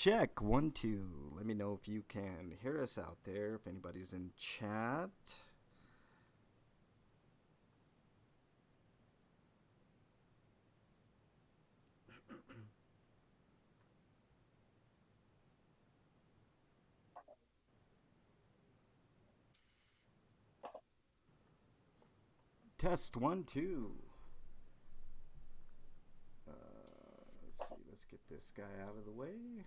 Check 1 2. Let me know if you can hear us out there. If anybody's in chat. Test 1 2. Let's see. Let's get this guy out of the way.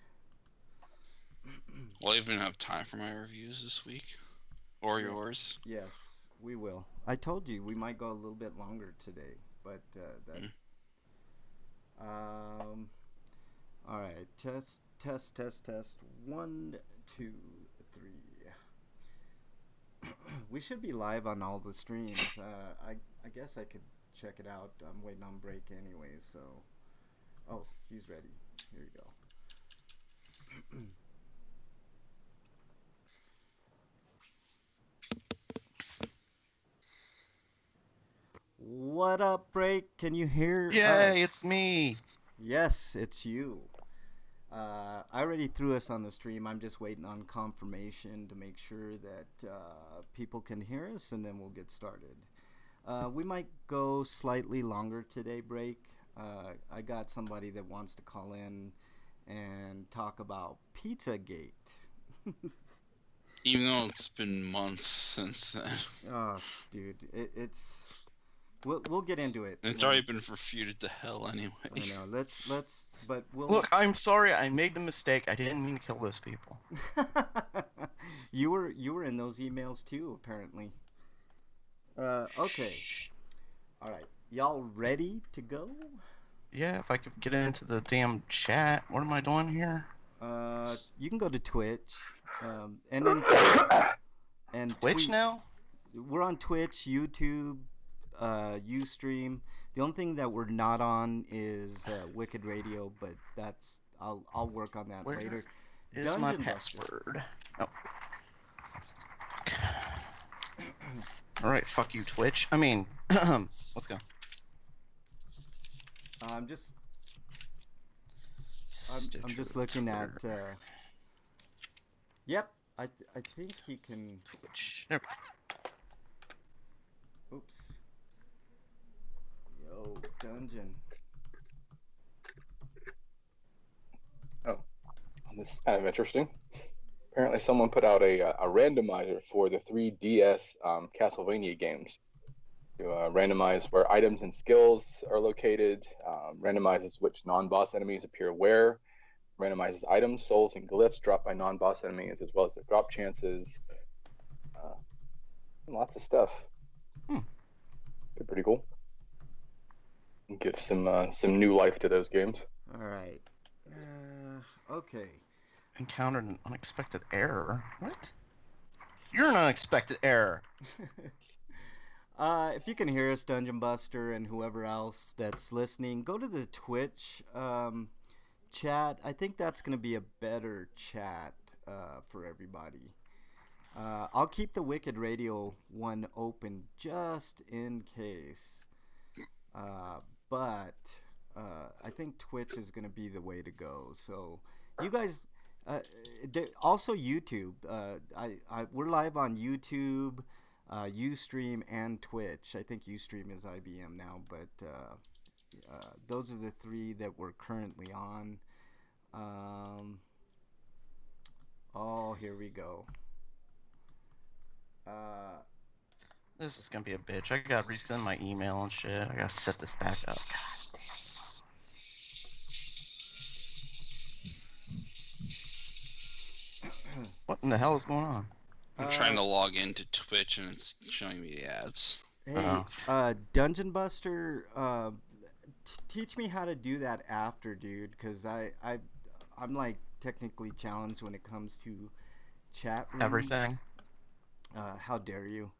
Will I even have time for my reviews this week? Or yours? Yes, we will. I told you we might go a little bit longer today, but that. All right. Test. 1 2 3. We should be live on all the streams. I guess I could check it out. I'm waiting on break anyway, so. Oh, he's ready. Here you go. What up, break? Can you hear us? Yay, it's me. Yes, it's you. I already threw us on the stream. I'm just waiting on confirmation to make sure that people can hear us, and then we'll get started. We might go slightly longer today, break. I got somebody that wants to call in and talk about Pizzagate. Even though it's been months since then. Oh, dude, it's. We'll get into it. It's already been refuted to hell anyway. I know. Let's. But we'll. Look, I'm sorry. I made the mistake. I didn't mean to kill those people. You were in those emails too, apparently. Okay. All right. Y'all ready to go? Yeah, if I could get into the damn chat. What am I doing here? You can go to Twitch, and then Twitch tweet. now? We're on Twitch, YouTube, Ustream. The only thing that we're not on is Wicked Radio, but that's I'll work on that Where later. is Dungeon my Buster. password? Oh. All right, fuck you, Twitch. I mean, let's go. I'm just looking at. Yep, I think he can. Twitch. There. Oops. Yo, dungeon. Oh, this is kind of interesting. Apparently, someone put out a randomizer for the 3DS Castlevania games to randomize where items and skills are located, randomizes which non-boss enemies appear where, randomizes items, souls, and glyphs dropped by non-boss enemies, as well as their drop chances. Lots of stuff. They're pretty cool. Give some new life to those games. All right. Okay. Encountered an unexpected error. What? You're an unexpected error. If you can hear us, Dungeon Buster, and whoever else that's listening, go to the Twitch chat. I think that's going to be a better chat for everybody. I'll keep the Wicked Radio one open just in case. But I think Twitch is going to be the way to go. So you guys... also YouTube. We're live on YouTube, Ustream, and Twitch. I think Ustream is IBM now, but those are the three that we're currently on. Oh, here we go. This is gonna be a bitch. I gotta resend my email and shit. I gotta set this back up. God damn. What in the hell is going on? I'm trying to log into Twitch and it's showing me the ads. Hey, Dungeon Buster, teach me how to do that after, dude, because I'm like technically challenged when it comes to chat rooms. Everything. How dare you?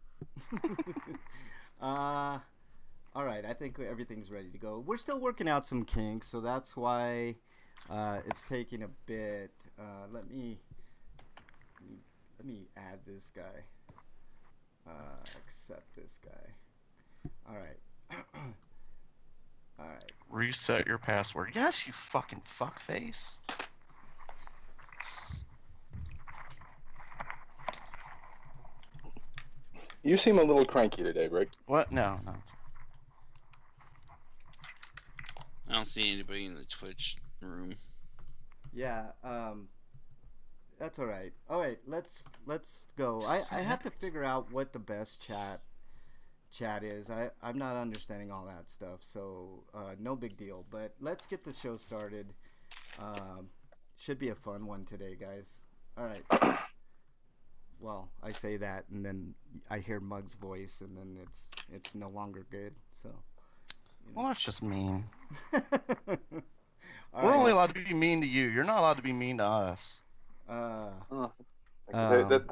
All right, I think everything's ready to go. We're still working out some kinks, so that's why it's taking a bit. Let me add this guy. Accept this guy. All right. All right. Reset your password. Yes, you fucking fuckface. You seem a little cranky today, Rick. What? No. I don't see anybody in the Twitch room. Yeah, that's all right. All right, let's go. I have to figure out what the best chat is. I'm not understanding all that stuff, so no big deal. But let's get the show started. Should be a fun one today, guys. All right. Well, I say that, and then I hear Mug's voice, and then it's no longer good. So. Well, that's just mean. All We're right. only allowed to be mean to you. You're not allowed to be mean to us. The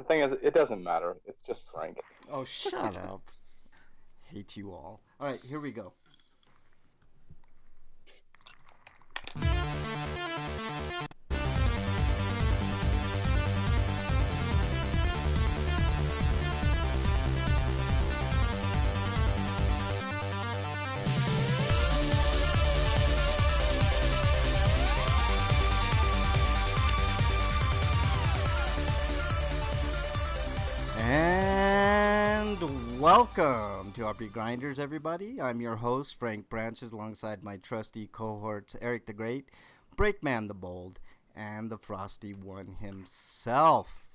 thing is, it doesn't matter. It's just Frank. Oh, shut up. Hate you all. All right, here we go. And welcome to RPGrinders, everybody. I'm your host, Frank Branches, alongside my trusty cohorts, Eric the Great, Breakman the Bold, and the Frosty One himself,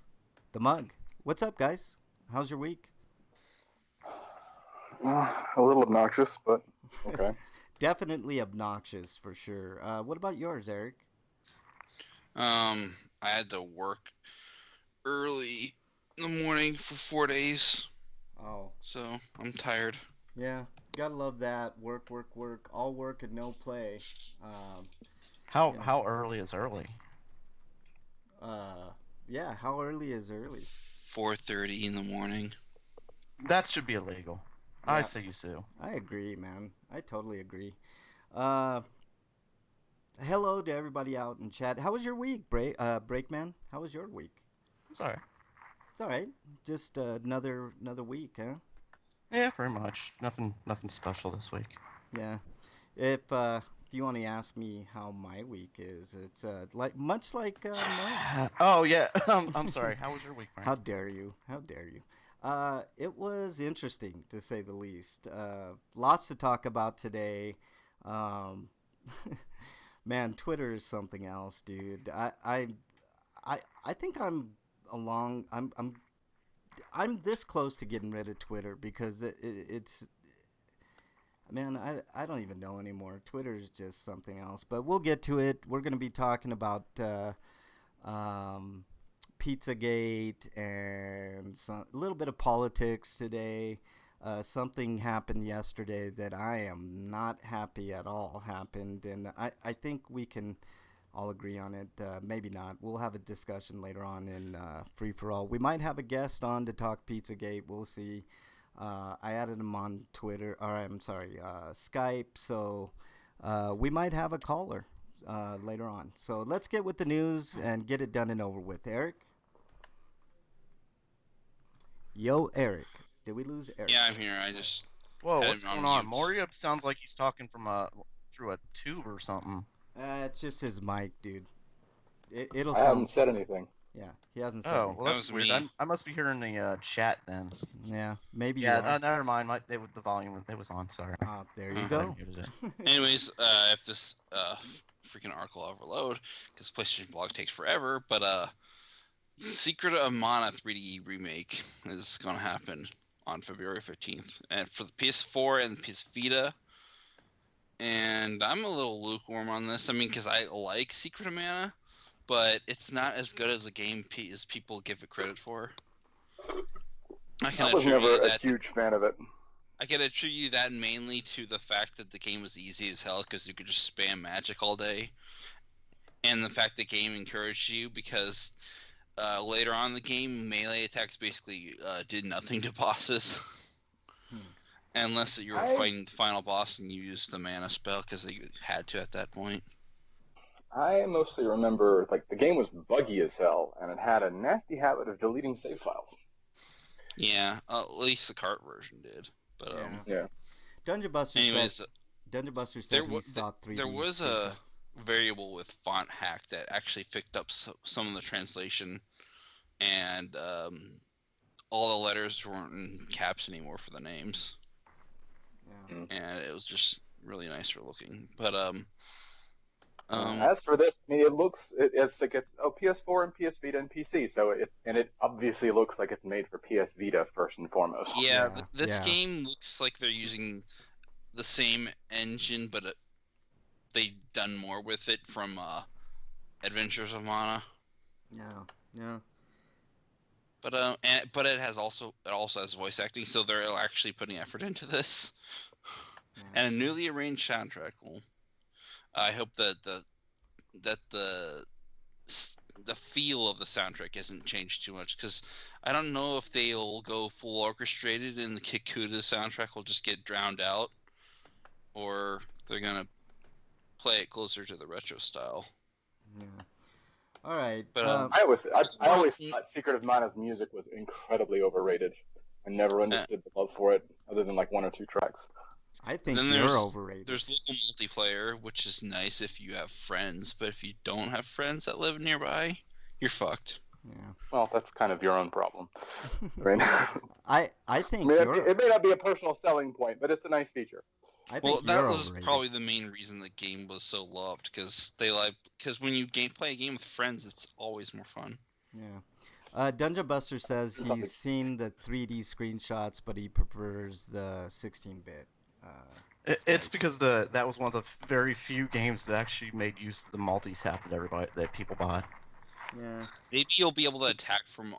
the Mug. What's up, guys? How's your week? A little obnoxious, but okay. Definitely obnoxious, for sure. What about yours, Eric? I had to work early in the morning for 4 days, Oh, so I'm tired. yeah. Gotta love that. Work. All work and no play. How early is early? Yeah, how early is early? 4:30 in the morning. That should be illegal. Yeah. I say you sue. I agree, man. I totally agree. Hello to everybody out in chat. How was your week, Breakman? How was your week? Sorry. It's all right. Just another week, huh? Yeah, very much. Nothing special this week. Yeah. If you want to ask me how my week is, it's much like Mug's. Oh yeah. I'm sorry. How was your week, Frank? How dare you? How dare you? It was interesting, to say the least. Lots to talk about today. Man, Twitter is something else, dude. I think I'm this close to getting rid of Twitter because it's man, I don't even know anymore. Twitter is just something else. But we'll get to it. We're going to be talking about Pizzagate and a little bit of politics today. Something happened yesterday that I am not happy at all happened, and I think we can all agree on it. Maybe not. We'll have a discussion later on in Free For All. We might have a guest on to talk Pizzagate. We'll see. I added him on Twitter, or I'm sorry, Skype. So we might have a caller later on. So let's get with the news and get it done and over with. Eric? Yo, Eric. Did we lose Eric? Yeah, I'm here. I just Whoa, had what's him on going on? mute. Moria sounds like he's talking from through a tube or something. It's just his mic, dude. It'll I sound. haven't said anything. Yeah, he hasn't said Oh, anything. well, That that's was weird. me. I must be hearing the chat then. Yeah, maybe you Yeah, are. never mind. The volume it was on. Sorry. There you Uh-huh. go. I muted it. Anyways, if this freaking article overload, because PlayStation Blog takes forever, but Secret of Mana 3D remake is gonna happen on February 15th, and for the PS4 and PS Vita. And I'm a little lukewarm on this. I mean, because I like Secret of Mana, but it's not as good as a game as people give it credit for. I I was never a huge fan of it. I can attribute that mainly to the fact that the game was easy as hell because you could just spam magic all day, and the fact the game encouraged you because later on in the game, melee attacks basically did nothing to bosses. Unless you were fighting the final boss and you used the mana spell because you had to at that point. I mostly remember like the game was buggy as hell, and it had a nasty habit of deleting save files. Yeah, at least the cart version did. But Yeah. Dungeon Buster anyways, said he saw 3D. there was a screenshots. variable with font hack that actually picked up some of the translation and all the letters weren't in caps anymore for the names, Yeah. and it was just really nicer looking. But as for this, I mean, it's PS4 and PS Vita and PC, so it obviously looks like it's made for PS Vita first and foremost. yeah, Yeah, this yeah. game looks like they're using the same engine, but they've done more with it from Adventures of Mana. Yeah. But it also has voice acting, so they're actually putting effort into this. Yeah. And a newly arranged soundtrack. I hope that the feel of the soundtrack isn't changed too much, because I don't know if they'll go full orchestrated and the Kikuta soundtrack will just get drowned out, or they're gonna play it closer to the retro style. Yeah. All right. But I always thought Secret of Mana's music was incredibly overrated. I never understood the love for it, other than like 1 or 2 tracks. I think then you're overrated. There's local multiplayer, which is nice if you have friends, but if you don't have friends that live nearby, you're fucked. Yeah. Well, that's kind of your own problem. Right? I think I mean, it may not be a personal selling point, but it's a nice feature. I think Well, that you're was overrated. probably the main reason the game was so loved, because when you play a game with friends, it's always more fun. Yeah. Dungeon Buster says he's seen the 3D screenshots, but he prefers the 16-bit. It's because that was one of the very few games that actually made use of the multi-tap that people bought. Yeah. Maybe you'll be able to attack from.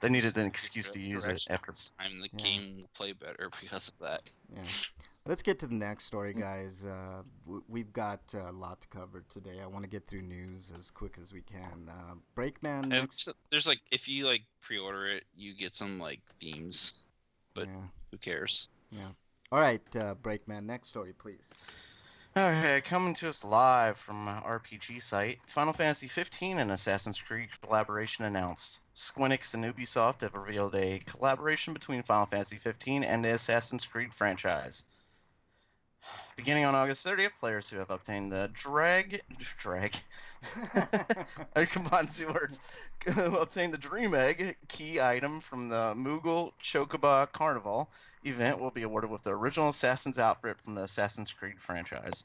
They needed an excuse to use it after. Time the game will play better because of that. Yeah. Let's get to the next story, guys. We've got a lot to cover today. I want to get through news as quick as we can. Breakman. There's if you pre-order it, you get some themes, but who cares? Yeah. All right, Breakman. Next story, please. Okay, coming to us live from RPG site, Final Fantasy 15 and Assassin's Creed collaboration announced. Squeenix and Ubisoft have revealed a collaboration between Final Fantasy 15 and the Assassin's Creed franchise. Beginning on August 30th, players who have obtained the I combined 2 words. Obtained the Dream Egg key item from the Moogle Chocobo Carnival event will be awarded with the original Assassin's outfit from the Assassin's Creed franchise.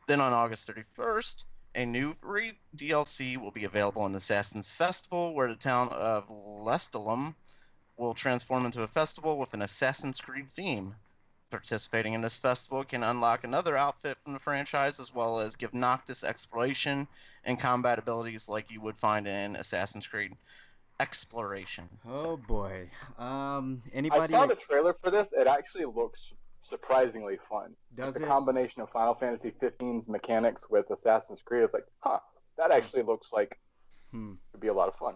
Then on August 31st, a new free DLC will be available in Assassin's Festival, where the town of Lestalum will transform into a festival with an Assassin's Creed theme. Participating in this festival can unlock another outfit from the franchise, as well as give Noctis exploration and combat abilities like you would find in Assassin's Creed Exploration. Oh boy. Anybody? I saw the trailer for this. It actually looks surprisingly fun. Does the it? Combination of Final Fantasy 15's mechanics with Assassin's Creed. It's like, that actually looks like it'd be a lot of fun.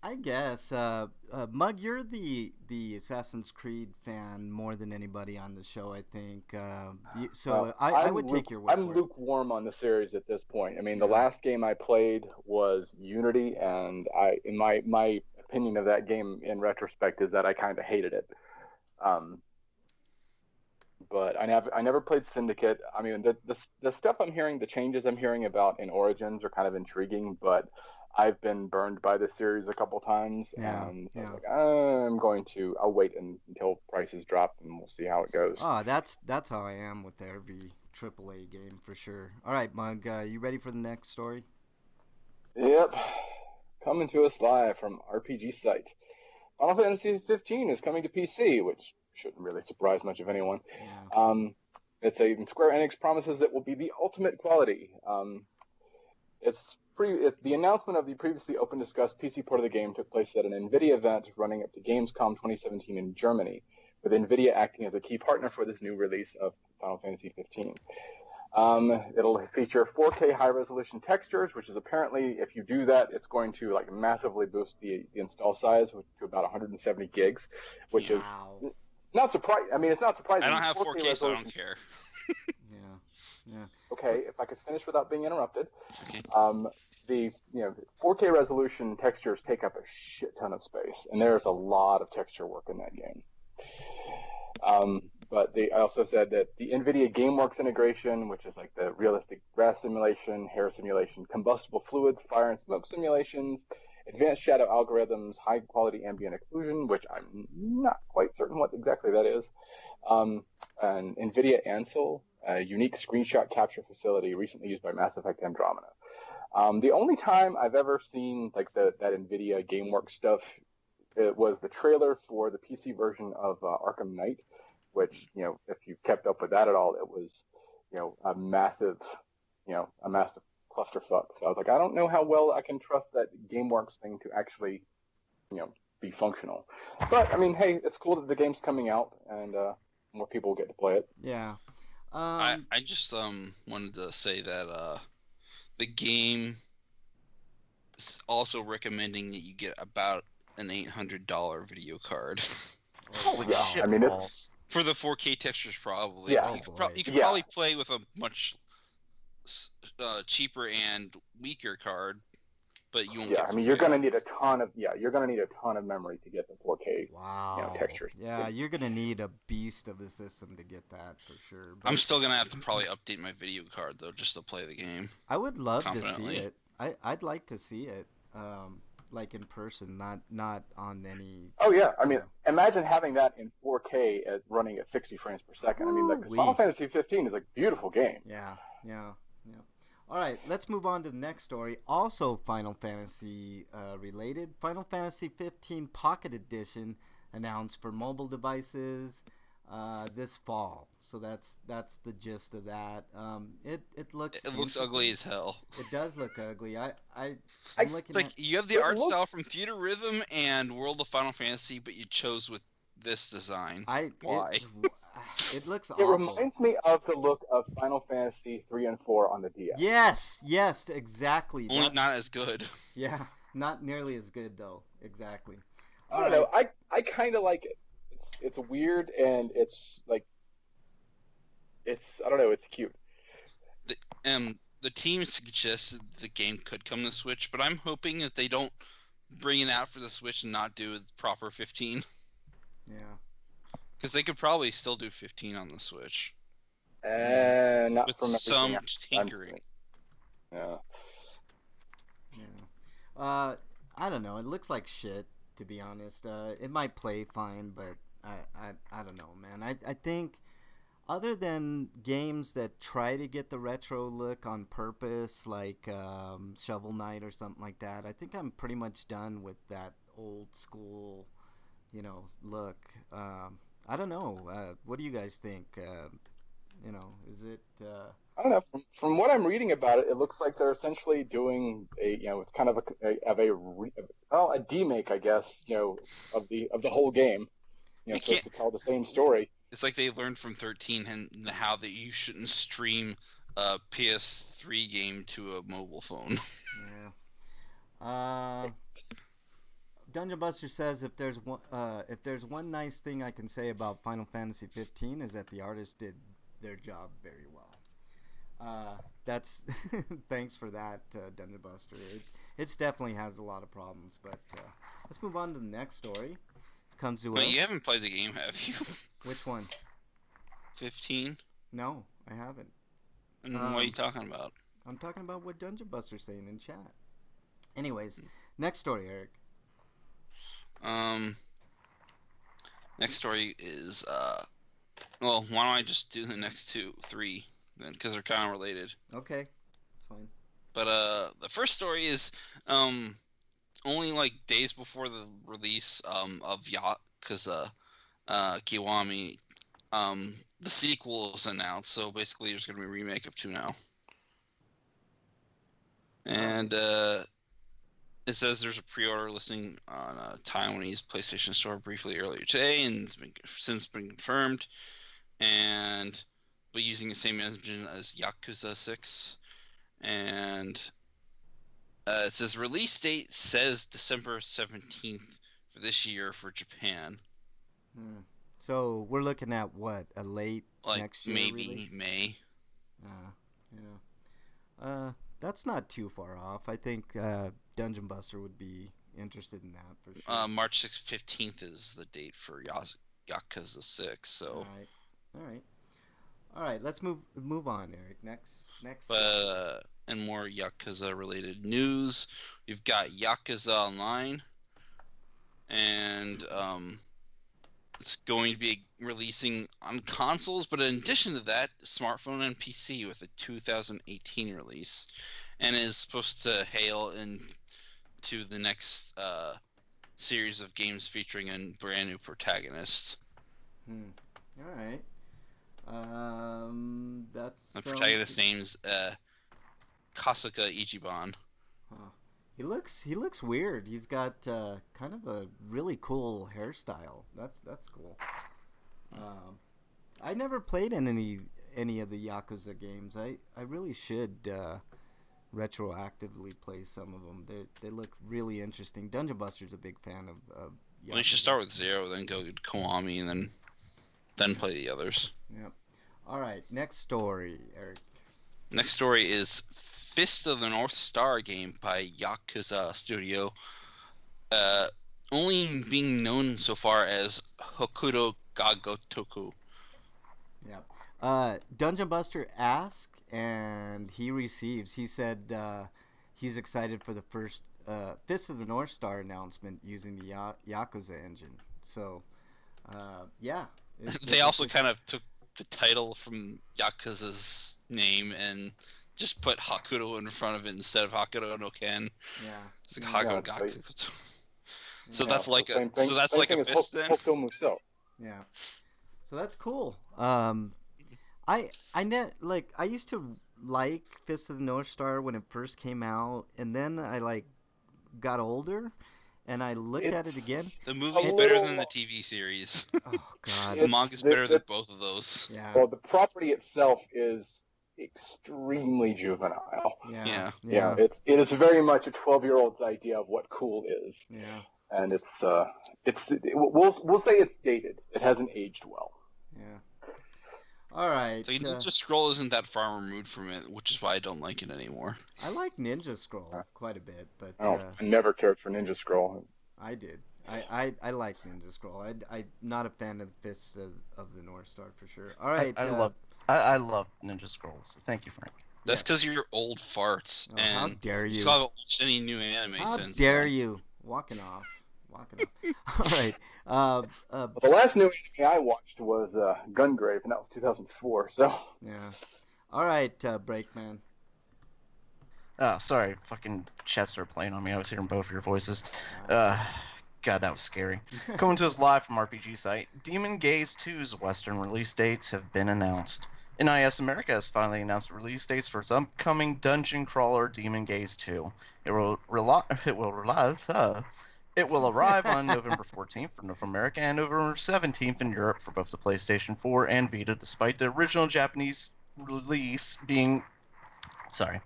I guess. Mug, you're the Assassin's Creed fan more than anybody on the show, I think. I would take your word for it. I'm lukewarm on the series at this point. I mean, the last game I played was Unity, and in my opinion of that game in retrospect is that I kind of hated it. But I never played Syndicate. I mean, the stuff I'm hearing, the changes I'm hearing about in Origins are kind of intriguing, but I've been burned by this series a couple times, and I was like, I'll wait until prices drop, and we'll see how it goes. Oh, that's how I am with every AAA game for sure. All right, Mug, you ready for the next story? Yep. Coming to us live from RPG site. Final Fantasy 15 is coming to PC, which shouldn't really surprise much of anyone. Yeah. Square Enix promises it will be the ultimate quality. It's the announcement of the previously open discussed PC port of the game took place at an Nvidia event running up to Gamescom 2017 in Germany, with Nvidia acting as a key partner for this new release of Final Fantasy 15. It'll feature 4K high-resolution textures, which is apparently, if you do that, it's going to massively boost the install size to about 170 gigs, which is not surprising. I mean, it's not surprising. I don't have 4K, so I don't care. Yeah. Okay, if I could finish without being interrupted. Okay. The 4K resolution textures take up a shit ton of space, and there's a lot of texture work in that game. But they also said that the NVIDIA GameWorks integration, which is the realistic grass simulation, hair simulation, combustible fluids, fire and smoke simulations, advanced shadow algorithms, high quality ambient occlusion, which I'm not quite certain what exactly that is, an Nvidia Ansel, a unique screenshot capture facility recently used by Mass Effect Andromeda. The only time I've ever seen like that Nvidia GameWorks stuff, it was the trailer for the PC version of Arkham Knight, which, you know, if you kept up with that at all, it was, you know, a massive clusterfuck. So I was like, I don't know how well I can trust that GameWorks thing to actually, you know, be functional. But I mean, hey, it's cool that the game's coming out and more people get to play it. Yeah. I just wanted to say that the game is also recommending that you get about an $800 video card. Holy Yeah, shit I mean, balls. For the 4K textures, probably. Yeah. You could Yeah. probably play with a much cheaper and weaker card, but you won't Yeah, get. I mean, you're gonna need a ton of memory to get the 4K Wow. textures. Yeah, you're gonna need a beast of a system to get that for sure. But I'm still gonna have to probably update my video card though, just to play the game. I would love to see confidently. it. I'd like to see it, like in person, not on any. Oh yeah, I mean, Yeah. imagine having that in 4K at running at 60 frames per second. I mean, like, 'cause Final Woo-wee. Fantasy 15 is a beautiful game. Yeah. All right, let's move on to the next story. Also Final Fantasy related. Final Fantasy 15 Pocket Edition announced for mobile devices this fall. So that's the gist of that. It looks ugly as hell. It does look ugly. I'm looking It's like at, you have the It art looks- style from Theater Rhythm and World of Final Fantasy, but you chose with this design. Why? It looks It awful. reminds me of the look of Final Fantasy 3 and 4 on the DS. Yes, exactly. Only That's- not as good. Yeah, not nearly as good though. Exactly. I don't know. I kind of like it. It's weird and it's like I don't know. It's cute. The team suggested the game could come to Switch, but I'm hoping that they don't bring it out for the Switch and not do proper 15. Yeah. Because they could probably still do 15 on the Switch And not with from everything some I'm tinkering. seeing. Yeah. Yeah. I don't know. It looks like shit, to be honest. It might play fine, but I don't know, man. I think other than games that try to get the retro look on purpose, like Shovel Knight or something like that, I think I'm pretty much done with that old school, look. I don't know. What do you guys think? Is it? I don't know. From what I'm reading about it, it looks like they're essentially doing it's kind of a demake, I guess, of the whole game. You So can't- to tell the same story. It's like they learned from 13 and how that you shouldn't stream a PS3 game to a mobile phone. Yeah. Dungeon Buster says if there's one nice thing I can say about Final Fantasy 15 is that the artists did their job very well. That's thanks for that, Dungeon Buster. It definitely has a lot of problems, but let's move on to the next story. It comes to us. Wait, you haven't played the game, have you? Which one? 15? No, I haven't. And what are you talking about? I'm talking about what Dungeon Buster's saying in chat. Anyways, next story, Eric. Next story is well, why don't I just do the next three then, because they're kind of related. Okay, it's fine. But the first story is only like days before the release of Yakuza Kiwami, the sequel is announced. So basically, there's going to be a remake of 2 now. And it says there's a pre-order listing on Taiwanese PlayStation Store briefly earlier today, and it's since been confirmed. But using the same engine as Yakuza 6, and it says release date says December 17th for this year for Japan. So we're looking at what, a late Like next year maybe release? May. Yeah. That's not too far off. I think Dungeon Buster would be interested in that for sure. March 15th is the date for Yakuza 6. So. All right. Let's move on, Eric. Next. But and more Yakuza-related news. We've got Yakuza Online, and it's going to be releasing on consoles, but in addition to that, smartphone and PC with a 2018 release, and is supposed to hail into the next series of games featuring a brand new protagonist. All right. That's The protagonist name's Kasuga Ichiban. Huh. He looks weird. He's got kind of a really cool hairstyle. That's cool. I never played in any of the Yakuza games. I really should retroactively play some of them. They look really interesting. Dungeon Buster's a big fan of Yakuza. Well, you should start with 0, then go to Kiwami, and then play the others. Yep. All right, next story, Eric. Next story is Fist of the North Star game by Yakuza Studio, only being known so far as Hokuto ga Gotoku. Yeah. Dungeon Buster asked, and he receives. He said he's excited for the first Fist of the North Star announcement using the Yakuza engine. So, yeah. They also kind of took the title from Yakuza's name and just put Hakuto in front of it instead of Hakuto no Ken. Yeah. It's like Hakuto Yeah, Gaku. So Yeah, that's like same a thing- so that's same like thing a as fist then. Hokuto Musou. Yeah. So that's cool. I used to like Fist of the North Star when it first came out, and then I got older, and I looked at it again. The movie's A better little- than the TV series. Oh God. The manga's better than both of those. Yeah. Well, the property itself is extremely juvenile. Yeah. Yeah. It is very much a 12-year-old's idea of what cool is, Yeah. and we'll say it's dated. It hasn't aged well. Yeah. All right. So Ninja Scroll isn't that far removed from it, which is why I don't like it anymore. I like Ninja Scroll quite a bit, but I never cared for Ninja Scroll. I did. I like Ninja Scroll. I'm not a fan of Fists of the North Star for sure. All right. I love Ninja Scrolls. So thank you, Frank. That's because you're old farts, Oh, how and dare you? still haven't watched any new anime How since. dare you? Walking off. All right. The last new anime I watched was Gungrave, and that was 2004. So Yeah. All right, Breakman. Oh, sorry. Fucking chat started playing on me. I was hearing both of your voices. God, that was scary. Coming to us live from RPG site, Demon Gaze 2's Western release dates have been announced. NIS America has finally announced release dates for its upcoming dungeon crawler Demon Gaze 2. It will arrive on November 14th for North America and November 17th in Europe for both the PlayStation 4 and Vita, despite the original Japanese release being... Sorry.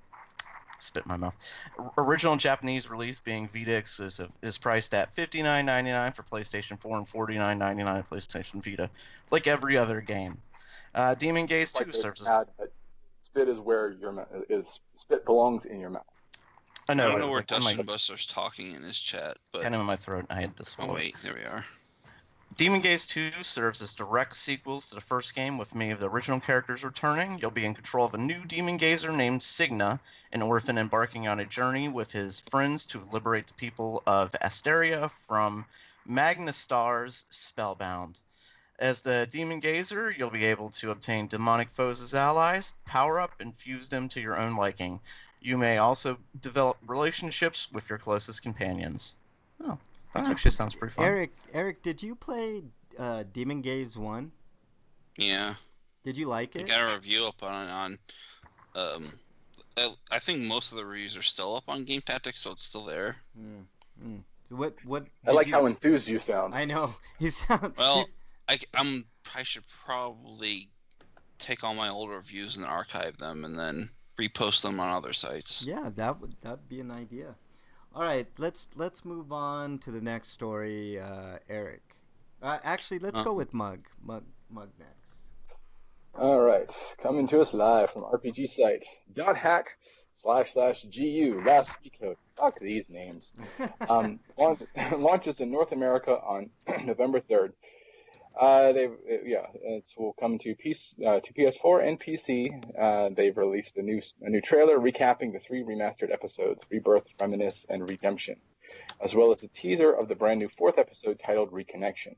Spit in my mouth. Original Japanese release being Vita exclusive. It is priced at $59.99 for PlayStation 4 and $49.99 for PlayStation Vita, like every other game. Demon Gaze 2 serves as... spit is where your spit belongs in your mouth. I I don't know it was where like in my- Dustin Buster's talking in his chat, but kind of in my throat, and I had to swallow. oh wait, there we are. Demon Gaze 2 serves as direct sequels to the first game, with many of the original characters returning. You'll be in control of a new demon gazer named Signa, an orphan embarking on a journey with his friends to liberate the people of Asteria from Magnestar's Spellbound. As the demon gazer, you'll be able to obtain demonic foes as allies, power up, and fuse them to your own liking. You may also develop relationships with your closest companions. Oh, that actually sounds pretty fun. Eric, did you play Demon Gaze 1? Yeah, Did you like I it? got a review up on I think most of the reviews are still up on Game Tactics, so it's still there. What I like how enthused you sound. I know. You sound Well, I should probably take all my old reviews and archive them, and then repost them on other sites. yeah, that'd be an idea. All right, let's move on to the next story, Eric. Actually, let's go with Mug next. All right, coming to us live from RPG site .hack//gu last week code. Fuck these names. Launches in North America on November 3rd. It will come to PS4 and PC. They've released a new trailer recapping the 3 remastered episodes: Rebirth, Reminisce, and Redemption, as well as a teaser of the brand new 4th episode titled Reconnection.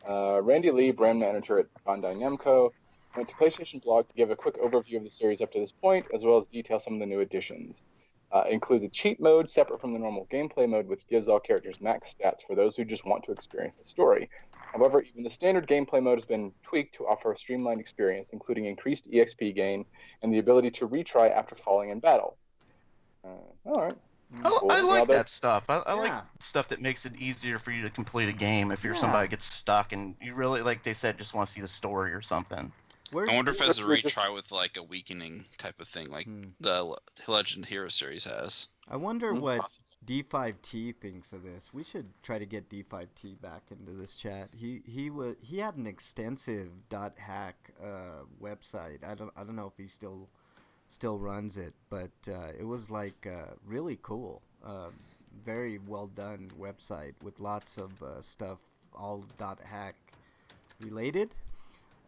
Randy Lee, brand manager at Bandai Namco, went to PlayStation Blog to give a quick overview of the series up to this point, as well as detail some of the new additions. It includes a cheat mode separate from the normal gameplay mode, which gives all characters max stats for those who just want to experience the story. However, even the standard gameplay mode has been tweaked to offer a streamlined experience, including increased EXP gain and the ability to retry after falling in battle. All right. Cool. I like Now that stuff. I like Yeah. stuff that makes it easier for you to complete a game if you're Yeah. somebody gets stuck and you really, like they said, just want to see the story or something. I wonder if it's a retry with like a weakening type of thing, like the Legend Hero series has. I wonder what D5T thinks of this. We should try to get D5T back into this chat. He had an extensive .hack website. I don't know if he still runs it, but it was like really cool. Very well done website with lots of stuff, all .hack related.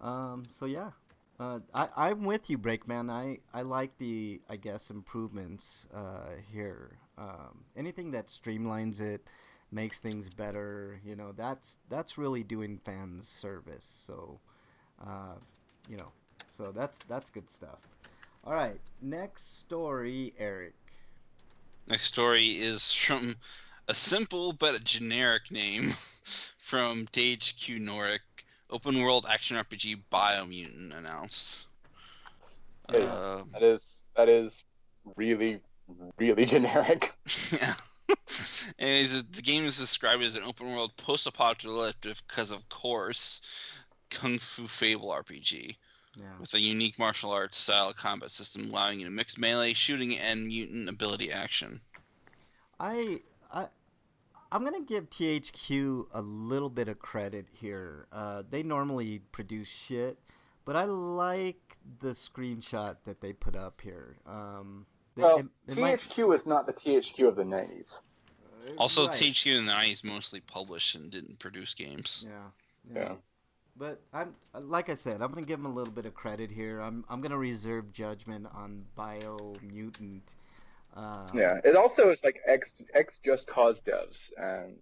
So yeah, I'm with you, Breakman. I like the, I guess, improvements here. Anything that streamlines it, makes things better. You know, that's really doing fans service. So, so that's good stuff. All right, next story, Eric. Next story is from a simple but a generic name from THQ Nordic. Open world action RPG Biomutant announced. That is really, really generic. Yeah. Anyways, the game is described as an open world post-apocalyptic, because of course, Kung Fu Fable RPG. Yeah. With a unique martial arts style combat system allowing you to mix melee, shooting, and mutant ability action. I'm gonna give THQ a little bit of credit here. They normally produce shit, but I like the screenshot that they put up here. THQ is not the THQ of the 90s. Also, right. THQ in the 90s mostly published and didn't produce games. Yeah. But I'm like I said, I'm gonna give them a little bit of credit here. I'm gonna reserve judgment on Biomutant. Yeah, it also is like X Just Cause devs, and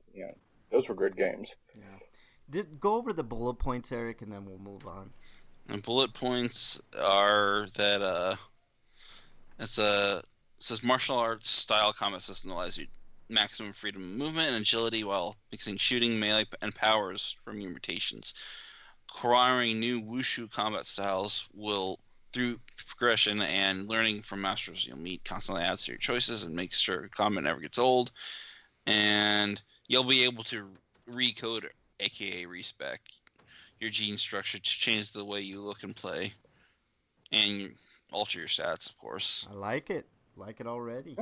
those were good games. Yeah, go over the bullet points, Eric, and then we'll move on. And bullet points are that it says martial arts style combat system that allows you maximum freedom of movement and agility while mixing shooting, melee, and powers from your mutations. Acquiring new wushu combat styles will, through progression and learning from masters you'll meet, constantly adds to your choices and makes sure combat never gets old. And you'll be able to recode, aka respec, your gene structure to change the way you look and play, and alter your stats, of course. I like it already.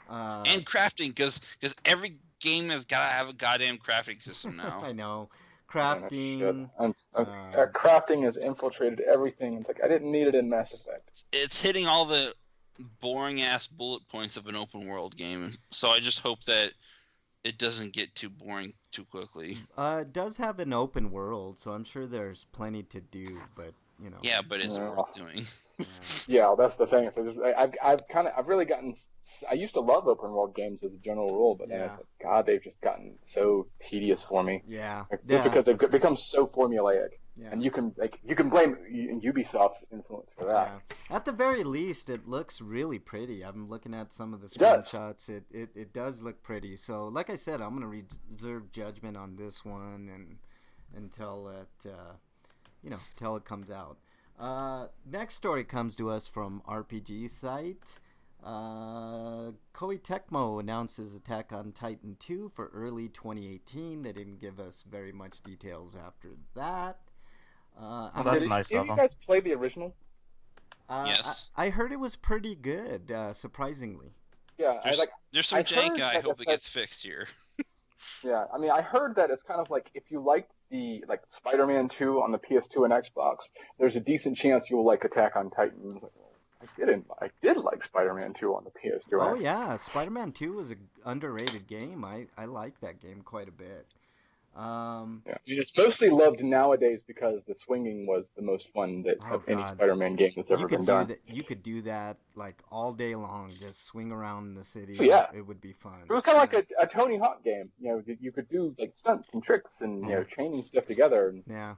And crafting, because every game has got to have a goddamn crafting system now. I know. Crafting. Crafting has infiltrated everything. It's like I didn't need it in Mass Effect. It's hitting all the boring ass bullet points of an open world game. So I just hope that it doesn't get too boring too quickly. It does have an open world, so I'm sure there's plenty to do. But Yeah, but is it worth doing? Yeah, that's the thing. So I've really gotten. I used to love open world games as a general rule, but then it's like, God, they've just gotten so tedious for me. Yeah. Just because they've become so formulaic, Yeah. and you can blame Ubisoft's influence for that. Yeah. At the very least, it looks really pretty. I'm looking at some of the screenshots. It does look pretty. So, like I said, I'm gonna reserve judgment on this one until it comes out. Next story comes to us from RPG site. Koei Tecmo announces Attack on Titan 2 for early 2018. They didn't give us very much details after that. That's nice of them. Did you guys play the original? Yes. I heard it was pretty good, surprisingly. Yeah, there's some jank. I hope it that's- gets fixed here. Yeah, I mean, I heard that it's kind of like if you like the Spider-Man 2 on the PS2 and Xbox, there's a decent chance you'll like Attack on Titan. I did like Spider-Man 2 on the PS2. Oh yeah, Spider-Man 2 was an underrated game. I like that game quite a bit. Yeah. I mean, it's mostly loved nowadays because the swinging was the most fun that Oh, of any God. Spider-Man game that's ever been done. You could do that like all day long, just swing around the city. So, yeah. It would be fun. It was kind of like a Tony Hawk game. You could do like stunts and tricks and chaining stuff together. Yeah.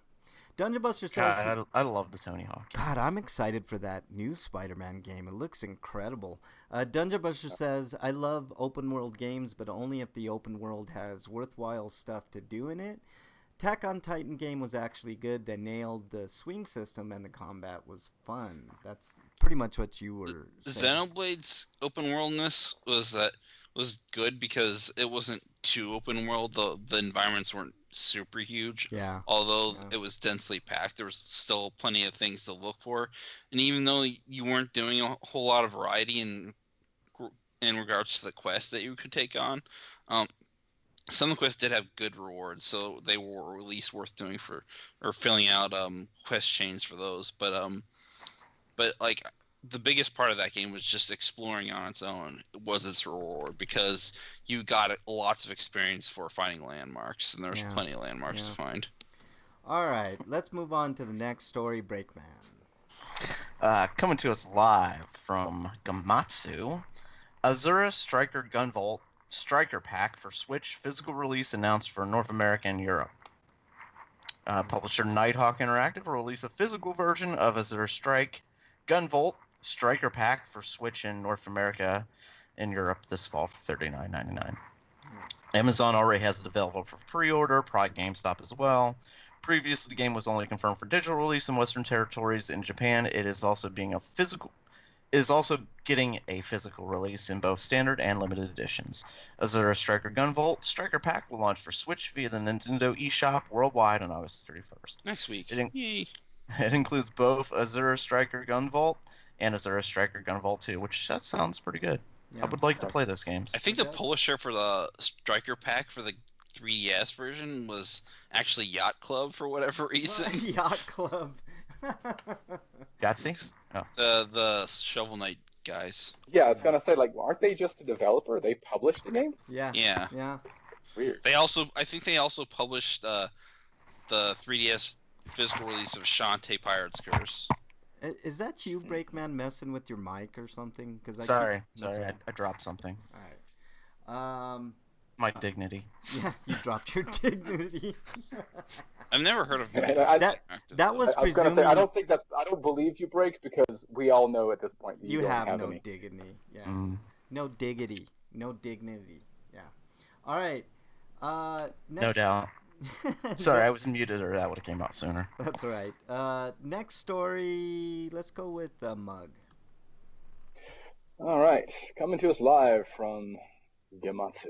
Dungeon Buster says, God, I love the Tony Hawk games. God, I'm excited for that new Spider-Man game. It looks incredible. Dungeon Buster says, I love open world games, but only if the open world has worthwhile stuff to do in it. Attack on Titan game was actually good. They nailed the swing system and the combat was fun. That's pretty much what you were saying. Xenoblade's open worldness was good because it wasn't too open world. The environments weren't super huge. Yeah. Although it was densely packed, there was still plenty of things to look for. And even though you weren't doing a whole lot of variety in regards to the quests that you could take on, some of the quests did have good rewards, so they were at least worth doing or filling out quest chains for those. But like the biggest part of that game was just exploring on its own was its reward, because you got lots of experience for finding landmarks, and there's plenty of landmarks to find. All right, let's move on to the next story, Breakman. Coming to us live from Gamatsu, Azura Striker Gunvolt Striker Pack for Switch physical release announced for North America and Europe. Publisher Nighthawk Interactive will release a physical version of Azure Strike Gunvolt Striker Pack for Switch in North America and Europe this fall for $39.99. Amazon already has it available for pre-order, probably GameStop as well. Previously, the game was only confirmed for digital release in Western territories. In Japan, it is also getting a physical release in both standard and limited editions. Azura Striker Gunvolt Striker Pack will launch for Switch via the Nintendo eShop worldwide on August 31st. Next week. It includes both Azura Striker Gunvolt and Azura Striker Gunvolt 2, which that sounds pretty good. Yeah. I would like to play those games. I think the publisher for the Striker Pack for the 3DS version was actually Yacht Club for whatever reason. Yacht Club. Yahtzee? Oh. The Shovel Knight guys. Yeah, I was gonna say, like, aren't they just a developer? They published the game? Yeah. Weird. I think they also published the 3DS physical release of Shantae Pirate's Curse. Is that you, Breakman, messing with your mic or something? Sorry, I dropped something. All right. My dignity. Yeah, you dropped your dignity. I've never heard of that was I was presuming. Say, I don't believe you, Break, because we all know at this point that you don't have no any. dignity. Yeah. No diggity. No dignity. Yeah. All right. Next... No doubt. Sorry, I was muted, or that would have came out sooner. That's all right. Next story. Let's go with Mug. All right, coming to us live from Gamatsu.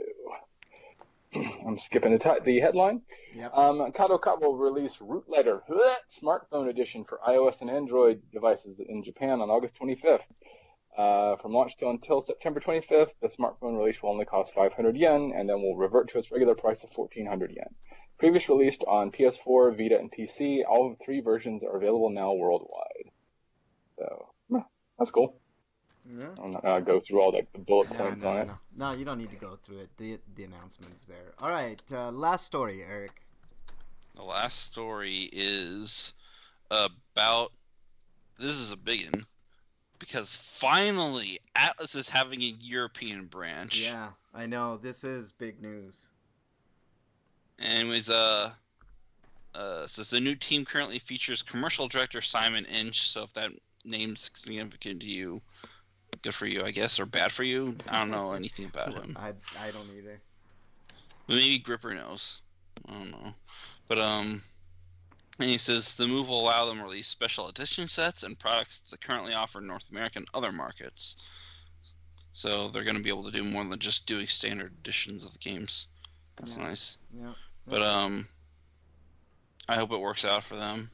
I'm skipping the headline. Yep. Kadokawa will release Root Letter smartphone edition for iOS and Android devices in Japan on August 25th. From launch until September 25th, the smartphone release will only cost 500 yen and then will revert to its regular price of 1,400 yen. Previously released on PS4, Vita, and PC, all 3 versions are available now worldwide. So, that's cool. Yeah. I'm not gonna go through all the bullet points on it. No, you don't need to go through it. The announcement's there. All right, last story, Eric. The last story is about. This is a big one because finally Atlas is having a European branch. Yeah, I know. This is big news. Anyways, says the new team currently features commercial director Simon Inch. So if that name's significant to you, good for you, I guess, or bad for you. I don't know anything about him. I don't either. Maybe Gripper knows. I don't know. But and he says the move will allow them to release special edition sets and products that currently offer in North America and other markets. So they're going to be able to do more than just doing standard editions of the games. That's nice. Yeah. But I hope it works out for them.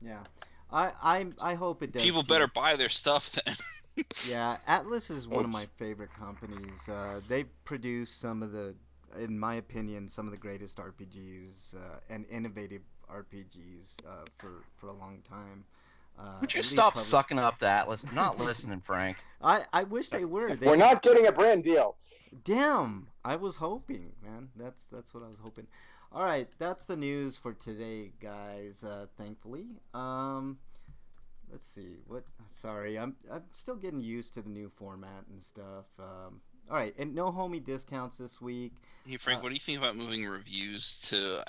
Yeah. I hope it does. People better buy their stuff then. Yeah, Atlas is one of my favorite companies. They produce some of the, in my opinion, some of the greatest RPGs and innovative RPGs for a long time. Would you stop sucking up to Atlas? Not listening, Frank. I wish they were. We're not getting a brand deal. Damn, I was hoping, man. That's what I was hoping. All right, that's the news for today, guys. Thankfully, let's see. Sorry, I'm still getting used to the new format and stuff. All right, and no homie discounts this week. Hey Frank, what do you think about moving reviews to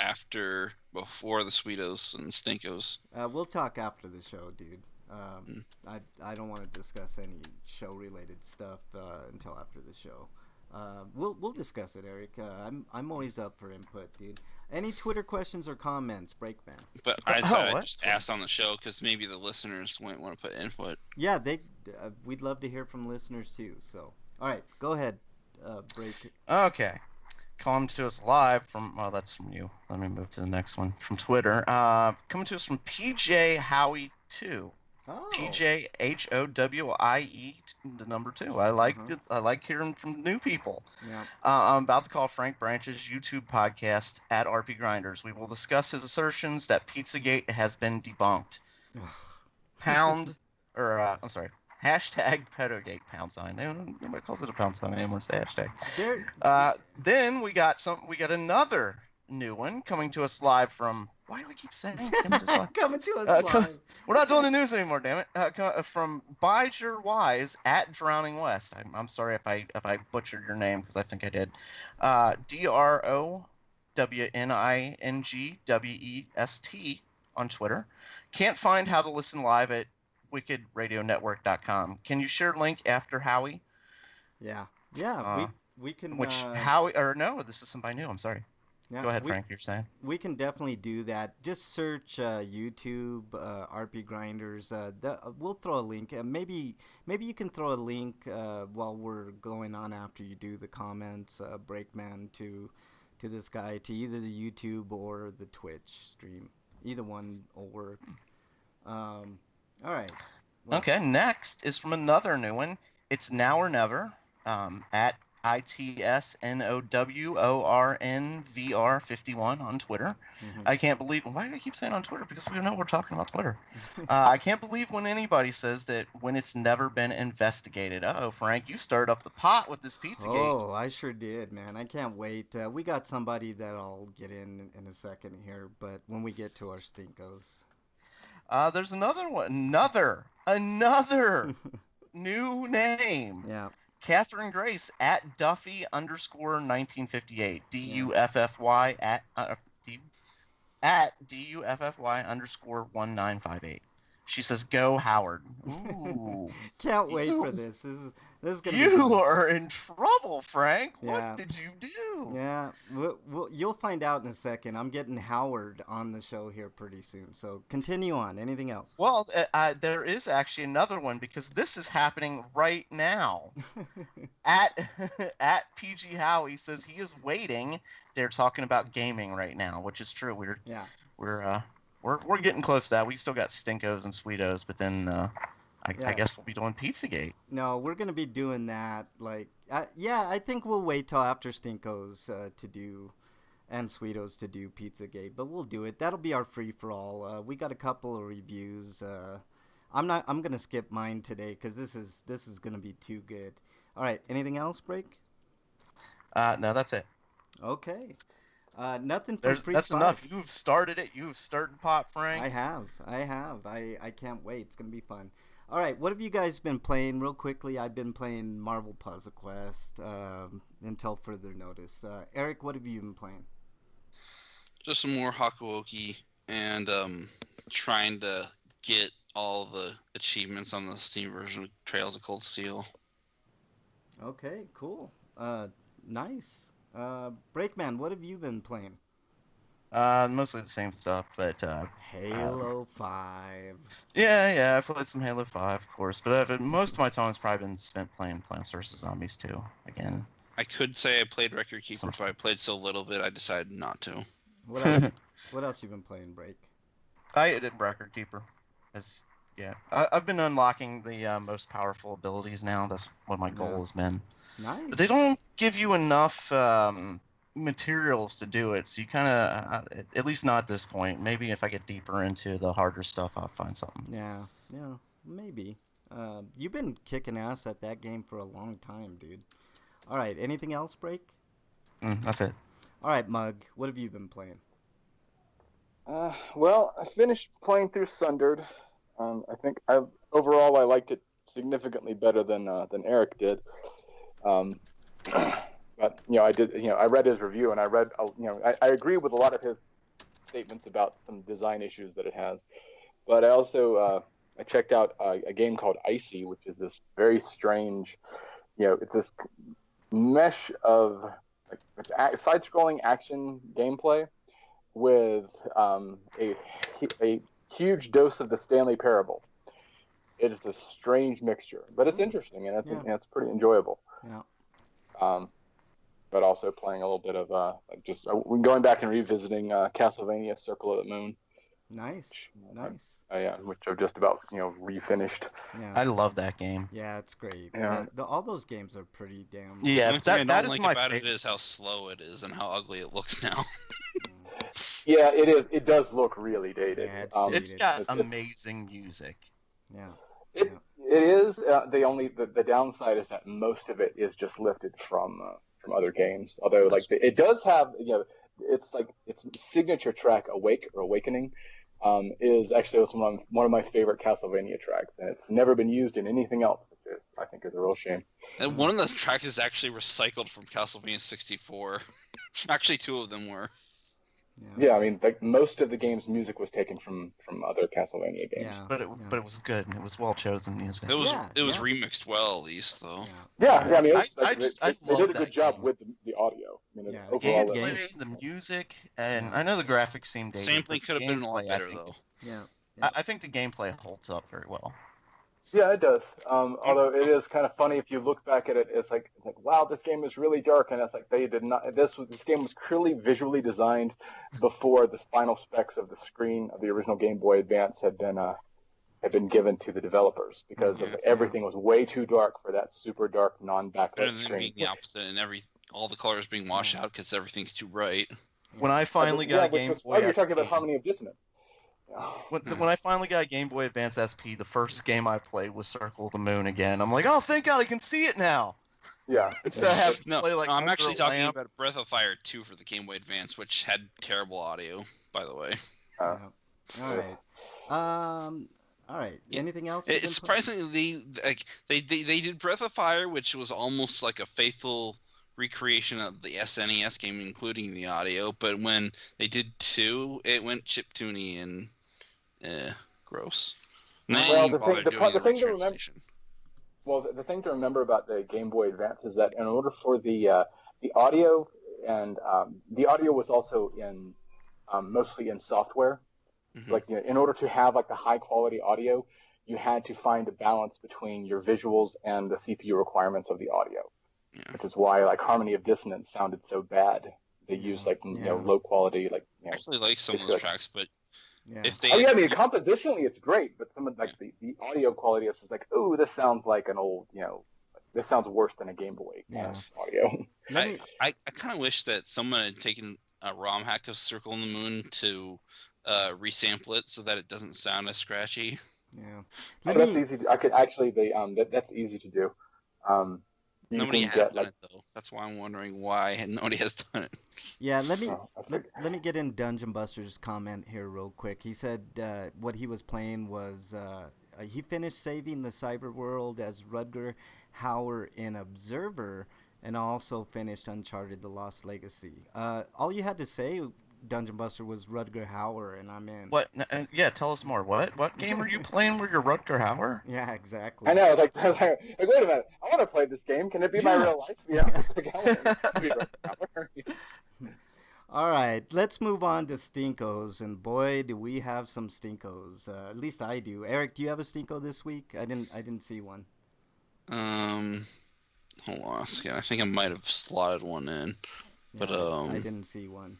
before the Sweetos and Stinkos? We'll talk after the show, dude. I don't want to discuss any show related stuff until after the show. We'll discuss it, Eric. I'm always up for input, dude. Any Twitter questions or comments, Breakman? But I just asked on the show because maybe the listeners might want to put input. Yeah, we'd love to hear from listeners too. So, all right, go ahead, Break. Okay. Coming to us live from, well, that's from you. Let me move to the next one. From Twitter. Coming to us from PJ Howie 2. Oh. PJ HOWIE, the number 2. I like it. I like hearing from new people. Yeah. I'm about to call Frank Branch's YouTube podcast at RPGrinders. We will discuss his assertions that Pizzagate has been debunked. Hashtag Pedogate #. Nobody calls it a #. Anymore. It's a hashtag. Then we got another new one coming to us live from. Why do we keep saying coming to us live? Coming to us live. We're not doing the news anymore, damn it. From Bijer Wise at Drowning West. I'm sorry if I butchered your name because I think I did. DROWNINGWEST on Twitter. Can't find how to listen live at wickedradionetwork.com. Can you share link after Howie? Yeah. We can. Which Howie or no? This is somebody new. I'm sorry. Yeah, go ahead, Frank. You're saying we can definitely do that. Just search YouTube RPGrinders. We'll throw a link. Maybe you can throw a link while we're going on after you do the comments, Breakman, to this guy, to either the YouTube or the Twitch stream. Either one will work. All right. Well, okay. Next is from another new one. It's Now or Never at ITSNOWORNVR51 on Twitter. I can't believe. Why do I keep saying on Twitter? Because we know we're talking about Twitter. I can't believe when anybody says that when it's never been investigated. Uh-oh, Frank, you stirred up the pot with this Pizzagate. Oh, I sure did, man. I can't wait. We got somebody that I'll get in a second here, but when we get to our stinkos. There's another one. Another new name. Yeah. Catherine Grace at Duffy _1958. DUFFY at DUFFY _1958. She says, "Go Howard." Ooh. Can't wait for this. This is gonna. You are in trouble, Frank. Yeah. What did you do? Yeah, you'll find out in a second. I'm getting Howard on the show here pretty soon. So continue on. Anything else? Well, there is actually another one because this is happening right now. at PG Howie says he is waiting. They're talking about gaming right now, which is true. We're getting close to that. We still got Stinkos and Sweetos, but then I guess we'll be doing Pizzagate. No, we're gonna be doing that. I think we'll wait till after Stinkos to do, and Sweetos to do Pizzagate. But we'll do it. That'll be our free for all. We got a couple of reviews. I'm gonna skip mine today because this is gonna be too good. All right. Anything else, Break? No, that's it. Okay. Nothing for free. That's enough. You've started it. You've started pot, Frank. I have. I can't wait. It's gonna be fun. All right, what have you guys been playing? Real quickly, I've been playing Marvel Puzzle Quest until further notice. Eric, what have you been playing? Just some more Hakuoki and trying to get all the achievements on the Steam version of Trails of Cold Steel. Okay, cool. Nice. Breakman, what have you been playing? Mostly the same stuff, but Halo 5. Yeah, I played some Halo 5, of course, but most of my time has probably been spent playing Plants vs. Zombies 2 again. I could say I played Record Keeper, but I played so little of it, I decided not to. What else you been playing, Break? I did Record Keeper. I've been unlocking the most powerful abilities now. That's what my goal has been. Nice. But they don't give you enough materials to do it, so you kind of, at least not at this point. Maybe if I get deeper into the harder stuff, I'll find something. Yeah, maybe. You've been kicking ass at that game for a long time, dude. All right, anything else, Break? That's it. All right, Mug, what have you been playing? Well, I finished playing through Sundered. I think overall I liked it significantly better than Eric did. Um, but I read his review and I agree with a lot of his statements about some design issues that it has. But I also I checked out a game called Icy, which is this very strange, it's this mesh of side-scrolling action gameplay with a huge dose of the Stanley Parable. It is a strange mixture, but it's interesting and it's pretty enjoyable. Yeah. But also playing a little bit of going back and revisiting Castlevania: Circle of the Moon. Nice. Which I've just about refinished. Yeah. I love that game. Yeah, it's great. Yeah. All those games are pretty damn. Yeah, The only thing I don't like my about favorite. it is how slow it is and how ugly it looks now. Yeah, it is. It does look really dated. Yeah, it's It's got amazing music. Yeah. It is. The downside is that most of it is just lifted from other games. Although it does have it's like its signature track Awakening is actually one of my favorite Castlevania tracks, and it's never been used in anything else, which I think is a real shame. And one of those tracks is actually recycled from Castlevania 64. Actually, two of them were. Yeah, I mean, most of the game's music was taken from other Castlevania games. Yeah. But it was good. It was well chosen music. It was remixed well, at least though. Yeah. I mean, I they love did a that good job game. with the audio. I mean, Yeah, The overall, gameplay, the music, and I know the graphics seem dated. Sampling but could have been a lot gameplay, I better think, though. Yeah. I think the gameplay holds up very well. yeah, it does. Although it is kind of funny if you look back at it, it's like wow, this game is really dark, and it's like they did not. This game was clearly visually designed before the final specs of the screen of the original Game Boy Advance had been given to the developers, because everything was way too dark for that super dark non-backlit Better than screen. being the opposite and all the colors being washed out because everything's too bright. When I finally got a Game Boy You're talking about SP, Harmony of Dissonance. when I finally got a Game Boy Advance SP, the first game I played was Circle of the Moon again. I'm like, oh, thank God I can see it now. Yeah. Instead of having to No, play like I'm under actually a talking lamp. about Breath of Fire 2 for the Game Boy Advance, which had terrible audio, by the way. All right. All right. Anything else? It's surprisingly they did Breath of Fire, which was almost like a faithful recreation of the SNES game, including the audio. But when they did 2, it went chiptune and gross. And they Well, didn't bother doing the a thing to remember. retranslation. Well, the thing to remember about the Game Boy Advance is that in order for the audio, and the audio was also in mostly in software. Mhm. Like in order to have like the high quality audio, you had to find a balance between your visuals and the CPU requirements of the audio, which is why like Harmony of Dissonance sounded so bad. They used low quality I actually like some of those tracks, but if they I mean, compositionally it's great, but some of the audio quality is just like, ooh, this sounds like an old, this sounds worse than a Game Boy audio. I kind of wish that someone had taken a ROM hack of Circle in the Moon to resample it so that it doesn't sound as scratchy. Yeah. That's easy. I could actually. That's easy to do. Nobody has done it though. That's why I'm wondering why nobody has done it. Yeah, let me get in Dungeon Buster's comment here real quick. He said what he was playing was he finished saving the cyber world as Rutger Hauer in Observer, and also finished Uncharted: The Lost Legacy. All you had to say, Dungeon Buster, was Rutger Hauer, and I'm in. What? Yeah, tell us more. What game are you playing where you're Rutger Hauer? Yeah, exactly. I know. Like, wait a minute. I want to play this game. Can it be my real life? Yeah. All right, let's move on to Stinkos, and boy, do we have some Stinkos. At least I do. Eric, do you have a Stinko this week? I didn't see one. Hold on a second. I think I might have slotted one in, but I didn't see one.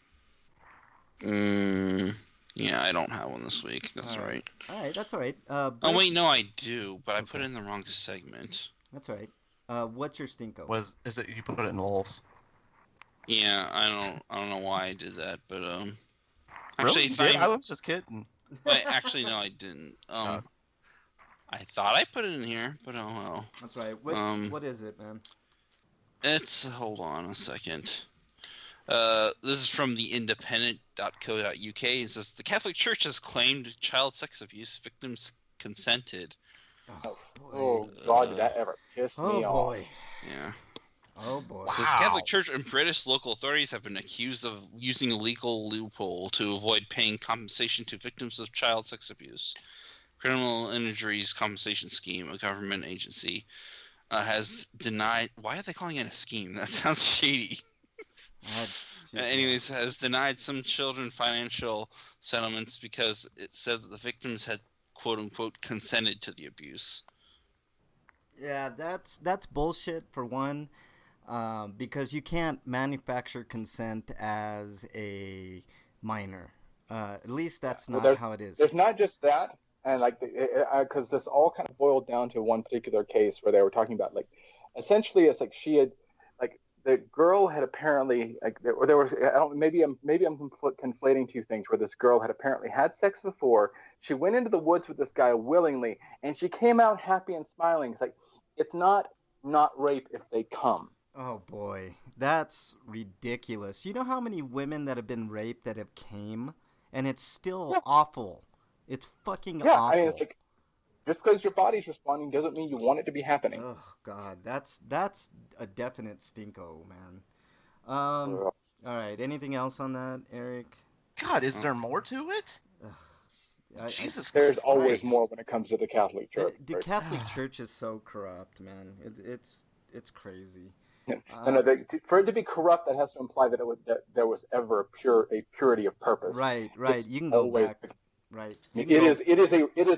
Yeah, I don't have one this week. That's all right. All right, that's all right. Oh wait, no, I do, but I put it in the wrong segment. That's all right. What's your Stinko? Is it you put it in LOLs? Yeah, I don't know why I did that, but actually, Really? it's not even... I was just kidding. Actually, no, I didn't. I thought I put it in here, but oh well. That's right. What is it, man? It's hold on a second. This is from the independent.co.uk. It says the Catholic Church has claimed child sex abuse victims consented. Oh God, did that ever piss me off? boy. Yeah. Oh boy. It says Catholic Church and British local authorities have been accused of using a legal loophole to avoid paying compensation to victims of child sex abuse. Criminal Injuries Compensation Scheme, a government agency, has denied. Why are they calling it a scheme? That sounds shady. Anyways, has denied some children financial settlements because it said that the victims had quote unquote consented to the abuse. Yeah, that's bullshit for one, because you can't manufacture consent as a minor. At least that's not how it is. There's not just that, and like because this all kind of boiled down to one particular case where they were talking about like, essentially it's like she had like the girl had apparently like there was maybe I'm conflating two things where this girl had apparently had sex before. She went into the woods with this guy willingly, and she came out happy and smiling. It's like it's not rape if they come. Oh boy, that's ridiculous. You know how many women that have been raped that have came, and it's still awful. It's fucking awful. I mean, it's like just because your body's responding doesn't mean you want it to be happening. Oh God, that's a definite stinko, man. All right, anything else on that, Eric? God, is there more to it? Jesus Christ. There's always more when it comes to the Catholic Church. The Catholic Church is so corrupt, man. It's crazy. For it to be corrupt, that has to imply that there was ever a purity of purpose. Right. You can go back. Right. It is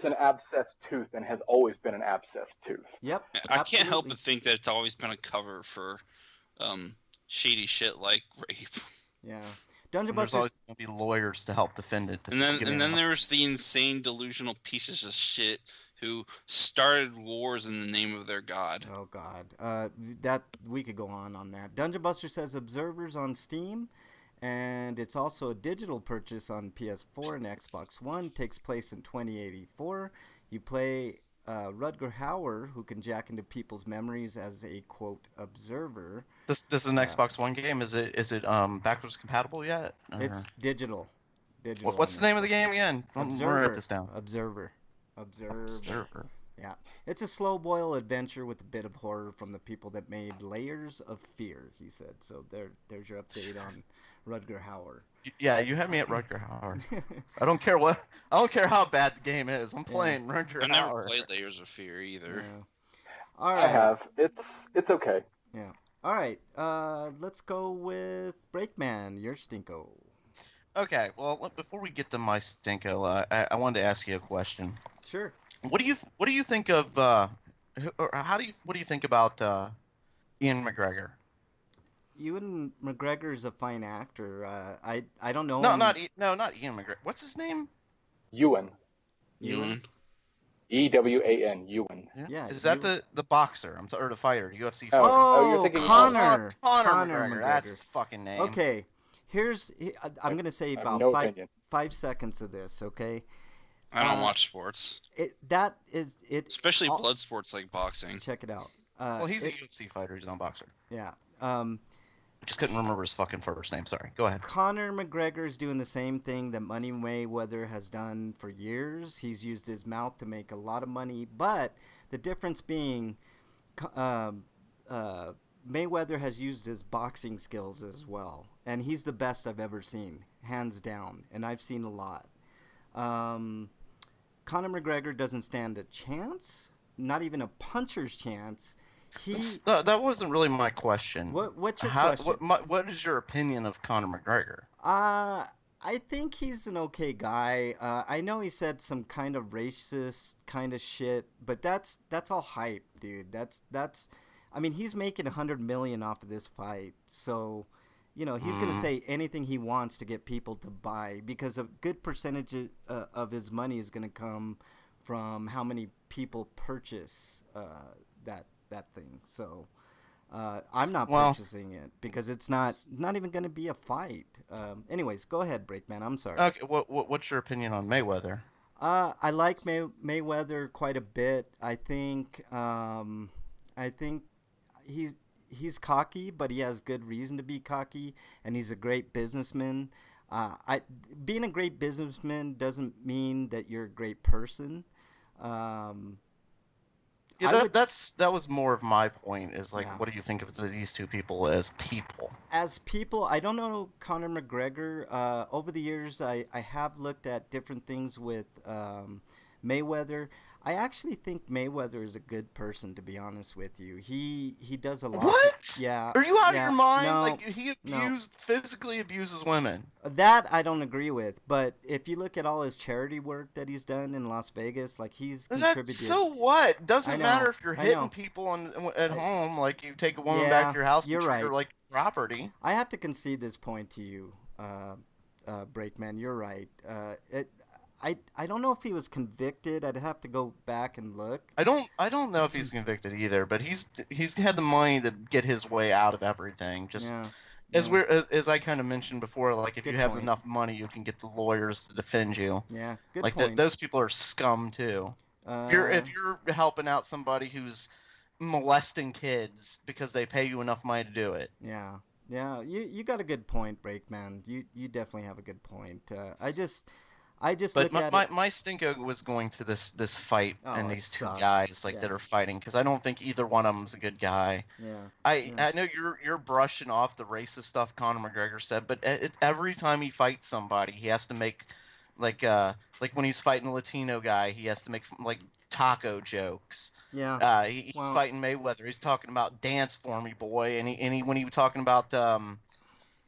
an abscessed tooth and has always been an abscessed tooth. Yep. I can't help but think that it's always been a cover for shady shit like rape. Yeah. Dungeon There's Busters. always going to be lawyers to help defend it. And then there's the insane delusional pieces of shit who started wars in the name of their god. Oh God. That we could go on that. Dungeon Buster says observers on Steam, and it's also a digital purchase on PS4 and Xbox One. Takes place in 2084. You play Rutger Hauer, who can jack into people's memories as a quote observer. This is an Xbox One game. Is it backwards compatible yet? It's digital. What's the name of the game again? Observer. Write this down. Observer. Yeah, it's a slow boil adventure with a bit of horror from the people that made Layers of Fear. He said. So there's your update on Rutger Hauer. Yeah, you had me at Rutger Hauer. I don't care how bad the game is. I'm playing Rutger Hauer. I've never played Layers of Fear either. Yeah. All right. I have. It's okay. Yeah. All right. Let's go with Breakman. Your stinko. Okay. Well, before we get to my stinko, I wanted to ask you a question. Sure. What do you think of what do you think about Ian McGregor? Ewan McGregor's a fine actor. I don't know. No, not Ian McGregor. What's his name? Ewan. Ewan. EWAN. Ewan. Yeah. Is that the boxer? Or the fighter? UFC fighter? Oh, you're thinking Connor. Conor McGregor. That's his fucking name. Okay. I'm gonna say about five seconds of this. Okay. I don't watch sports. Especially blood sports like boxing. Check it out. Well, he's a UFC fighter. He's not a boxer. Yeah. I just couldn't remember his fucking first name. Sorry. Go ahead. Conor McGregor is doing the same thing that Money Mayweather has done for years. He's used his mouth to make a lot of money, but the difference being Mayweather has used his boxing skills as well, and he's the best I've ever seen, hands down, and I've seen a lot. Conor McGregor doesn't stand a chance, not even a puncher's chance. That wasn't really my question. What's your question? What is your opinion of Conor McGregor? I think he's an okay guy. I know he said some kind of racist kind of shit, but that's all hype, dude. That's. I mean, he's making $100 million off of this fight, so he's gonna say anything he wants to get people to buy because a good percentage of his money is gonna come from how many people purchase that thing. So I'm not purchasing it because it's not even going to be a fight. Anyways, go ahead, Breakman. I'm sorry. Okay, what's your opinion on Mayweather? I like Mayweather quite a bit. I think he's cocky, but he has good reason to be cocky, and he's a great businessman. Being a great businessman doesn't mean that you're a great person. Um, Yeah, that was more of my point. Is like, Yeah. what do you think of these two people as people? As people, I don't know Conor McGregor. Over the years, I have looked at different things with Mayweather. I actually think Mayweather is a good person, to be honest with you. He does a lot. What? Yeah. Are you out yeah, of your mind? No, Like he physically abuses women. that I don't agree with. But if you look at all his charity work that he's done in Las Vegas, like he's contributed. That's so what? Doesn't I know, matter if you're I hitting know. people at home, like you take a woman Yeah, back to your house you're and treat her right. like property. I have to concede this point to you, Breakman. You're right. I don't know if he was convicted. I'd have to go back and look. I don't know if he's convicted either, but he's had the money to get his way out of everything. Just Yeah. as I kind of mentioned before, like if Good you have point. enough money, you can get the lawyers to defend you. Yeah. Good Like point. those people are scum too. If you're helping out somebody who's molesting kids because they pay you enough money to do it. Yeah. Yeah. You got a good point, Breakman. You definitely have a good point. I just But look at my stinko was going to this fight Oh, and it these two sucks. guys that Yeah. are fighting because I don't think either one of them's a good guy. Yeah. I know you're brushing off the racist stuff Conor McGregor said, but every time he fights somebody, he has to make like when he's fighting a Latino guy, he has to make like taco jokes. Yeah. He's Well- fighting Mayweather. He's talking about dance for me, boy, and he when he was talking about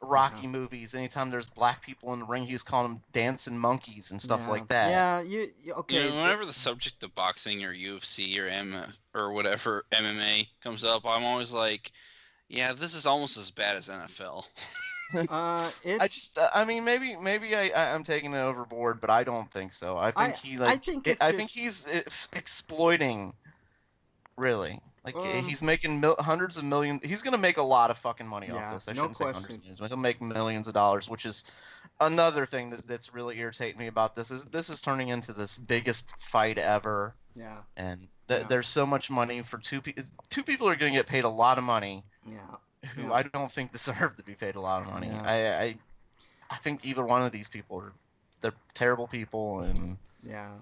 Rocky movies, anytime there's black people in the ring, he was calling them dancing monkeys and stuff like that. Yeah. Okay. You know, whenever the subject of boxing or UFC or whatever MMA comes up, I'm always like, yeah, this is almost as bad as NFL. It's. I mean, maybe I'm taking it overboard, but I don't think so. I think I think he's exploiting, really. Like he's making hundreds of millions. He's gonna make a lot of fucking money off this. I no shouldn't say hundreds question. of millions, but he'll make millions of dollars, which is another thing that's really irritating me about this. This is turning into this biggest fight ever. Yeah. And Yeah. there's so much money for two people. Two people are gonna get paid a lot of money. Yeah. Who Yeah. I don't think deserve to be paid a lot of money. Yeah. I think either one of these people they're terrible people and Yeah.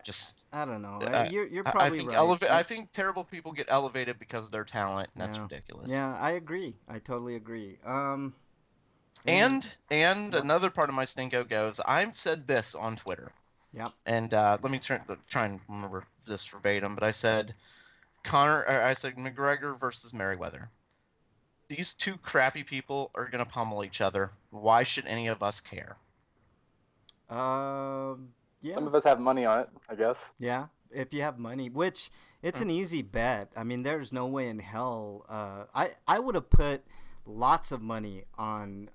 just I don't know. I- You're I probably think right. I think terrible people get elevated because of their talent, and that's Yeah. ridiculous. Yeah, I agree. I totally agree. And another part of my stinko goes, I've said this on Twitter. Yep. And let me try and remember this verbatim, but I said McGregor versus Mayweather. These two crappy people are gonna pummel each other. Why should any of us care? Yeah. Some of us have money on it, I guess. Yeah, if you have money, which it's an easy bet. I mean, there's no way in hell. I would have put lots of money on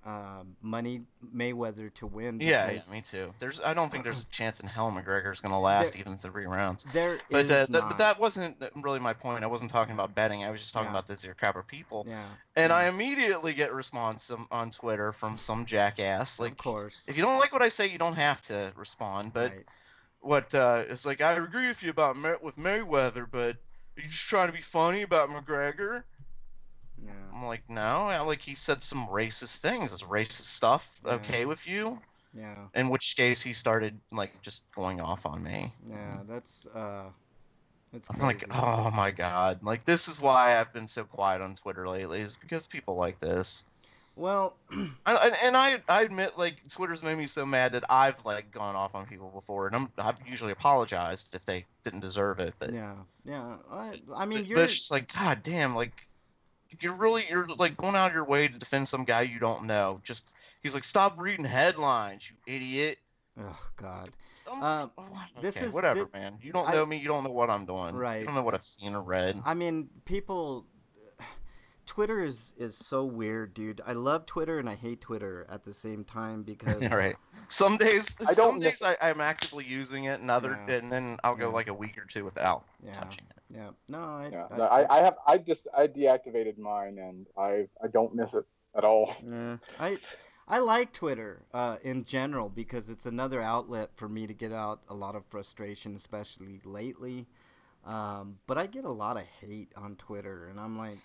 Mayweather to win. Yeah, because me too. I don't think there's a chance in hell McGregor's gonna last even 3 rounds. There But is but not. that wasn't really my point. I wasn't talking about betting. I was just talking about this here crap of people. Yeah. And I immediately get response on Twitter from some jackass. Like, of course. if you don't like what I say, you don't have to respond. But Right. it's like, I agree with you about with Mayweather, but are you just trying to be funny about McGregor? Yeah. I'm like, no. Like, he said some racist things. Is racist stuff okay with you? Yeah. In which case, he started like just going off on me. Yeah. That's I'm crazy. like, oh my god! Like, this is why I've been so quiet on Twitter lately, is because people like this. Well, I admit, like, Twitter's made me so mad that I've like gone off on people before, and I've usually apologized if they didn't deserve it. But yeah. I mean, but it's just like, god damn, like, you're like going out of your way to defend some guy you don't know. He's like, stop reading headlines, you idiot. Oh God. Okay, whatever, man. You don't know me. You don't know what I'm doing. Right. You don't know what I've seen or read. I mean, people. Twitter is so weird, dude. I love Twitter and I hate Twitter at the same time because. Right. Some days I'm actively using it, and and then I'll go like a week or two without touching it. Yeah. No. I deactivated mine, and I don't miss it at all. Yeah. I like Twitter in general because it's another outlet for me to get out a lot of frustration, especially lately. But I get a lot of hate on Twitter, and I'm like,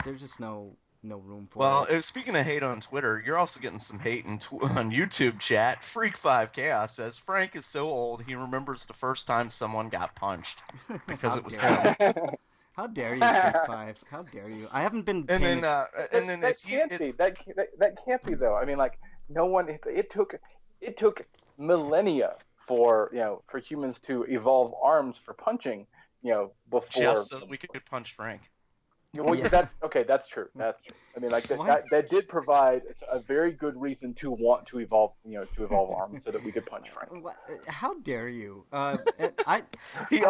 there's just no room for Well, it. speaking of hate on Twitter, you're also getting some hate on YouTube chat. Freak5Chaos says Frank is so old he remembers the first time someone got punched because How it was dare him. you? How dare you, Freak Five? How dare you? I haven't been And paying. then that can't be. That can't be though. I mean, like no one. It took millennia for for humans to evolve arms for punching. Before. Just so that we could punch Frank. Well, Yeah. that's okay. That's true. That's true. I mean, like that did provide a very good reason to want to evolve, to evolve arms so that we could punch Frank. How dare you?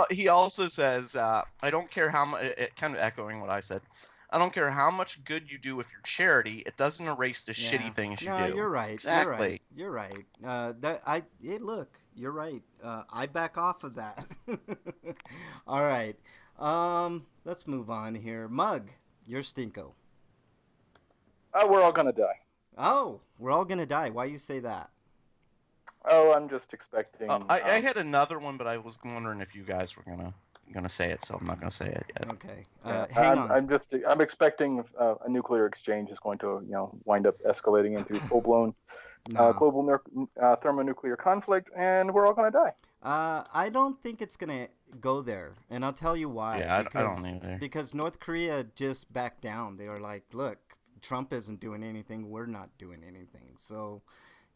He also says, I don't care how much. Kind of echoing what I said. I don't care how much good you do with your charity. It doesn't erase the shitty things you do. No, you're right. Exactly. You're right. Look, you're right. I back off of that. All right. Let's move on here. Mug, you're Stinko. We're all gonna die. Oh, we're all gonna die. Why you say that? Oh, I'm just expecting. I had another one, but I was wondering if you guys were gonna say it, so I'm not gonna say it yet. Okay. Yeah, Hang on. I'm expecting a nuclear exchange is going to wind up escalating into full blown global thermonuclear conflict, and we're all gonna die. I don't think it's gonna go there, and I'll tell you why. Yeah, I don't either. Because North Korea just backed down. They were like, "Look, Trump isn't doing anything. We're not doing anything." So,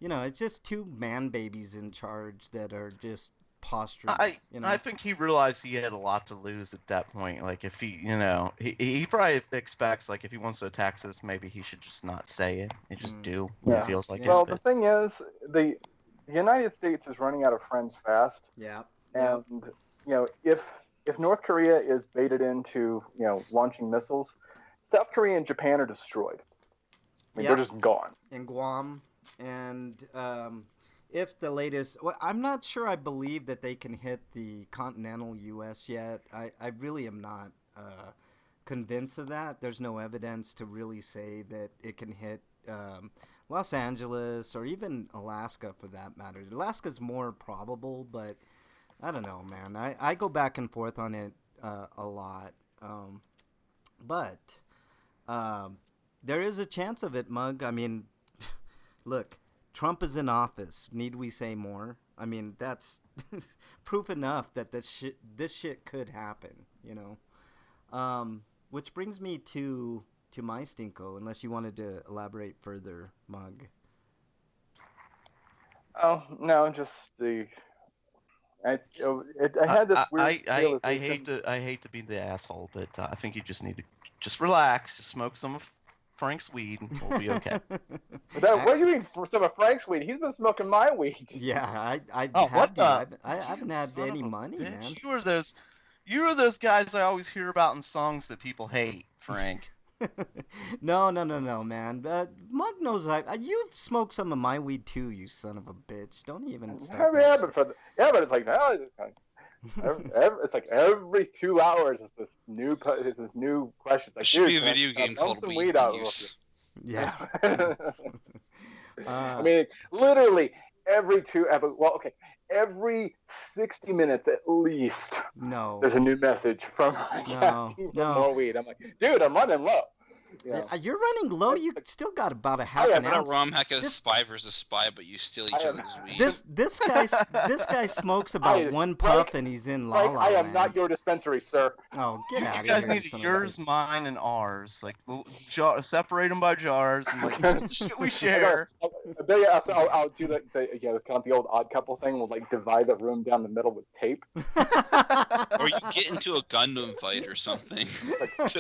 it's just two man babies in charge that are just posturing. I think he realized he had a lot to lose at that point. Like if he probably expects like if he wants to attack us, maybe he should just not say it. He just do when he feels like it. Well, the thing is, the United States is running out of friends fast. Yeah. And if North Korea is baited into launching missiles, South Korea and Japan are destroyed. I mean, they're just gone. And Guam, and if the latest, well, I'm not sure. I believe that they can hit the continental U.S. yet. I really am not convinced of that. There's no evidence to really say that it can hit Los Angeles or even Alaska for that matter. Alaska's more probable, but I don't know, man. I go back and forth on it a lot. But there is a chance of it, Mug. I mean, look, Trump is in office. Need we say more? I mean, that's proof enough that this shit could happen, Which brings me to my Stinko, unless you wanted to elaborate further, Mug. Oh, no, just the... I had this weird realization. I hate to be the asshole, but I think you just need to just relax, just smoke some of Frank's weed, and we'll be okay. What do you mean for some of Frank's weed? He's been smoking my weed. Yeah, I haven't had any money, bitch. man. You are those guys I always hear about in songs that people hate, Frank. No, man. Mug knows you've smoked some of my weed too, you son of a bitch. Don't even start. But it's like now. It's like every 2 hours is this new question. Like, should be a video game called Weed Use. Yeah. I mean, literally every every 60 minutes at least. No. There's a new message from more weed. I'm like, dude, I'm running low. You're running low. You still got about a half an ounce. Rum hack is spy versus spy, but you steal each other's weed. This guy smokes about one puff and he's in La La I am Land. not your dispensary, sir. Oh, get out of here! You guys need yours, mine, and ours. Like separate them by jars and like that's the shit we share. I'll do kind of the old Odd Couple thing. We'll like divide the room down the middle with tape. Or you get into a Gundam fight or something. It's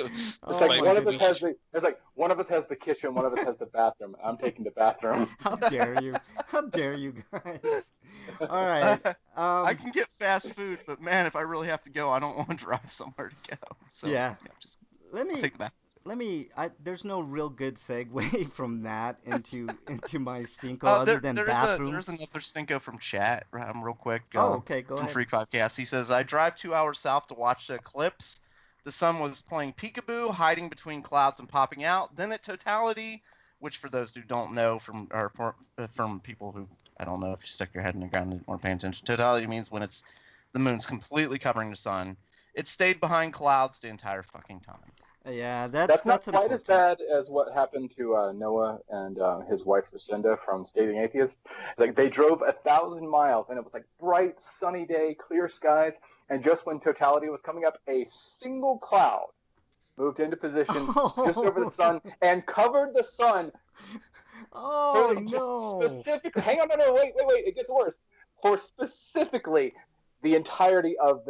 like one of us has the. It's like one of us has the kitchen, one of us has the bathroom. I'm taking the bathroom. How dare you? How dare you guys? All right. I can get fast food, but man, if I really have to go, I don't want to drive somewhere to go. So, just I'll take the bath. There's no real good segue from that into my Stinko other than bathroom. There's another Stinko from chat, real quick. Okay, go from ahead. Freak5Cast. He says, I drive 2 hours south to watch the eclipse. The sun was playing peekaboo, hiding between clouds and popping out. Then at totality, which for those who don't know from people who, I don't know if you stuck your head in the ground and weren't paying attention, totality means when the moon's completely covering the sun. It stayed behind clouds the entire fucking time. Yeah, That's not quite as unfortunate. bad as what happened to Noah and his wife Lucinda from Scathing Atheist. Like they drove 1,000 miles, and it was like bright, sunny day, clear skies, and just when totality was coming up, a single cloud moved into position just over the sun and covered the sun. Oh no! Specifically, hang on, no, wait, it gets worse. For specifically the entirety of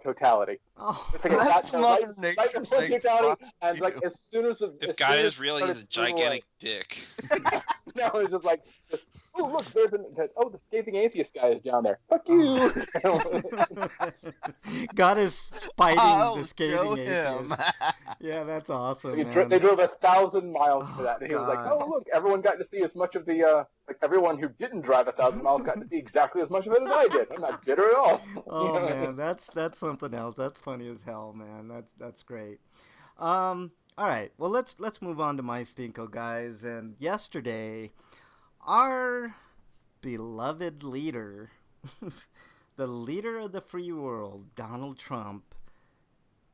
totality. Oh, It's like that's another right nature before thing. totality, and like as soon as If God is real, he's a gigantic dick. No, it's just like, oh look, the Scathing Atheist guy is down there. Fuck you. God is fighting the Scathing him. Atheist. Yeah, that's awesome, They man. drove 1,000 miles for that, and he was like, God. "Oh, look, everyone got to see as much of the like everyone who didn't drive 1,000 miles got to see exactly as much of it as I did. I'm not bitter at all." Oh man, that's something else. That's funny as hell, man. That's great. All right, well let's move on to my stinko, guys. And yesterday, our beloved leader, the leader of the free world, Donald Trump,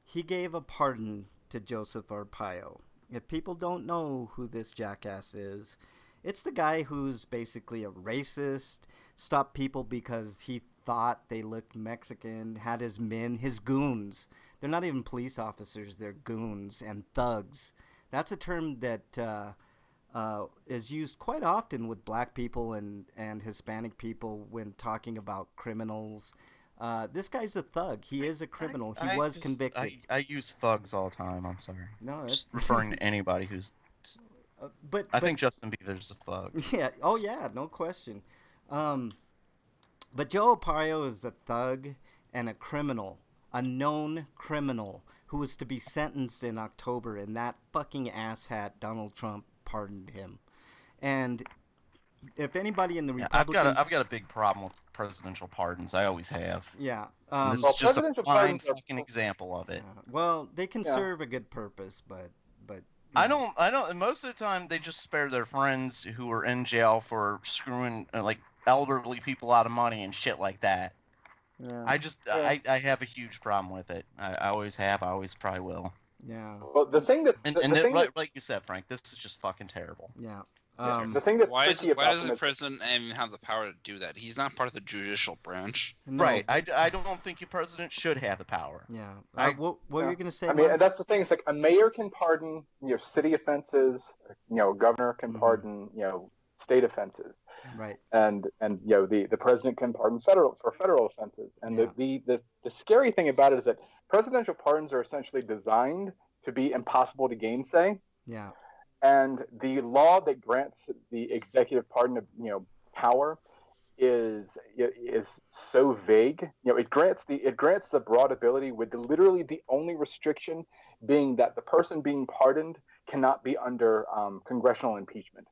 he gave a pardon to Joseph Arpaio. If people don't know who this jackass is, it's the guy who's basically a racist, stopped people because he thought they looked Mexican, had his men, his goons. They're not even police officers, they're goons and thugs. That's a term that is used quite often with black people and Hispanic people when talking about criminals. This guy's a thug. He is a criminal. He was convicted. I use thugs all the time. I'm sorry. No, Just referring to anybody who's. but I think Justin Bieber's a thug. Yeah. Oh yeah. No question. But Joe Arpaio is a thug and a criminal, a known criminal who was to be sentenced in October, and that fucking asshat Donald Trump pardoned him. And if anybody in the Republican, I've got a big problem with presidential pardons. I always have. Yeah. And this Well, is just a presidential fine pardons are- fucking example of it. well, they can serve a good purpose, but. I don't. And most of the time, they just spare their friends who are in jail for screwing like elderly people out of money and shit like that. Yeah. I have a huge problem with it. I always have. I always probably will. Yeah. Well, the thing that Like you said, Frank, this is just fucking terrible. Yeah. the thing that's Why tricky about does them the is president even have the power to do that? He's not part of the judicial branch. No. Right. I don't think your president should have the power. Yeah. I- What were you gonna say? I mean, Mark? that's the thing. It's like a mayor can pardon, city offenses. A governor can Mhm. pardon, state offenses, Right. and the president can pardon federal offenses. And Yeah. the scary thing about it is that presidential pardons are essentially designed to be impossible to gainsay. Yeah. And the law that grants the executive pardon of power is so vague. It grants the broad ability with literally the only restriction being that the person being pardoned cannot be under congressional impeachment.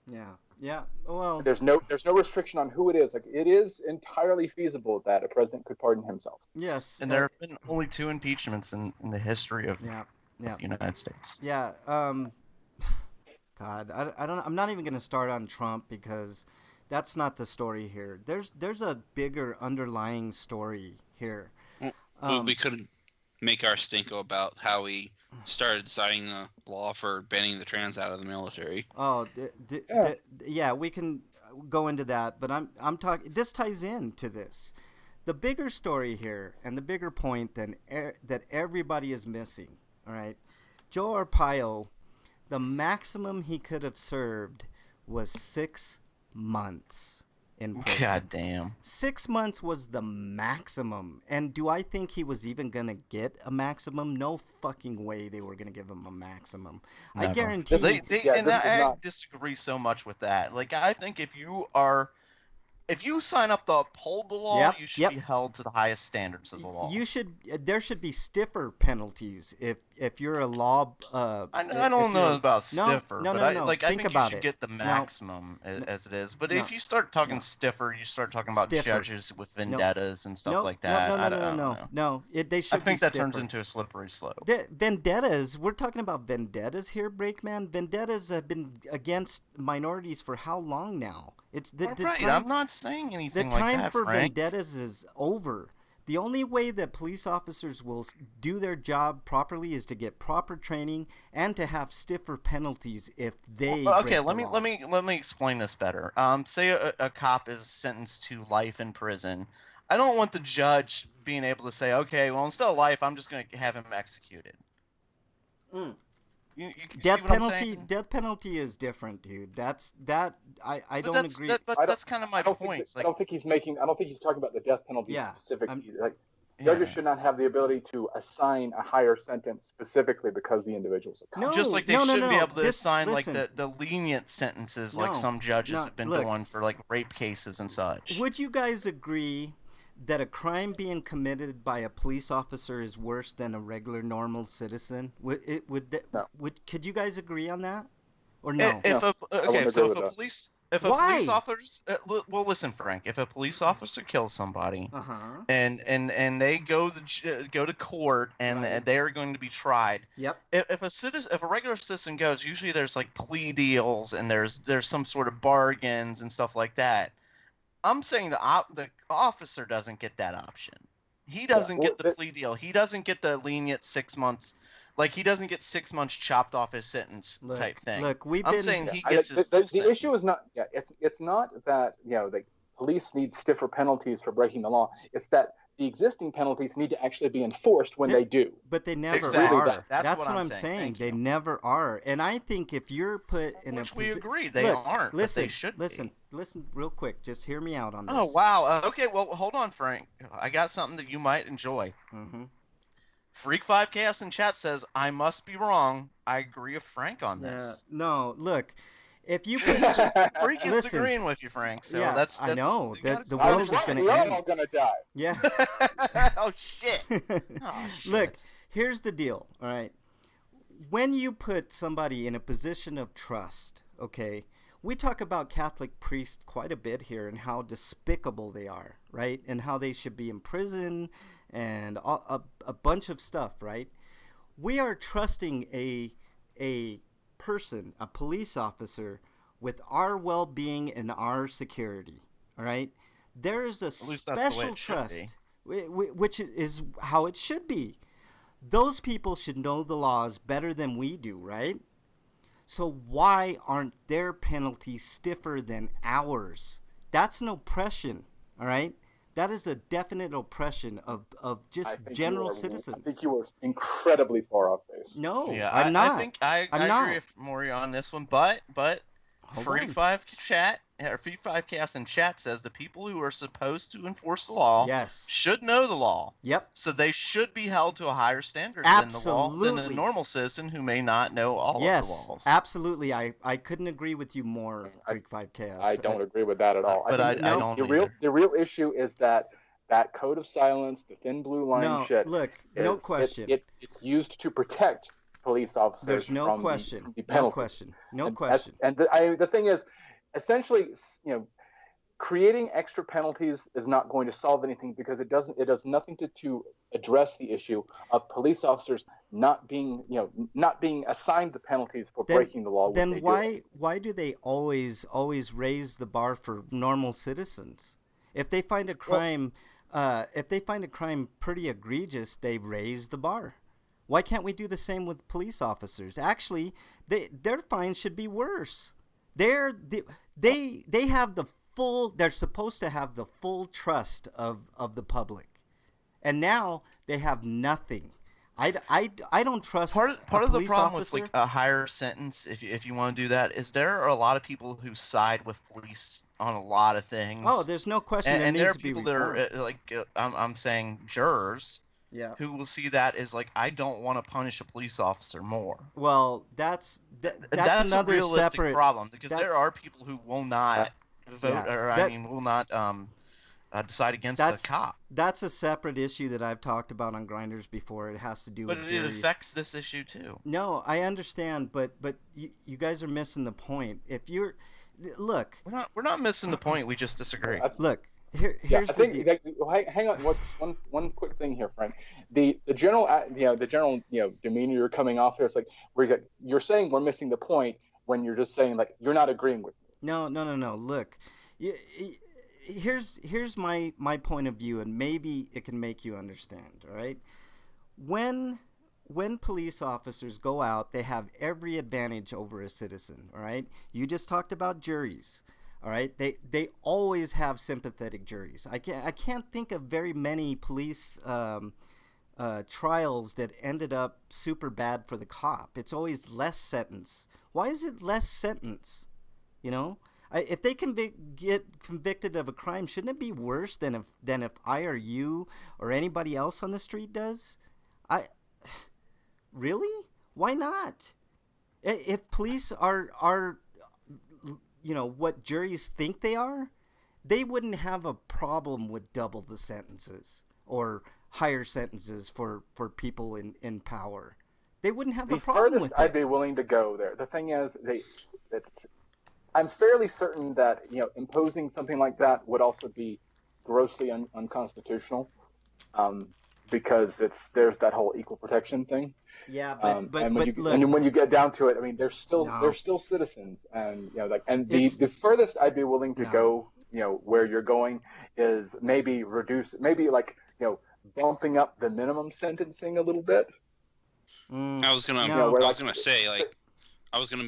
Yeah. Yeah. Well. There's no restriction on who it is. Like it is entirely feasible that a president could pardon himself. Yes. And there have been only 2 impeachments in the history of Yeah. Yeah. the United States. Yeah. God, I don't. I'm not even gonna start on Trump because that's not the story here. There's a bigger underlying story here. We could make our stinko about how he started signing the law for banning the trans out of the military. Oh, yeah, we can go into that, but I'm talking. This ties into this. The bigger story here, and the bigger point that everybody is missing. All right, Joe Arpaio, the maximum he could have served was 6 months in prison. God damn. 6 months was the maximum. And do I think he was even going to get a maximum? No fucking way they were going to give him a maximum. Never. I guarantee I disagree so much with that. Like, I think if you sign up to uphold the law, you should be held to the highest standards of the law. There should be stiffer penalties if you're a law. I don't know about stiffer, no, but I think you should get the maximum as it is. But if you start talking stiffer, you start talking about judges with vendettas and stuff like that. No. They should. I think be that turns stiffer. into a slippery slope. Vendettas. We're talking about vendettas here, Breakman. Vendettas have been against minorities for how long now? It's the right. time, I'm not saying anything like that, The time for Frank. vendettas is over. The only way that police officers will do their job properly is to get proper training and to have stiffer penalties if they Okay, break the let law. me explain this better. Say a cop is sentenced to life in prison. I don't want the judge being able to say, okay, well, instead of life, I'm just going to have him executed. You see what I'm saying? Death penalty is different, dude. I But don't agree. that's kind of my point. I don't think he's talking about the death penalty specifically. Like, judges Yeah. should not have the ability to assign a higher sentence specifically because the individual's a cop. No, Just like they no, shouldn't be no. able to assign Listen. like the lenient sentences No, like some judges no, have been look. doing for like rape cases and such. Would you guys agree that a crime being committed by a police officer is worse than a regular normal citizen? Could you guys agree on that, or no? If a police officer, well, listen, Frank. If a police officer kills somebody, and they go to court and they are going to be tried. Yep. If a regular citizen goes, usually there's like plea deals and there's some sort of bargains and stuff like that. I'm saying the officer doesn't get that option. He doesn't get the plea deal. He doesn't get the lenient 6 months. Like, he doesn't get 6 months chopped off his sentence type thing. Look, I'm saying he gets his full the issue is not. Yeah, it's not that the police need stiffer penalties for breaking the law. It's that the existing penalties need to actually be enforced when they do. But they never Exactly. are. That's what I'm saying. They never are. And I think if you're put in Which a we posi- agree they aren't, but they should be. Listen real quick. Just hear me out on this. Oh, wow. Okay, well, hold on, Frank. I got something that you might enjoy. Mm-hmm. Freak 5 Chaos in chat says, I must be wrong. I agree with Frank on this. No, look. If you put Freak is agreeing with you, Frank. So that's I know that the I world was is right. going to We're end. all gonna die. Yeah. Oh shit. Look, here's the deal. All right. When you put somebody in a position of trust, okay, we talk about Catholic priests quite a bit here and how despicable they are, right? And how they should be in prison and a bunch of stuff, right? We are trusting a person, a police officer, with our well-being and our security, all right? There is a special trust, which is how it should be. Those people should know the laws better than we do, right? So why aren't their penalties stiffer than ours? That's an oppression, all right? That is a definite oppression of just general citizens. I think you were incredibly far off base. No, yeah, I'm not. I think I agree with Maury on this one, but Freak 5 chat or Freak 5 Cast in chat says the people who are supposed to enforce the law should know the law. Yep. So they should be held to a higher standard than the law than a normal citizen who may not know all of the laws. Absolutely. I couldn't agree with you more, Freak 5 Chaos. I don't agree with that at all. But I don't. The real issue is that code of silence, the thin blue line shit. Look, no question. It's used to protect police officers. There's no from question. The no question. No question. And the thing is, essentially, creating extra penalties is not going to solve anything because it does nothing to address the issue of police officers not being assigned the penalties for breaking the law. Then why do they always raise the bar for normal citizens? If they find a crime pretty egregious, they raise the bar. Why can't we do the same with police officers? Actually, their fines should be worse. They have the full. They're supposed to have the full trust of the public, and now they have nothing. I don't trust. Part of the problem officer. with like a higher sentence, if you want to do that, is there are a lot of people who side with police on a lot of things. Oh, there's no question. And there are people that are like I'm saying jurors. Yeah. Who will see that as like, I don't want to punish a police officer more. Well, that's another a realistic separate problem because there are people who will not vote will not decide against the cop. That's a separate issue that I've talked about on Grinders before. It has to do with juries. But it affects this issue too. No, I understand, but you guys are missing the point. If you're look, we're not missing the point. We just disagree. Look. Here's the deal. Hang on. One quick thing here, Frank. The general demeanor you're coming off here is like you're saying we're missing the point when you're just saying like you're not agreeing with me. No. Look, here's my point of view, and maybe it can make you understand. All right, when police officers go out, they have every advantage over a citizen. All right, you just talked about juries. All right, they always have sympathetic juries. I can't think of very many police trials that ended up super bad for the cop. It's always less sentence. Why is it less sentence? You know, if they get convicted of a crime, shouldn't it be worse than if I or you or anybody else on the street does? Really? Why not? If police are what juries think they are, they wouldn't have a problem with double the sentences or higher sentences for people in power. They wouldn't have a problem with it. I'd be willing to go there. The thing is, I'm fairly certain that imposing something like that would also be grossly unconstitutional, because there's that whole equal protection thing. Yeah, and when you get down to it, I mean, they're still citizens, and the furthest I'd be willing to go, where you're going, is maybe bumping up the minimum sentencing a little bit. I was gonna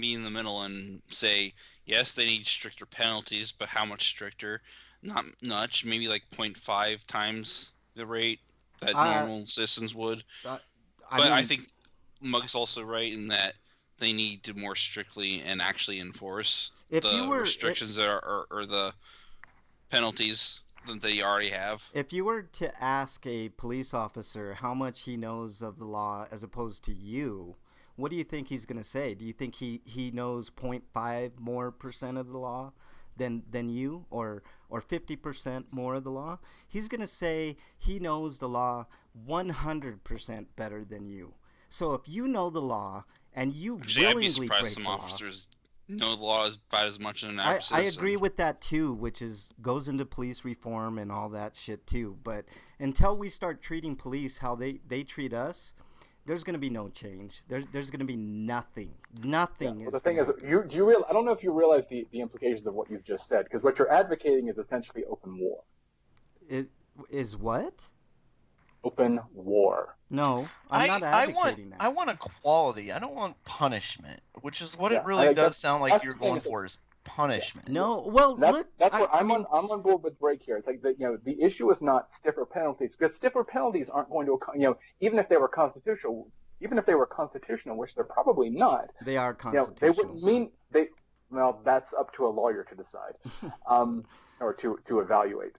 be in the middle and say, yes, they need stricter penalties, but how much stricter? Not much, maybe like 0.5 times the rate that normal citizens would. I think Mug's also right in that they need to more strictly and actually enforce restrictions or the penalties that they already have. If you were to ask a police officer how much he knows of the law as opposed to you, what do you think he's going to say? Do you think he knows 0.5 more percent of the law than you, or 50% more of the law? He's going to say he knows the law 100% better than you. So if you know the law and you willingly break the law, officers know the law about as much as an average citizen. I agree with that too, which goes into police reform and all that shit too. But until we start treating police how they treat us, there's going to be no change. There's going to be nothing. Nothing. Yeah, well, the thing is, I don't know if you realize the implications of what you've just said, because what you're advocating is essentially open war. It is what? Open war. No, I'm not advocating that. I want equality. I don't want punishment, which is what it really does sound like you're going for, is punishment. No, well, I'm on board with Drake here. It's like the issue is not stiffer penalties, because stiffer penalties aren't going to, even if they were constitutional, which they're probably not. They are constitutional. They wouldn't mean well, that's up to a lawyer to decide, or to evaluate.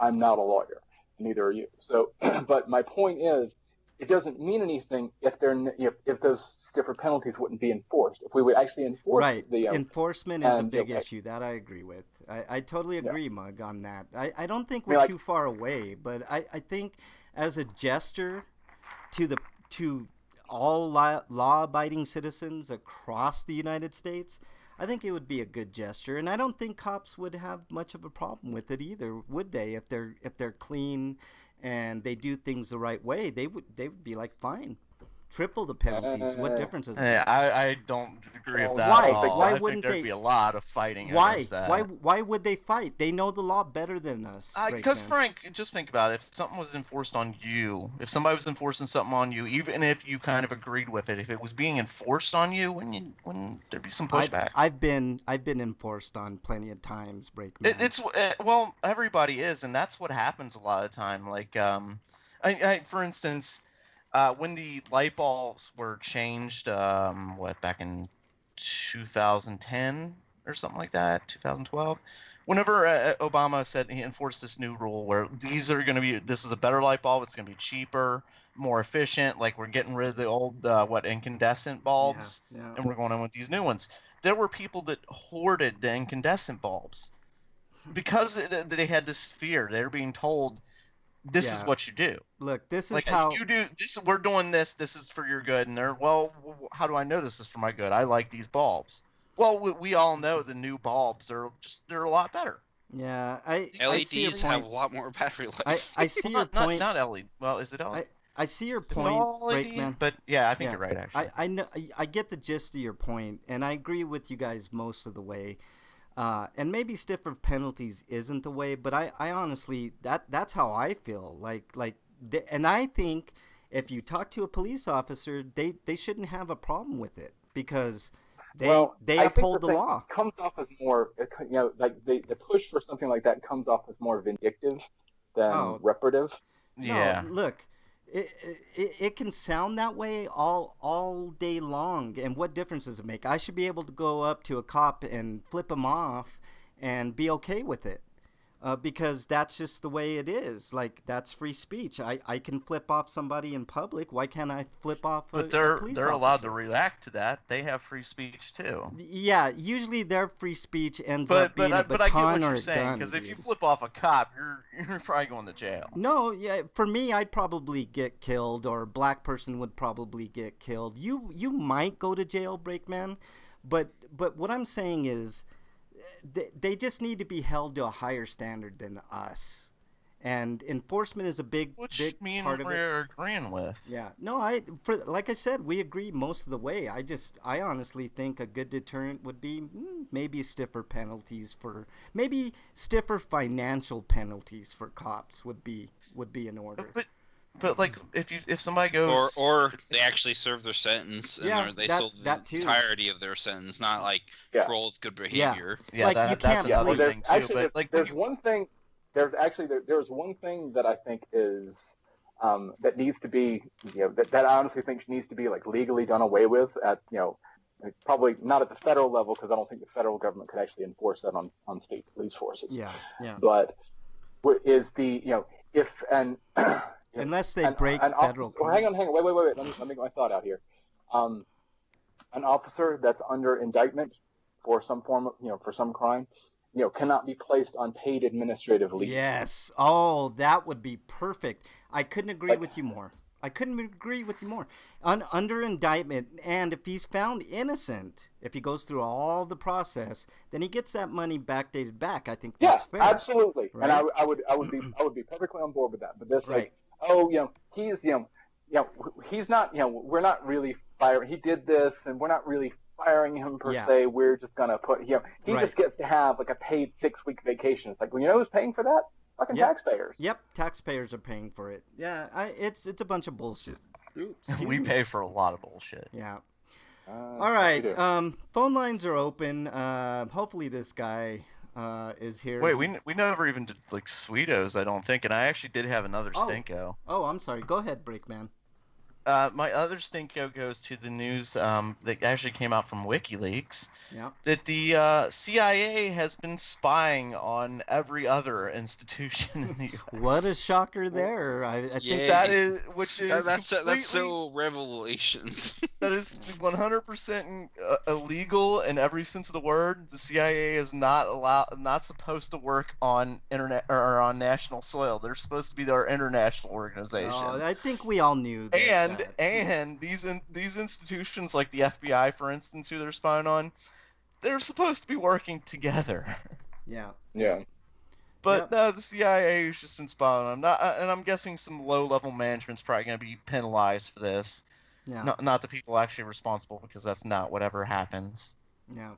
I'm not a lawyer. Neither are you. So, but my point is, it doesn't mean anything if those stiffer penalties wouldn't be enforced. If we would actually enforce enforcement is a big issue. That I agree with. I totally agree, Mug, on that. I don't think we're too far away, but I think as a gesture to all law-abiding citizens across the United States, I think it would be a good gesture, and I don't think cops would have much of a problem with it either, would they? If they're clean and they do things the right way, they would be like, fine, triple the penalties. What difference does it make? I don't agree with that Why? at all. Why I wouldn't think there'd they? be a lot of fighting against that. Why would they fight? They know the law better than us. Because Frank, just think about it. If something was enforced on you, if somebody was enforcing something on you, even if you kind of agreed with it, if it was being enforced on you, wouldn't there'd be some pushback? I've been enforced on plenty of times, Brakeman. Well, everybody is, and that's what happens a lot of the time. Like, for instance, when the light bulbs were changed, back in 2010 or something like that, 2012. Whenever Obama said he enforced this new rule where this is a better light bulb, it's going to be cheaper, more efficient. Like, we're getting rid of the old incandescent bulbs, and we're going in with these new ones. There were people that hoarded the incandescent bulbs because they had this fear. They were being told, this is what you do. Look, this is like, how you do this. We're doing this. This is for your good. And they're, well, how do I know this is for my good? I like these bulbs. Well, we all know the new bulbs they're a lot better. Yeah, LEDs have a lot more battery life. I see your point. Not LED. Well, is it LED? I see your point, Brakeman. But yeah, I think you're right. Actually, I know. I get the gist of your point, and I agree with you guys most of the way. And maybe stiffer penalties isn't the way, but I honestly that's how I feel. And I think if you talk to a police officer, they shouldn't have a problem with it because they I think uphold the thing law. comes off as more, like the push for something like that comes off as more vindictive than reparative. Yeah. No, look, it can sound that way all day long. And what difference does it make? I should be able to go up to a cop and flip him off and be okay with it. Because that's just the way it is. Like, that's free speech. I can flip off somebody in public. Why can't I flip off a police they're allowed officer? to react to that. They have free speech too. Yeah, usually their free speech ends up being a I get baton what or you're a saying, gun. because if you flip off a cop, you're probably going to jail. No, yeah, for me, I'd probably get killed, or a black person would probably get killed. You might go to jail, Breakman, but what I'm saying is, they just need to be held to a higher standard than us, and enforcement is a big me and part of it. we're agreeing with. Yeah, no, like I said, we agree most of the way. I honestly think a good deterrent would be maybe stiffer penalties maybe stiffer financial penalties for cops would be in order. But like if somebody goes or they actually serve their sentence and they sold the entirety of their sentence, not like parole with good behavior. Like you can't. That's another thing too. Actually, but like there's one thing. There's one thing that I think is that needs to be that I honestly think needs to be like legally done away with at probably not at the federal level, because I don't think the federal government could actually enforce that on state police forces. Yeah. But is if and unless they break federal. Hang on, wait. Let me get my thought out here. An officer that's under indictment for some form of for some crime, cannot be placed on paid administrative leave. Yes. Oh, that would be perfect. I couldn't agree with you more. Under indictment, and if he's found innocent, if he goes through all the process, then he gets that money backdated back. I think that's fair. Absolutely. Right? And I would be perfectly on board with that. But this he's not, we're not really firing. He did this, and we're not really firing him per se. We're just gonna put, he just gets to have like a paid 6-week vacation. It's like, who's paying for that? Fucking taxpayers. Yep, taxpayers are paying for it. Yeah, it's a bunch of bullshit. We pay for a lot of bullshit. Yeah. All right. Phone lines are open. Hopefully this guy is here. Wait, we never even did like Sweetos, I don't think, and I actually did have another Stinko. Oh, I'm sorry. Go ahead, Breakman. My other Stinko goes to the news that actually came out from WikiLeaks. Yeah. That the CIA has been spying on every other institution in the U.S. What a shocker there! I think that's so revelations. That is 100% illegal in every sense of the word. The CIA is not supposed to work on internet or on national soil. They're supposed to be our international organization. Oh, I think we all knew that. And these institutions like the FBI, for instance, who they're spying on, they're supposed to be working together. Yeah. But no, the CIA has just been spying on them. And I'm guessing some low-level management's probably going to be penalized for this. Yeah. Not the people actually responsible, because that's not whatever happens. Yeah.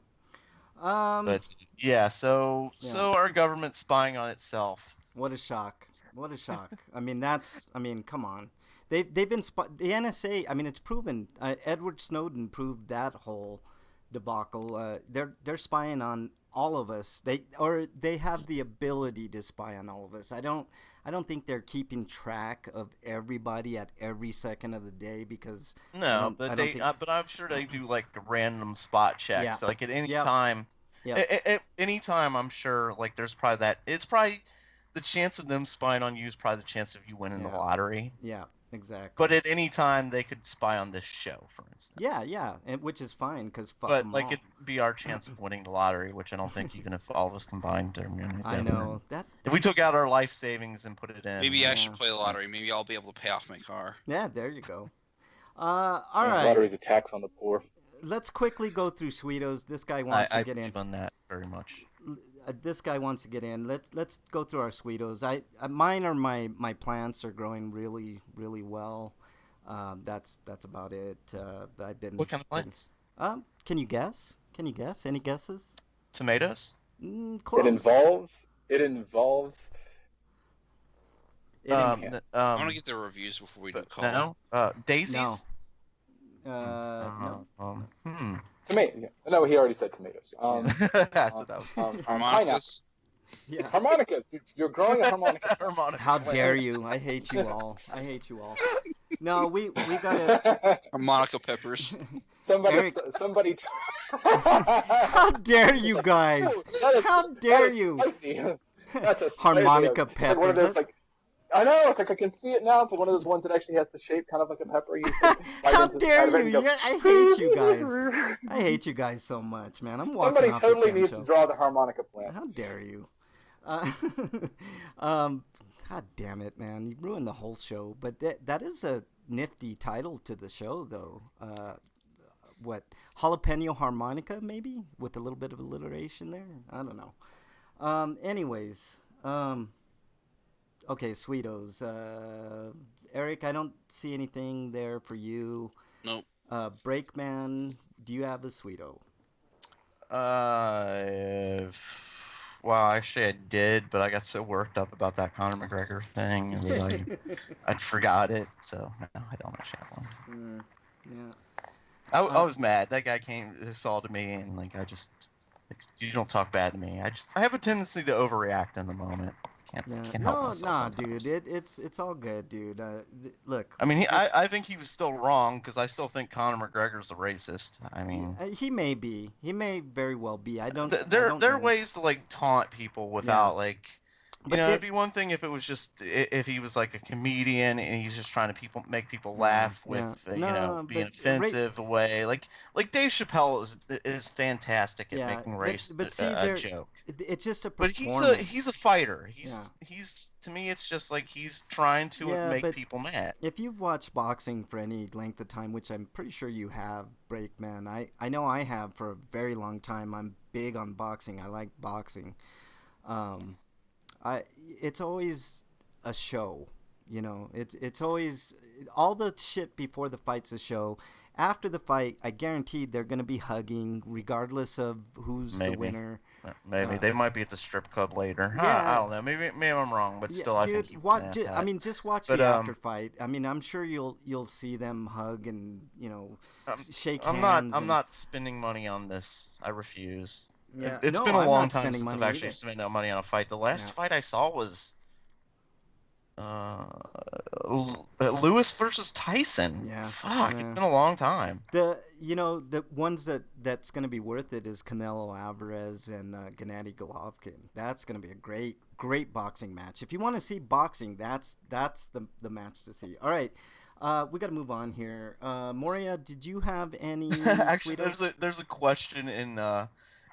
But yeah, so our government's spying on itself. What a shock! I mean, come on. They've been the NSA. I mean, it's proven. Edward Snowden proved that whole debacle. They're spying on all of us. They have the ability to spy on all of us. I don't think they're keeping track of everybody at every second of the day, because but I'm sure they do like random spot checks. Yeah. Like at any time. At any time, I'm sure like there's probably that. It's probably the chance of them spying on you is probably the chance of you winning the lottery. Yeah. Exactly. But at any time, they could spy on this show, for instance. Yeah, which is fine, because But like it'd be our chance of winning the lottery, which I don't think even if all of us combined, I know that. If we took out our life savings and put it in, maybe I should play the lottery. Maybe I'll be able to pay off my car. Yeah, there you go. All right. Lottery's a tax on the poor. Let's quickly go through Sweetos. This guy wants to get in. I've done that very much. This guy wants to get in. Let's go through our Sweetos. Mine are my plants are growing really, really well. That's about it. I've been. What kind of plants? Can you guess? Any guesses? Tomatoes. Close. It involves. I want to get the reviews before we do call. No. Daisies. No. Tomato. No, he already said tomatoes. That's what that was. Harmonicas. Yeah. Harmonicas. You're growing a harmonica. How dare you? I hate you all. No, we gotta. Harmonica peppers. Somebody. How dare you guys? How dare you? Harmonica peppers. One of those, I know. It's like I can see it now. It's like one of those ones that actually has the shape kind of like a pepper. How dare you? Yeah, I hate you guys. I hate you guys so much, man. I'm walking Somebody off totally this needs show. to draw the harmonica plant. How dare you? God damn it, man! You ruined the whole show. But that is a nifty title to the show, though. What, jalapeno harmonica, maybe, with a little bit of alliteration there. I don't know. Anyways, okay, Sweetos. Eric, I don't see anything there for you. Nope. Brakeman, do you have a Sweeto? Well, actually, I did, but I got so worked up about that Conor McGregor thing that I forgot it. So no, I don't actually have one. Yeah. I was mad. That guy saw to me, and you don't talk bad to me. I have a tendency to overreact in the moment. Can't help myself sometimes. Dude, it's all good, dude. Look. I mean, I think he was still wrong because I still think Conor McGregor's a racist. I mean, he may be. He may very well be. I don't. There know. are ways to taunt people without it'd be one thing if it was just if he was like a comedian and he's just trying to make people laugh with being offensive away. Like Dave Chappelle is fantastic at making race a joke. It's just a performance. But he's a fighter. He's to me it's just like he's trying to make people mad. If you've watched boxing for any length of time, which I'm pretty sure you have, Brakeman, I know I have for a very long time. I'm big on boxing. I like boxing. It's always a show, It's always all the shit before the fight's a show. After the fight, I guarantee they're gonna be hugging, regardless of who's the winner. Maybe they might be at the strip club later. Yeah. I don't know. Maybe I'm wrong, but still, I think he was an I mean, just watch the after fight. I mean, I'm sure you'll see them hug and shake hands. I'm not spending money on this. I refuse. Yeah. It's been a long time since I've actually spent no money on a fight. The last fight I saw was Lewis versus Tyson. Yeah. Fuck, it's been a long time. The ones that's going to be worth it is Canelo Alvarez and Gennady Golovkin. That's going to be a great boxing match. If you want to see boxing, that's the match to see. All right. We got to move on here. Moria, did you have any actually there's a question in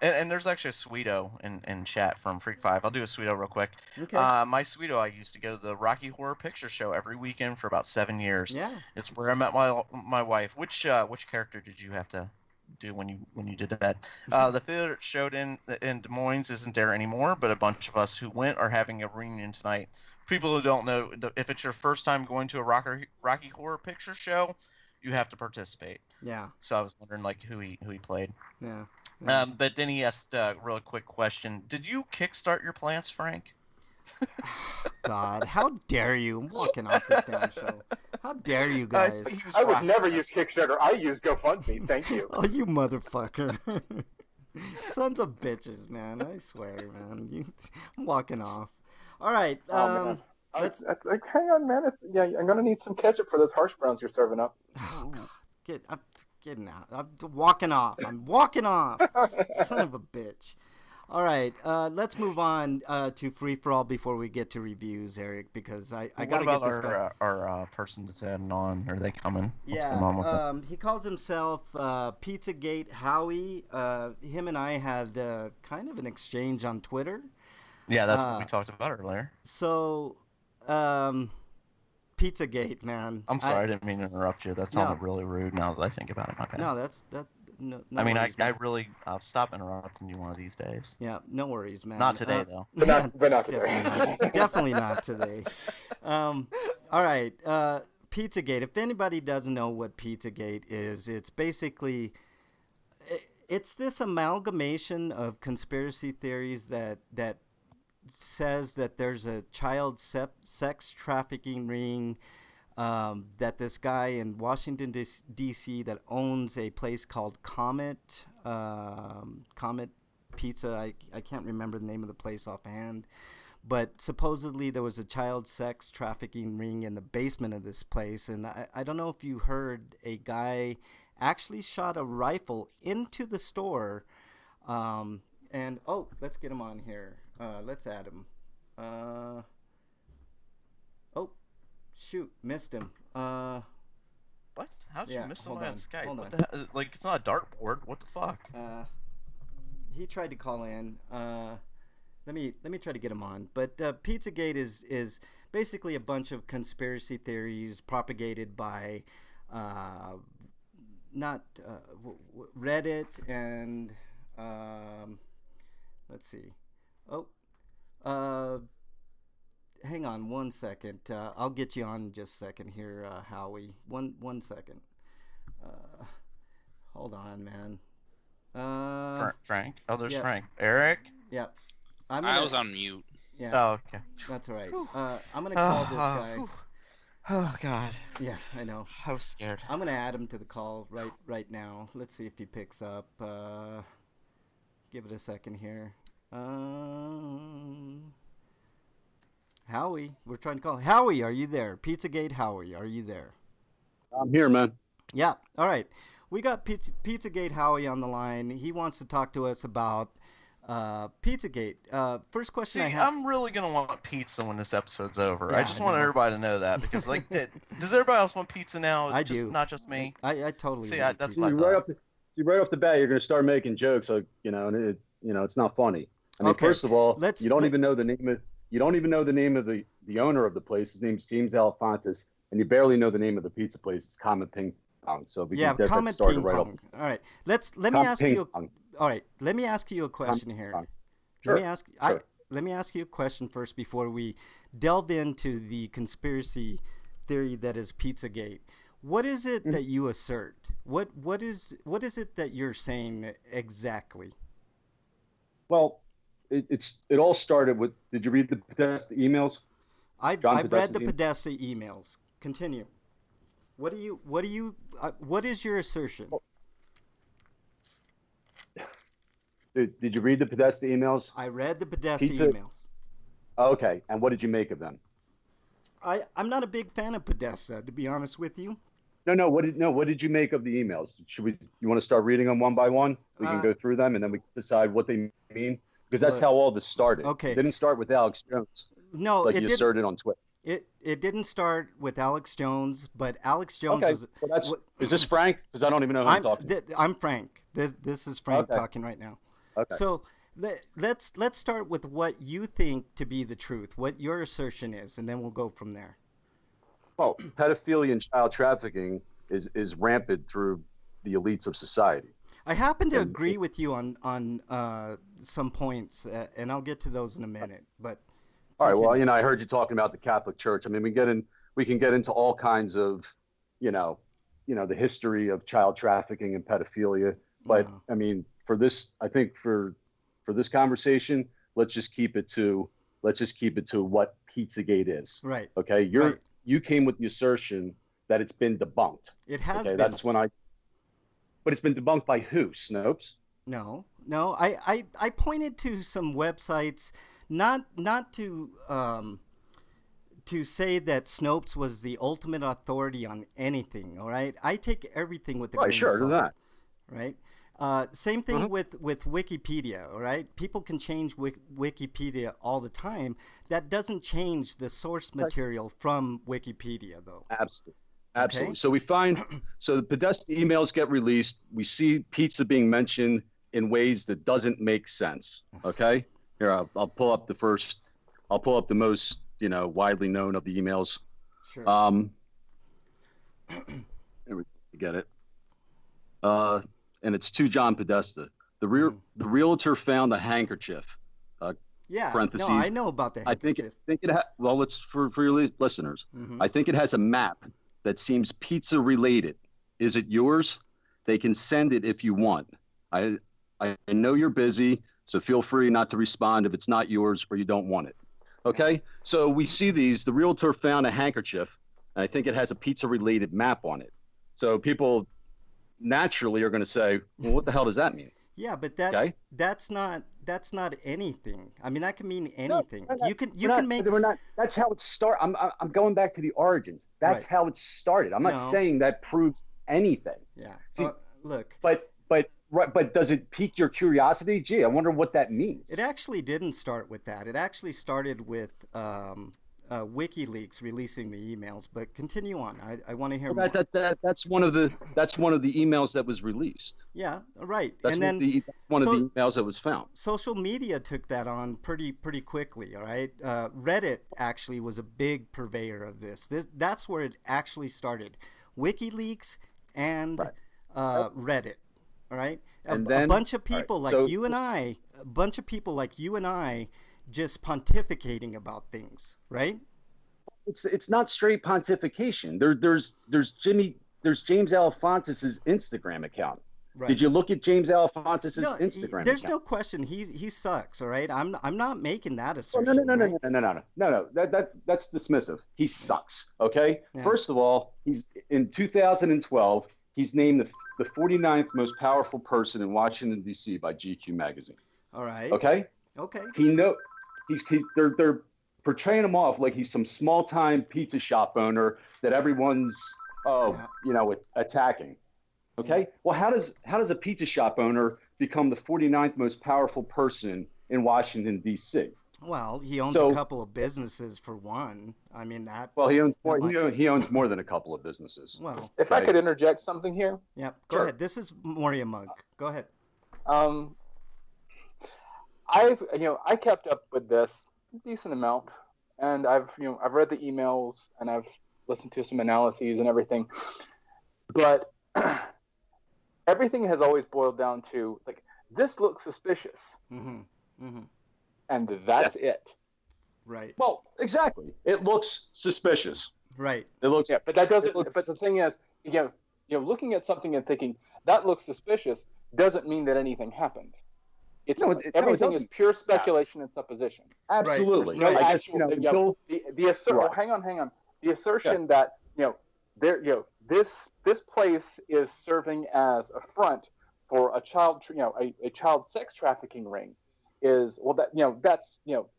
and there's actually a Sweeto in chat from Freak 5. I'll do a Sweeto real quick. Okay. My Sweeto, I used to go to the Rocky Horror Picture Show every weekend for about 7 years. Yeah. It's where I met my wife. Which character did you have to do when you did that? The theater showed in Des Moines isn't there anymore, but a bunch of us who went are having a reunion tonight. People who don't know, if it's your first time going to a Rocky Horror Picture Show, you have to participate. Yeah. So I was wondering who he played. Yeah. But then he asked a really quick question. Did you kickstart your plants, Frank? God, how dare you? I'm walking off this damn show. How dare you guys? I would never use Kickstarter. I use GoFundMe. Thank you. Oh, you motherfucker. Sons of bitches, man. I swear, man. I'm walking off. All right. Let's hang on, man. I'm gonna need some ketchup for those harsh browns you're serving up. Oh, God. I'm getting out. I'm walking off. Son of a bitch. All right. Let's move on to Free For All before we get to reviews, Eric, because I got to get this guy. Our person that's adding on? Are they coming? What's Yeah. going on with them? He calls himself Pizzagate Howie. Him and I had kind of an exchange on Twitter. Yeah, that's what we talked about earlier. So, Pizzagate, man. I'm sorry, I didn't mean to interrupt you. That sounded really rude now that I think about it. My bad. No, that. No I mean, worries, I'll stop interrupting you one of these days. Yeah, no worries, man. Not today, though. But not today. Definitely not today. All right, Pizzagate. If anybody doesn't know what Pizzagate is, it's basically it's this amalgamation of conspiracy theories that says that there's a child sex trafficking ring, that this guy in Washington D.C. that owns a place called Comet Pizza. I can't remember the name of the place offhand, but supposedly there was a child sex trafficking ring in the basement of this place. And I don't know if you heard, a guy actually shot a rifle into the store. And let's get him on here. Let's add him. Shoot, missed him. What? How did you miss hold somebody on on, Skype? hold What on. the hell? Like, it's not a dartboard. What the fuck? He tried to call in. Let me try to get him on. But Pizzagate is basically a bunch of conspiracy theories propagated by Reddit and let's see. Hang on one second. I'll get you on in just a second here, Howie. One second. Hold on, man. Frank? Oh, there's yeah. Frank. Eric? Yeah. I was on mute. Yeah. Oh, okay. That's all right. I'm going to call this guy. Oh, God. Yeah, I know. I was scared. I'm going to add him to the call right now. Let's see if he picks up. Give it a second here. Howie, we're trying to call. Howie, are you there? Pizzagate Howie, are you there? I'm here, man. Yeah. All right. We got Pizzagate Howie on the line. He wants to talk to us about Pizzagate. First question I have. I'm really gonna want pizza when this episode's over. Yeah, I just I want know. everybody to know that, because does everybody else want pizza now? I just, do. Not just me. I totally. See, want that's pizza. what I thought. Right off the bat, you're going to start making jokes, and it's not funny. I mean, Okay, first of all, let's- you don't even know the name of the owner of the place. His name's James Alefantis, and you barely know the name of the pizza place. It's Comet Ping Pong. So we can get that Comet started Ping right Pong. off. All right. Let me Comet ask Ping you. Pong. All right. Let me ask you a question Comet here. Pong. Sure. Let me ask you a question first before we delve into the conspiracy theory that is Pizzagate. What is it that you assert? What is it that you're saying exactly? Well, it all started with. Did you read the Podesta emails? I've read the Podesta emails. Continue. What is your assertion? Did you read the Podesta emails? I read the Podesta Pizza- emails. Okay, and what did you make of them? I'm not a big fan of Podesta, to be honest with you. No. What did you make of the emails? You want to start reading them one by one? We can go through them and then we can decide what they mean, because that's Look, how all this started. okay. It didn't start with Alex Jones, No, like it you didn't. asserted on Twitter. It didn't start with Alex Jones, but Alex Jones Okay, was. well, is this Frank? Because I don't even know who I'm talking to. I'm Frank. This is Frank Okay. talking right now. Okay. So let's start with what you think to be the truth, what your assertion is, and then we'll go from there. Well, pedophilia and child trafficking is rampant through the elites of society. I happen to agree with you on some points, and I'll get to those in a minute. But All right. Well, continue. I heard you talking about the Catholic Church. I mean, we can get into all kinds of, the history of child trafficking and pedophilia. But No. I mean, for this conversation, let's just keep it to what Pizzagate is. Right. Okay. Right. You came with the assertion that it's been debunked. It has Okay. been. That's when but it's been debunked by who? Snopes? No. I pointed to some websites, not to say that Snopes was the ultimate authority on anything. All right, I take everything with a Right. grain Sure. of Do salt. that. Right. Same thing with Wikipedia. All right, people can change Wikipedia all the time. That doesn't change the source material from Wikipedia, though. Absolutely. Okay. Absolutely. So the Podesta emails get released. We see pizza being mentioned in ways that doesn't make sense. Okay. Here, I'll pull up the most, widely known of the emails. Sure. Here we get it. And it's to John Podesta. The realtor found a handkerchief. Yeah. parentheses. No, I know about the I think handkerchief. well, let's for your listeners. Mhm. I think it has a map that seems pizza related. Is it yours? They can send it if you want. I I know you're busy, so feel free not to respond if it's not yours or you don't want it. Okay? So we see these. The realtor found a handkerchief, and I think it has a pizza-related map on it. So people naturally are going to say, well, what the hell does that mean? Yeah, but Okay. that's not anything. I mean, that can mean anything. No, You can make. We're not. That's how it started. I'm going back to the origins. That's Right. how it started. I'm not No. saying that proves anything. Yeah. See, Look, but does it pique your curiosity? Gee, I wonder what that means. it actually didn't start with that. It actually started with WikiLeaks releasing the emails. But continue on. I want to hear more. That's one of the emails that was released. Yeah. Right. That's and then that's one of the emails that was found. social media took that on pretty quickly. All right. Reddit actually was a big purveyor of this. That's where it actually started. WikiLeaks and Right. Reddit. All right. And a then- bunch of all right, people so- like you and I, just pontificating about things, right? It's not straight pontification. There's James Alefontis's Instagram account. Right. Did you look at James Alefontis's No, Instagram there's account? no question. He sucks. All right. I'm not making that Oh, assertion. no. right? That's dismissive. He sucks. Okay. Yeah. First of all, he's in 2012. He's named the 49th most powerful person in Washington D.C. by GQ magazine. All right. Okay. Okay. They're portraying him off like he's some small time pizza shop owner that everyone's attacking. Okay. Well, how does a pizza shop owner become the 49th most powerful person in Washington D.C.? Well, he owns a couple of businesses for one. I mean that. Well, he owns more. He owns more than a couple of businesses. Well, If I could interject something here. yeah. Go Sure. ahead. This is Moria Mug. Go ahead. I kept up with this a decent amount, and I've read the emails and I've listened to some analyses and everything, but everything has always boiled down to like this looks suspicious, Mm-hmm. Mm-hmm. and that's Yes. it. Right. Well, exactly. It looks suspicious. Right. It looks. Yeah, but that doesn't. It looks- But the thing is, looking at something and thinking that looks suspicious doesn't mean that anything happened. Everything is doesn't. pure speculation and supposition. Absolutely. Right. I just, Actual- until Right. Hang on. The assertion that this place is serving as a front for a child a child sex trafficking ring is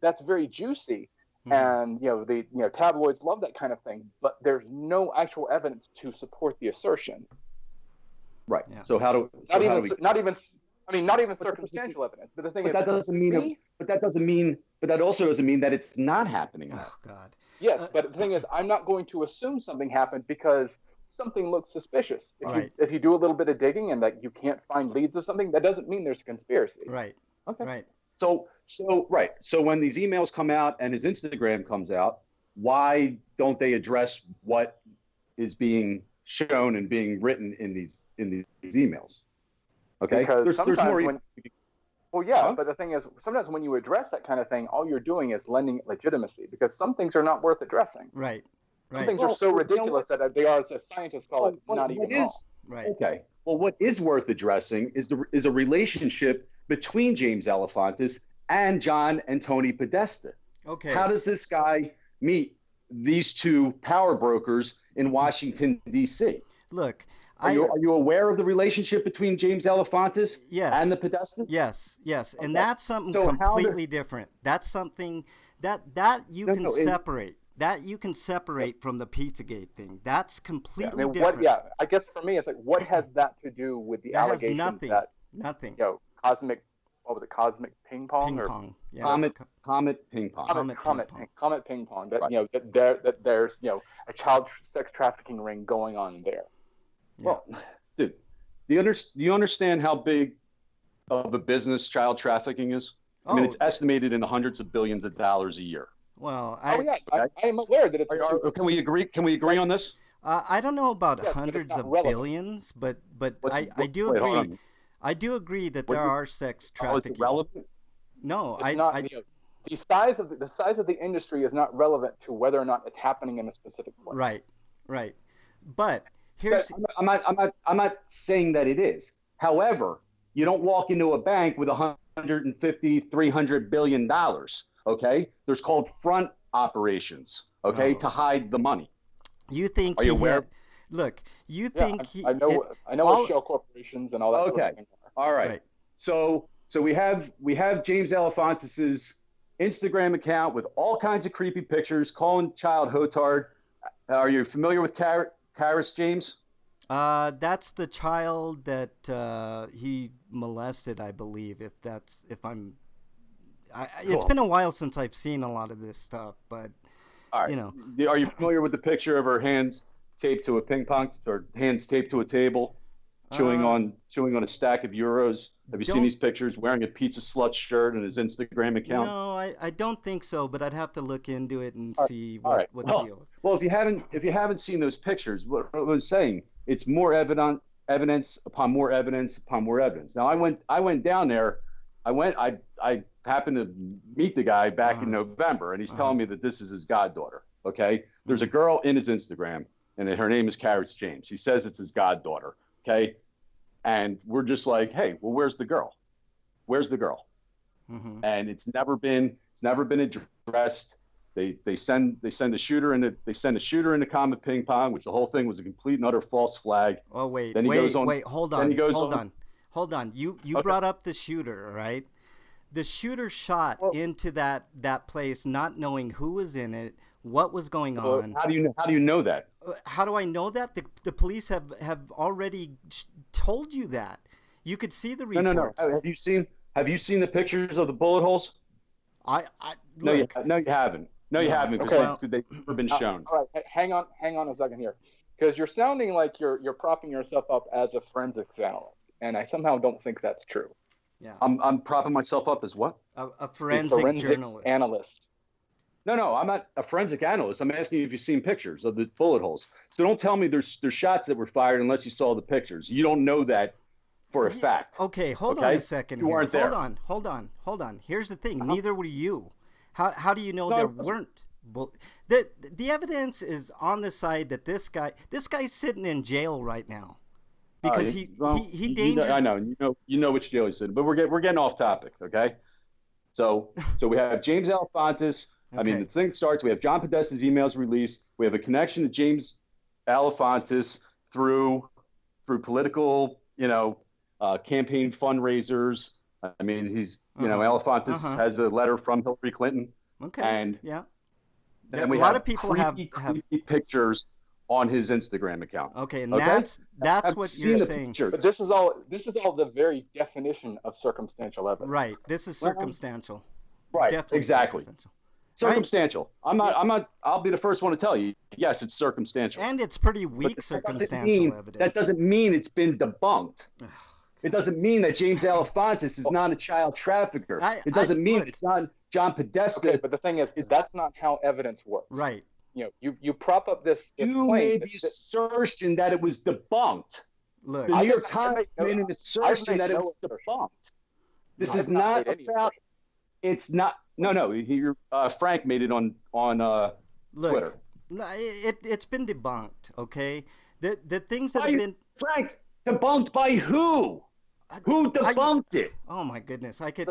that's very juicy. Mhm. And the tabloids love that kind of thing, but there's no actual evidence to support the assertion. right. Yeah. So how do Not even But that circumstantial evidence. But the thing But is, that doesn't mean. But that also doesn't mean that it's not happening. Now. Oh God. yes. But the thing is, I'm not going to assume something happened because something looks suspicious. Right. If you do a little bit of digging and that you can't find leads of something, that doesn't mean there's a conspiracy. Right. Okay. Right. So right. So when these emails come out and his Instagram comes out, why don't they address what is being shown and being written in these emails? Okay. Because There's more. Well, yeah, Huh? but the thing is, sometimes when you address that kind of thing, all you're doing is lending it legitimacy because some things are not worth addressing. Right. Some Right. things are so ridiculous that they are, as scientists call it, What- not what even wrong. is- Right. Okay. Well, what is worth addressing is a relationship between James Alefontis and John and Tony Podesta. Okay. How does this guy meet these two power brokers in Washington, D.C.? Look, Are you aware of the relationship between James Alefontis Yes. and the Podesta? Yes, and Okay. that's something So how completely different. That's something that you No, can no, separate. That you can separate from the Pizzagate thing. That's I completely mean, different. I guess for me, it's like, what has that to do with the That has allegations nothing. that Nothing. cosmic ping pong Ping or pong. Yeah. Comet ping pong. comet ping pong? That Right. that there's a child sex trafficking ring going on there. Yeah. Well, dude, do you understand how big of a business child trafficking is? I mean, it's estimated in the hundreds of billions of dollars a year. Well, I am aware that it's Can we agree? Can we agree on this? I don't know about Yes, but it's hundreds not of relevant. billions, but What's- I do wait, hold agree. on. I do agree that What there do- are sex Oh, is it trafficking. relevant? No, it's not. The size of the industry is not relevant to whether or not it's happening in a specific place. right. But here's I'm not saying that it is. However, You don't walk into a bank with 150, $300 billion. Okay, there's called front operations. Okay, to hide the money. You think? Are you aware? Look, you Yeah, think I know what shell corporations and all that. Okay, sort of thing are. all right. So we have James Alefantis' Instagram account with all kinds of creepy pictures, calling child hotard. Are you familiar with Karis, James? That's the child that he molested, I believe. It's been a while since I've seen a lot of this stuff, but all right. You know, are you familiar with the picture of her hands taped to a ping pong or hands taped to a table, chewing on a stack of euros? Have you seen these pictures? Wearing a Pizza Slut shirt and his Instagram account? No, I don't think so, but I'd have to look into it and see what the deal is. Well, if you haven't seen those pictures, what I was saying, it's more evidence upon more evidence upon more evidence. Now I went down there. I happened to meet the guy back in November, and he's telling me that this is his goddaughter. Okay, there's a girl in his Instagram, and her name is Karis James. He says it's his goddaughter. Okay, and we're just like, hey, well, where's the girl? Where's the girl? And it's never been addressed. They send a shooter in the Comet Ping Pong, which the whole thing was a complete and utter false flag. Oh wait, then he goes on, hold on. You brought up the shooter, right? The shooter shot into that place, not knowing who was in it, what was going on. How do you know that? How do I know that? The police have already told you that. You could see the reports. No. Have you seen the pictures of the bullet holes? No, you haven't. No, you haven't, because they've never been shown. All right, hang on a second here, because you're sounding like you're propping yourself up as a forensics analyst, and I somehow don't think that's true. Yeah. I'm propping myself up as what? A forensic journalist. Analyst. No, I'm not a forensic analyst. I'm asking you if you've seen pictures of the bullet holes. So don't tell me there's shots that were fired unless you saw the pictures. You don't know that for a fact. Okay, hold on a second. You weren't there. Hold on. Here's the thing. Neither were you. How do you know there weren't? The evidence is on the side that this guy's sitting in jail right now because he dangerous. I know you know which jail he's in, but we're getting off topic. Okay, so we have James Alefantis. Okay. I mean, the thing starts. We have John Podesta's emails released. We have a connection to James Alefantis through political, campaign fundraisers. I mean, he's Alefantis has a letter from Hillary Clinton. Okay. And a lot of people have pictures on his Instagram account. Okay, and that's what you're saying. But this is all the very definition of circumstantial evidence. Right. This is circumstantial. Right. Definitely exactly. Circumstantial. Right? I'll be the first one to tell you. Yes, it's circumstantial. And it's pretty weak circumstantial evidence. That doesn't mean it's been debunked. It doesn't mean that James Alefantis is not a child trafficker. It doesn't mean it's not John Podesta. Okay, but the thing is that's not how evidence works. Right. You prop up this You made the assertion that it was debunked. Look, the New York Times made an assertion that it was debunked. This is not about. It's not. No. Frank made it on Twitter. No, it's been debunked. Okay. The things that have been Frank debunked by who? Who debunked it? Oh my goodness! I could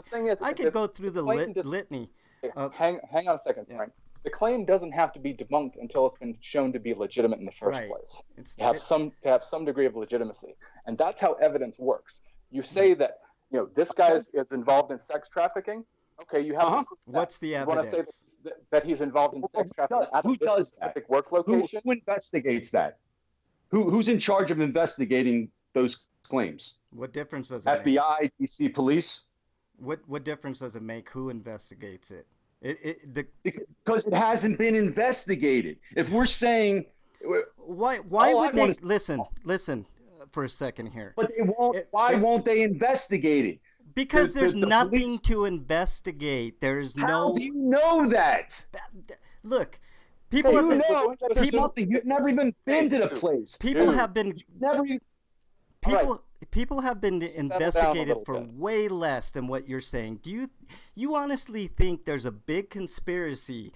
go through the litany. Hang on a second, Frank. The claim doesn't have to be debunked until it's been shown to be legitimate in the first place. To have some degree of legitimacy, and that's how evidence works. You say that this guy is involved in sex trafficking. Okay, you have. What's the evidence? You want to say that he's involved in sex trafficking at who does specific work location? Who investigates that? Who's in charge of investigating those claims? What difference does it make? FBI, DC police? What difference does it make who investigates it? Because it hasn't been investigated. If we're saying why would they listen for a second here? But they won't. Why won't they investigate it? Because there's nothing to investigate. There's no. How do you know that? Look, people have been. You've never even been to the place. People have been. People have been Settle investigated for way less than what you're saying. Do you honestly think there's a big conspiracy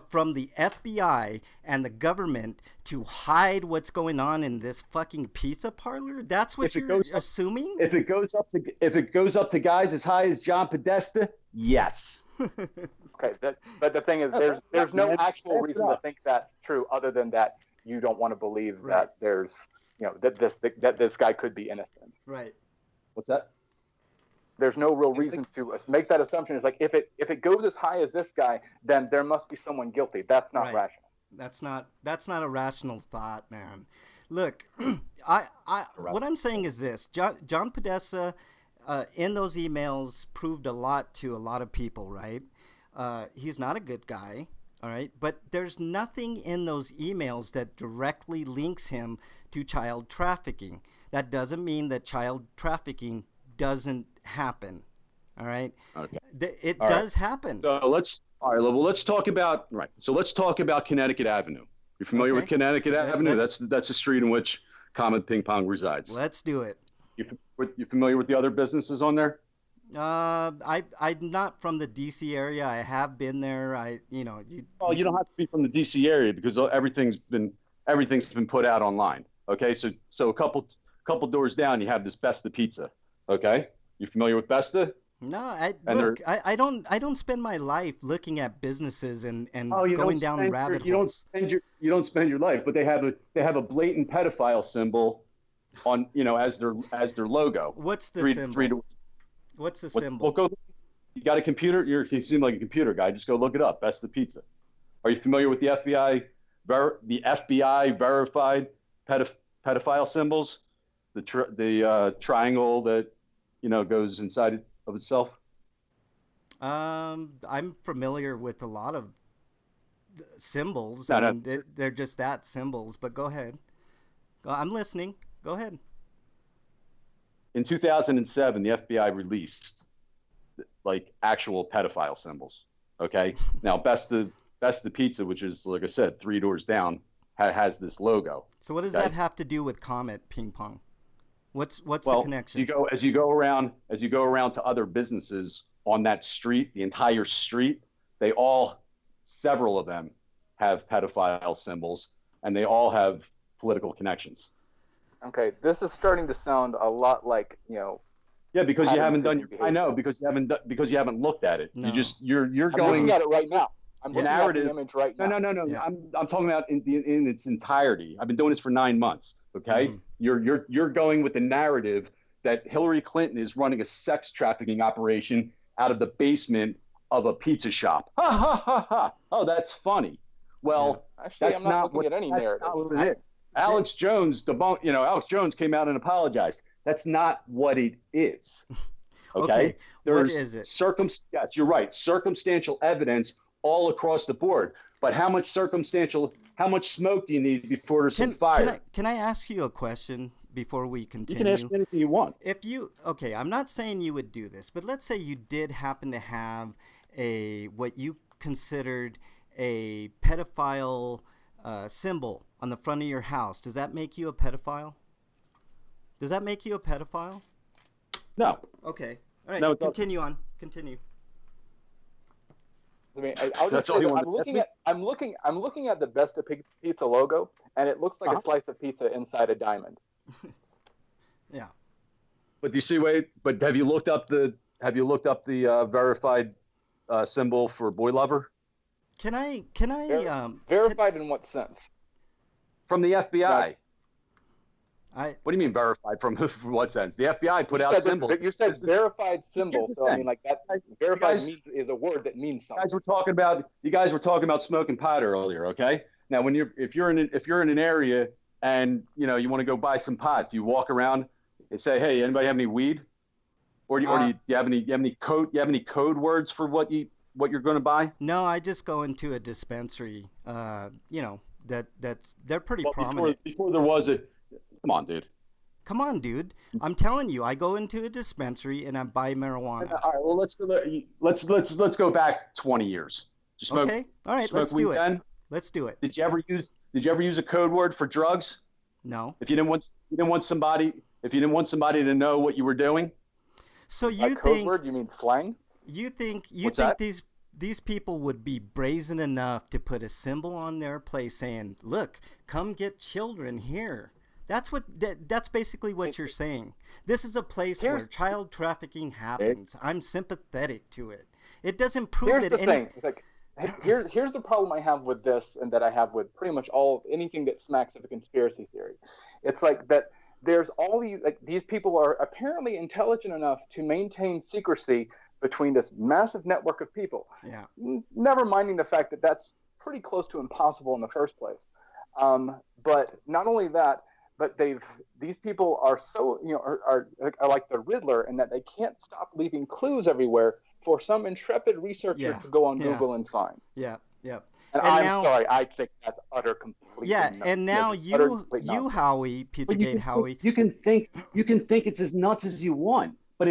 from the FBI and the government to hide what's going on in this fucking pizza parlor? That's what you're assuming? If it goes up to guys as high as John Podesta, yes. Okay, but the thing is, there's no actual reason to think that's true, other than that you don't want to believe that there's, that this guy could be innocent. Right. What's that? There's no real reason to make that assumption. It's like if it goes as high as this guy, then there must be someone guilty. That's not rational. That's not a rational thought, man. Look, what I'm saying is this: John Podesta, in those emails, proved a lot to a lot of people, right? He's not a good guy, all right? But there's nothing in those emails that directly links him to child trafficking. That doesn't mean that child trafficking doesn't happen, all right? Okay. It does happen. So let's talk about So let's talk about Connecticut Avenue. You're familiar with Connecticut Avenue? That's a street in which Comet Ping Pong resides. Let's do it. You familiar with the other businesses on there? I'm not from the DC area. I have been there. You don't have to be from the DC area because everything's been put out online. Okay, so a couple doors down, you have this Besta Pizza. Okay, you familiar with Besta? No, I don't spend my life looking at businesses and going down rabbit holes. You don't spend your life, but they have a blatant pedophile symbol on as their logo. What's the symbol? What's the symbol? Well, you got a computer? You seem like a computer guy. Just go look it up. Besta Pizza. Are you familiar with the FBI verified pedophile symbols? The triangle that goes inside of itself. I'm familiar with a lot of symbols. They're just that, symbols. But go ahead. I'm listening. Go ahead. In 2007, the FBI released actual pedophile symbols. Okay. Now, Besta Pizza, which is, like I said, 3 doors down, has this logo. So what does that have to do with Comet Ping Pong? What's the connection? As you go around to other businesses on that street, the entire street, several of them have pedophile symbols, and they all have political connections. Okay, this is starting to sound a lot like Yeah, because you haven't done. I know because you haven't looked at it. No. You're I'm going. looking at it right now. I'm looking at the image right now. No. Yeah. I'm talking about in its entirety. I've been doing this for 9 months. Okay, you're going with the narrative that Hillary Clinton is running a sex trafficking operation out of the basement of a pizza shop. Ha ha ha ha! Oh, that's funny. Well, actually, that's I'm not looking at any narrative. Not what it is. Alex Jones Alex Jones came out and apologized. That's not what it is. Okay. What is it? Yes, you're right. Circumstantial evidence all across the board. But how much smoke do you need before there's some fire? Can I ask you a question before we continue? You can ask me anything you want. I'm not saying you would do this, but let's say you did happen to have what you considered a pedophile symbol on the front of your house. Does that make you a pedophile? No. Okay. All right. No, Continue on. Continue. I mean, I'll just say I'm looking at the Besta Pizza logo, and it looks like a slice of pizza inside a diamond. Yeah. But do you see? But have you looked up the verified symbol for Boy Lover? Can I? Verified in what sense? From the FBI. What do you mean verified? From what sense? The FBI put out symbols. You said verified symbol, so I mean, like that. Verified is a word that means something. You guys were talking about smoking pot earlier, okay? Now, if you're in an area and you want to go buy some pot, do you walk around and say, "Hey, anybody have any weed?" Or do you have any code words for what you're going to buy? No, I just go into a dispensary. They're pretty prominent. Before there was a. Come on, dude. I'm telling you, I go into a dispensary and I buy marijuana. All right. Well, let's go back 20 years. Okay. All right. Let's do it. Then? Let's do it. Did you ever use a code word for drugs? No. If you didn't want somebody to know what you were doing. So you think code word? You mean slang? You think these people would be brazen enough to put a symbol on their place saying, "Look, come get children here." That's basically what you're saying. This is a place where child trafficking happens. I'm sympathetic to it. It doesn't prove that thing. It's like, here's the problem I have with this, and that I have with pretty much anything that smacks of a conspiracy theory. It's like that there's all these people are apparently intelligent enough to maintain secrecy between this massive network of people. Yeah. Never minding the fact that that's pretty close to impossible in the first place. But not only that, but these people are so, are like the Riddler, in that they can't stop leaving clues everywhere for some intrepid researcher to go on Google and find. Yeah. And I'm sorry, I think that's utter complete. Yeah, and now you Howie, Pizzagate Howie. You can think it's as nuts as you want, but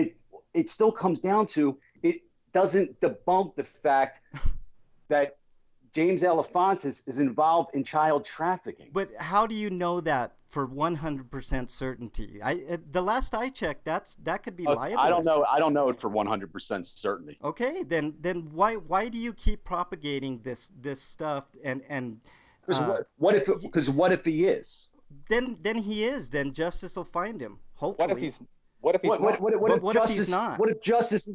it still comes down to, it doesn't debunk the fact that James Alefantis is involved in child trafficking. But how do you know that for 100% certainty? The last I checked, that could be libelous. I don't know it for 100% certainty. Okay, then why do you keep propagating this stuff and what if he is? Then he is. Then justice will find him. Hopefully. What if he's not? What if justice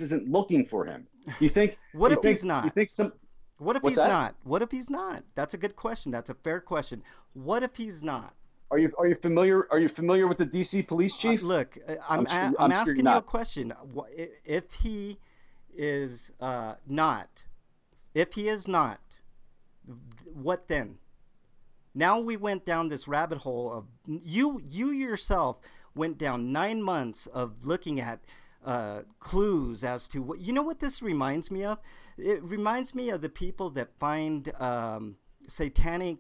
isn't looking for him? You think? What if he's not? You think some? What if he's not? What if he's not? That's a good question. That's a fair question. What if he's not? Are you familiar with the DC police chief? Look, I'm asking you a question. If he is not, what then? Now we went down this rabbit hole of you yourself went down 9 months of looking at clues as to what, you know what this reminds me of? It reminds me of the people that find satanic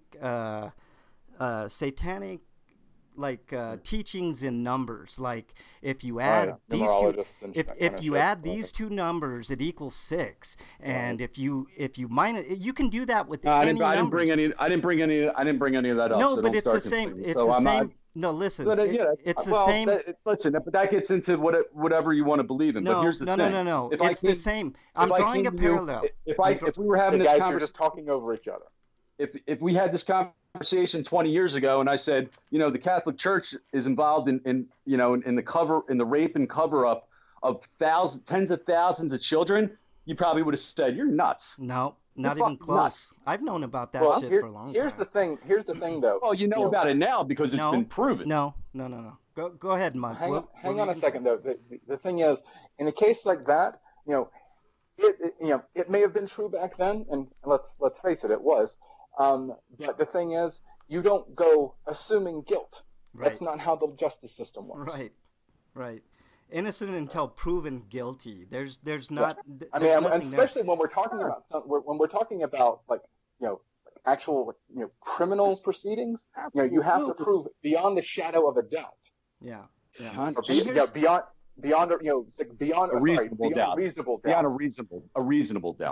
teachings in numbers. Like if you add these two numbers, it equals 6. And if you minus, you can do that with any numbers. I didn't bring any of that up. No, so but it's the same. It's the same. No, listen. It's the same. Listen, but that gets into whatever you want to believe in. But here's the thing. No. It's the same. I'm drawing a parallel. If we were having this conversation, just talking over each other. If we had this conversation 20 years ago, and I said, the Catholic Church is involved in the rape and cover up of tens of thousands of children, you probably would have said, you're nuts. No. Not even close. Nuts. I've known about that shit for a long time. Here's the thing, though. Oh, you know about it now because it's been proven. No. Go ahead, Mike. Hang on a second, though. The thing is, in a case like that, it may have been true back then, and let's face it, it was. But the thing is, you don't go assuming guilt. Right. That's not how the justice system works. Right. Innocent until proven guilty. There's not. I mean, especially when we're talking about like actual criminal proceedings. You have to prove beyond the shadow of a doubt. Yeah. Beyond a reasonable doubt. Beyond a reasonable doubt.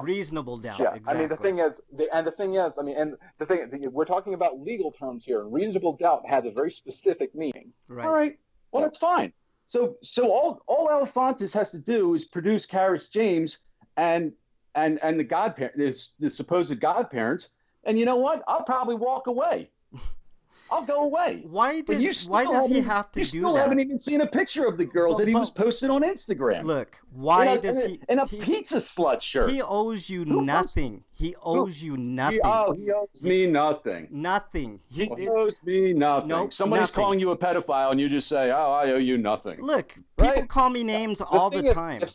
Reasonable doubt. Yeah. Exactly. I mean, the thing is, we're talking about legal terms here, and reasonable doubt has a very specific meaning. Right. All right. Well, that's fine. So all Alefantis has to do is produce Karis James and the godparent, the supposed godparents, and you know what? I'll probably walk away. I'll go away. Why does he have to do that? You still haven't even seen a picture of the girls that he was posted on Instagram. Look, why does he... In a pizza slut shirt. He owes you nothing. He owes you nothing. He owes me nothing. Nothing. He owes me nothing. Nope, Somebody's nothing. calling you a pedophile and you just say, oh, I owe you nothing. Look, people call me names all the time. If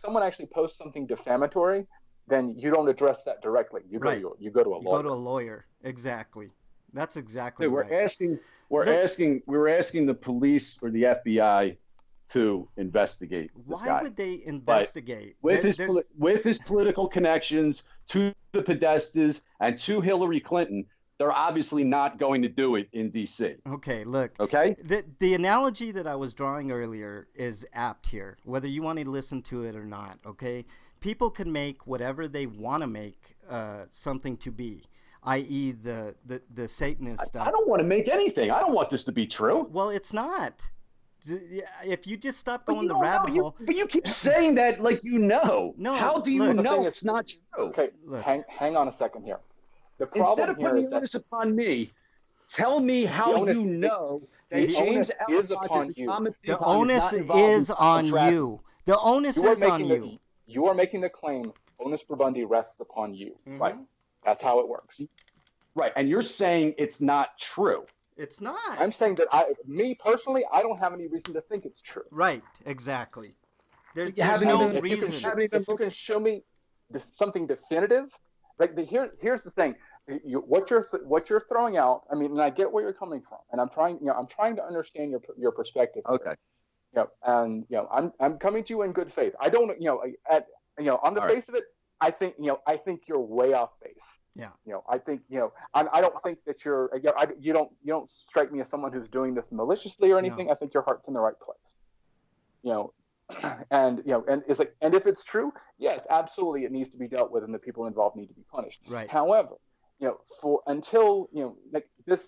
someone actually posts something defamatory, then you don't address that directly. You go to a lawyer. You go to a lawyer. Exactly. That's exactly right. We're asking the police or the FBI to investigate this guy. Why would they investigate? With his political connections to the Podestas and to Hillary Clinton, they're obviously not going to do it in D.C. Okay, look. Okay? The analogy that I was drawing earlier is apt here, whether you want to listen to it or not, okay? People can make whatever they want to make something to be, i.e. the Satanist stuff. I don't want to make anything. I don't want this to be true. Well, it's not. If you just stop But going you the don't rabbit know. hole. But you keep saying that like you know. No, How do you look. The thing know is- it's not true? Okay, Look. hang on a second here. The Instead problem of here putting is the onus upon me, tell me how onus- you know the that onus James is upon Alefontis' you. Comet The Ping Pong onus not involved is in on traffic. you. The onus You are is on making you. you are making the claim onus probandi rests upon you. Right. That's how it works. Right, and you're saying it's not true. It's not. I'm saying that me personally, I don't have any reason to think it's true. Right, exactly. You There's haven't no even- If you reason. can show me something definitive, like here's the thing. What you're throwing out. I mean, and I get where you're coming from, and I'm trying to understand your perspective. Okay. And I'm coming to you in good faith. I don't on the All face of it, I think you're way off base. Yeah. I think I don't think that you don't strike me as someone who's doing this maliciously or anything. No. I think your heart's in the right place. And it's like, and if it's true, yes, absolutely, it needs to be dealt with, and the people involved need to be punished. Right. However, until like this,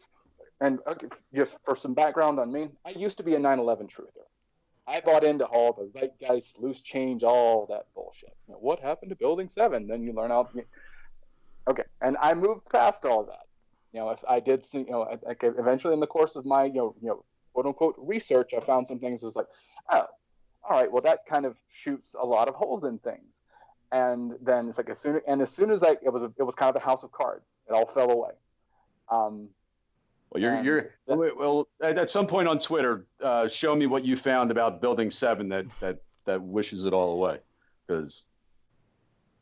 and just for some background on me, I used to be a 9/11 truther. I bought into all the zeitgeist, loose change, all that bullshit. What happened to Building 7? Then you learn out. Okay, and I moved past all that. If I did see, eventually in the course of my, quote unquote research, I found some things that was like, oh, all right, well that kind of shoots a lot of holes in things. And then it's like as soon as it was kind of a house of cards. It all fell away. Well, at some point on Twitter, show me what you found about Building 7 that wishes it all away, because.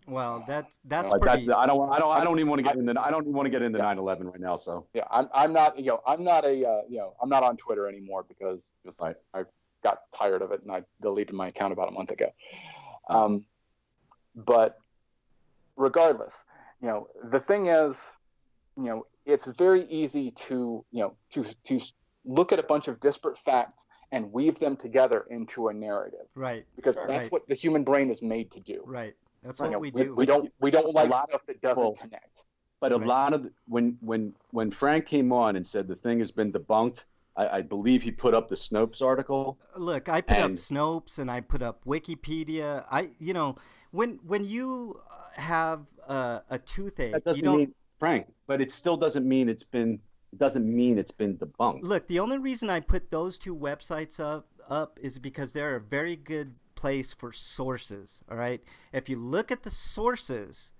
Well, that's Like pretty. I don't even want to get into 9/11 right now. So yeah, I'm not on Twitter anymore because I got tired of it and I deleted my account about a month ago. But regardless, the thing is, it's very easy to look at a bunch of disparate facts and weave them together into a narrative. Right. Because that's what the human brain is made to do. Right. That's what we do. We don't like stuff that doesn't connect. But a lot of when Frank came on and said the thing has been debunked, I believe he put up the Snopes article. Look, I put up Snopes and I put up Wikipedia. When you have a toothache, that doesn't mean Frank, but it still doesn't mean it's been debunked. Look, the only reason I put those two websites up is because they're a very good place for sources. All right, if you look at the sources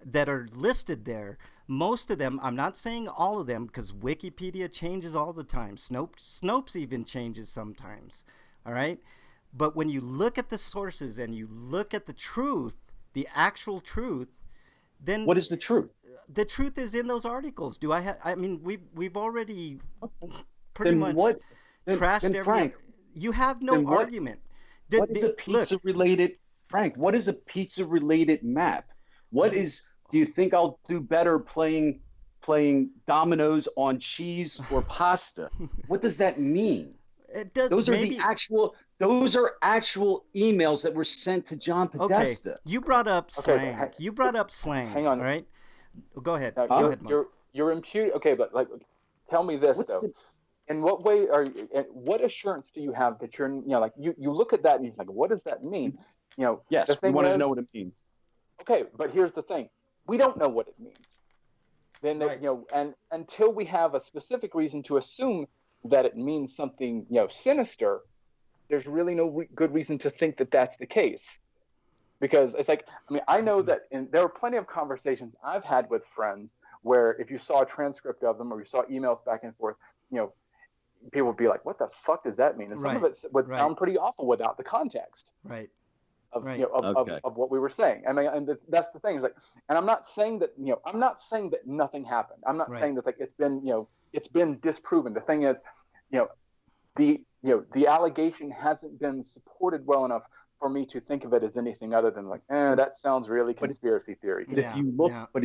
that are listed there, most of them, I'm not saying all of them because Wikipedia changes all the time. Snopes even changes sometimes. All right, but when you look at the sources and you look at the truth, the actual truth, then what is the truth? The truth is in those articles. I mean, we've already pretty then much trashed every. Frank, you have no argument. What is a pizza-related, Frank? What is a pizza-related map? Do you think I'll do better playing dominoes on cheese or pasta? What does that mean? It does. Those are actual emails that were sent to John Podesta. Okay, you brought up slang. Hang on. All right. Go ahead. Go ahead, Mark. You're imputing. Okay, but tell me this though. In what way what assurance do you have that you're, you look at that and you're like, what does that mean? Yes, we want to know what it means. Okay, but here's the thing. We don't know what it means. Then, and until we have a specific reason to assume that it means something, sinister, there's really no good reason to think that that's the case. Because it's like, I mean, I know that there were plenty of conversations I've had with friends where if you saw a transcript of them or you saw emails back and forth, people would be like, what the fuck does that mean? And some of it would sound pretty awful without the context. Right. Of what we were saying. I mean, and that's the thing. Is like, and I'm not saying that nothing happened. I'm not saying that it's been disproven. The thing is, the allegation hasn't been supported well enough for me to think of it as anything other than that sounds really conspiracy theory. But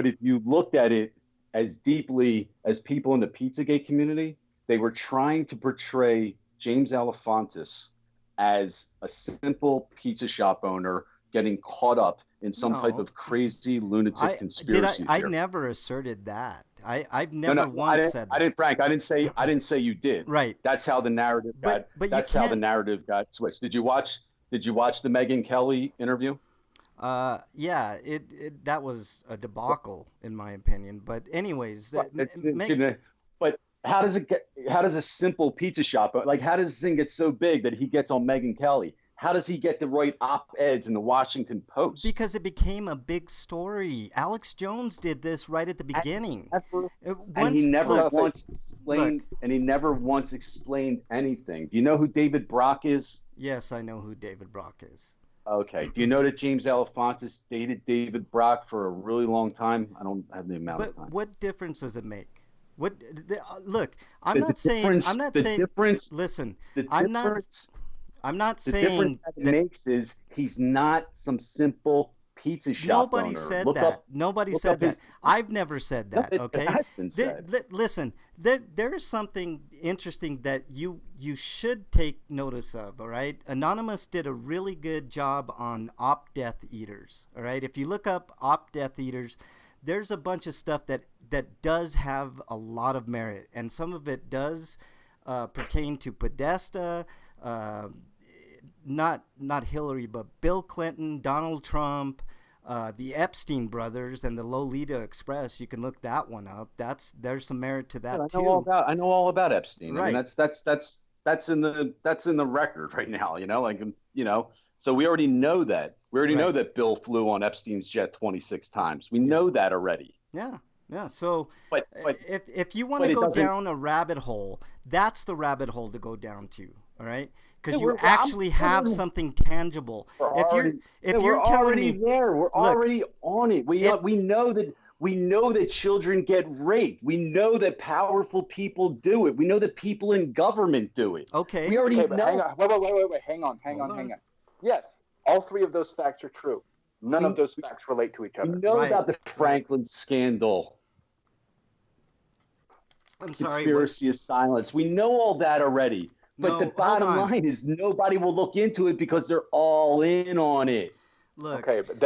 if you looked at it as deeply as people in the Pizzagate community, they were trying to portray James Alefontis as a simple pizza shop owner getting caught up in some type of crazy lunatic conspiracy theory. I never asserted that. I've No, never no, once said that. I didn't, Frank. I didn't say you did. Right. That's how the narrative got. But you That's how the can't. narrative got switched. Did you watch the Megyn Kelly interview? Yeah, that was a debacle in my opinion. But anyways, But how does it get? How does a simple pizza shop, like, how does this thing get so big that he gets on Megyn Kelly? How does he get the right op-eds in the Washington Post? because it became a big story. Alex Jones did this right at the beginning. And he never once explained. And he never once explained anything. Do you know who David Brock is? Yes, I know who David Brock is. Okay. Do you know that James Alefantis dated David Brock for a really long time? I don't have the amount of time. But what difference does it make? Look, I'm not saying. Listen, I'm not The saying difference that it makes is he's not some simple pizza shop nobody owner. said Look that. up- Nobody look said up that. his- I've never said that. It Okay. has been said. Listen, there is something interesting that you should take notice of. All right. Anonymous did a really good job on Op Death Eaters. All right. If you look up Op Death Eaters, there's a bunch of stuff that does have a lot of merit, and some of it does pertain to Podesta. Not Hillary, but Bill Clinton, Donald Trump, the Epstein brothers, and the Lolita Express. You can look that one up. There's some merit to that too. I know all about Epstein. Right. I mean, that's in the record right now. So we already know that. We already know that Bill flew on Epstein's jet 26 times. We know that already. Yeah. So But if you want to go down a rabbit hole, that's the rabbit hole to go down to. All right, because you actually have something tangible. If you're telling me there, we're already on it. We know that children get raped. We know that powerful people do it. We know that people in government do it. Okay. We already know. Hang on. Wait. Hang on. Yes, all three of those facts are true. None of those facts relate to each other. We know about the Franklin scandal. I'm sorry. Conspiracy of silence. We know all that already. But the bottom line is nobody will look into it because they're all in on it. Look. Okay, but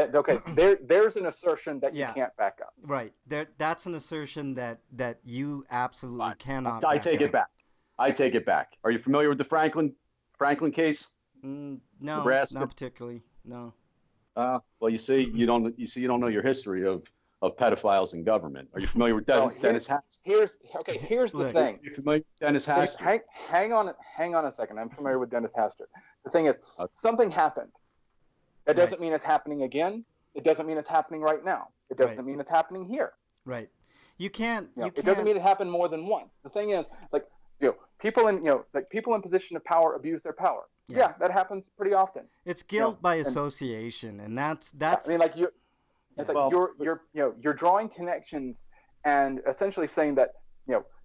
there's an assertion that you can't back up. Right. That's an assertion that you absolutely cannot. I take it back. I take it back. Are you familiar with the Franklin case? No, Nebraska? not particularly. No. Well, you don't know your history of pedophiles in government. Are you familiar with Dennis Haskell? Here's the thing. Are you familiar with Dennis Haskell? Hang on a second. I'm familiar with Dennis Haskell. The thing is, something happened. That doesn't mean it's happening again. It doesn't mean it's happening right now. It doesn't mean it's happening here. Right. You can't. It doesn't mean it happened more than once. The thing is, people in position of power abuse their power. Yeah, that happens pretty often. It's guilt by association, and that's. I mean, you're drawing connections and essentially saying that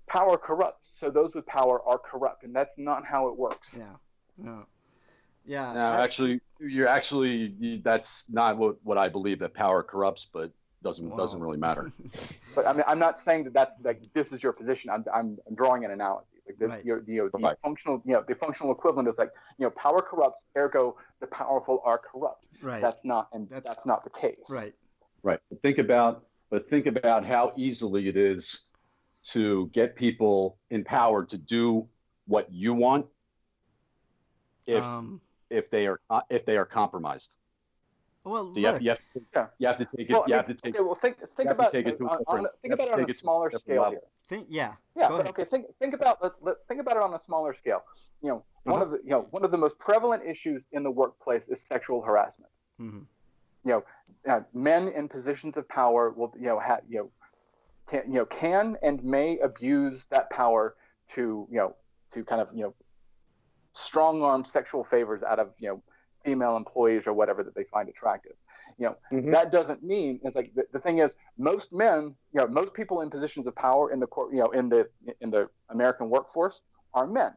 power corrupts, so those with power are corrupt, and that's not how it works. No. Actually, that's not what I believe, that power corrupts, but doesn't really matter. But I mean, I'm not saying that this is your position. I'm drawing an analogy. Like this, the functional equivalent is power corrupts, ergo the powerful are corrupt. Right. That's not the case. Right. Right. But think about how easily it is to get people in power to do what you want if they are compromised. Well, so you have to take it. Think about it on a smaller scale here. Think about it on a smaller scale. One of the most prevalent issues in the workplace is sexual harassment. Mm-hmm. Men in positions of power will can and may abuse that power to kind of strong arm sexual favors out of female employees or whatever that they find attractive. That doesn't mean it's like the thing is, most men, most people in positions of power in the in the American workforce are men.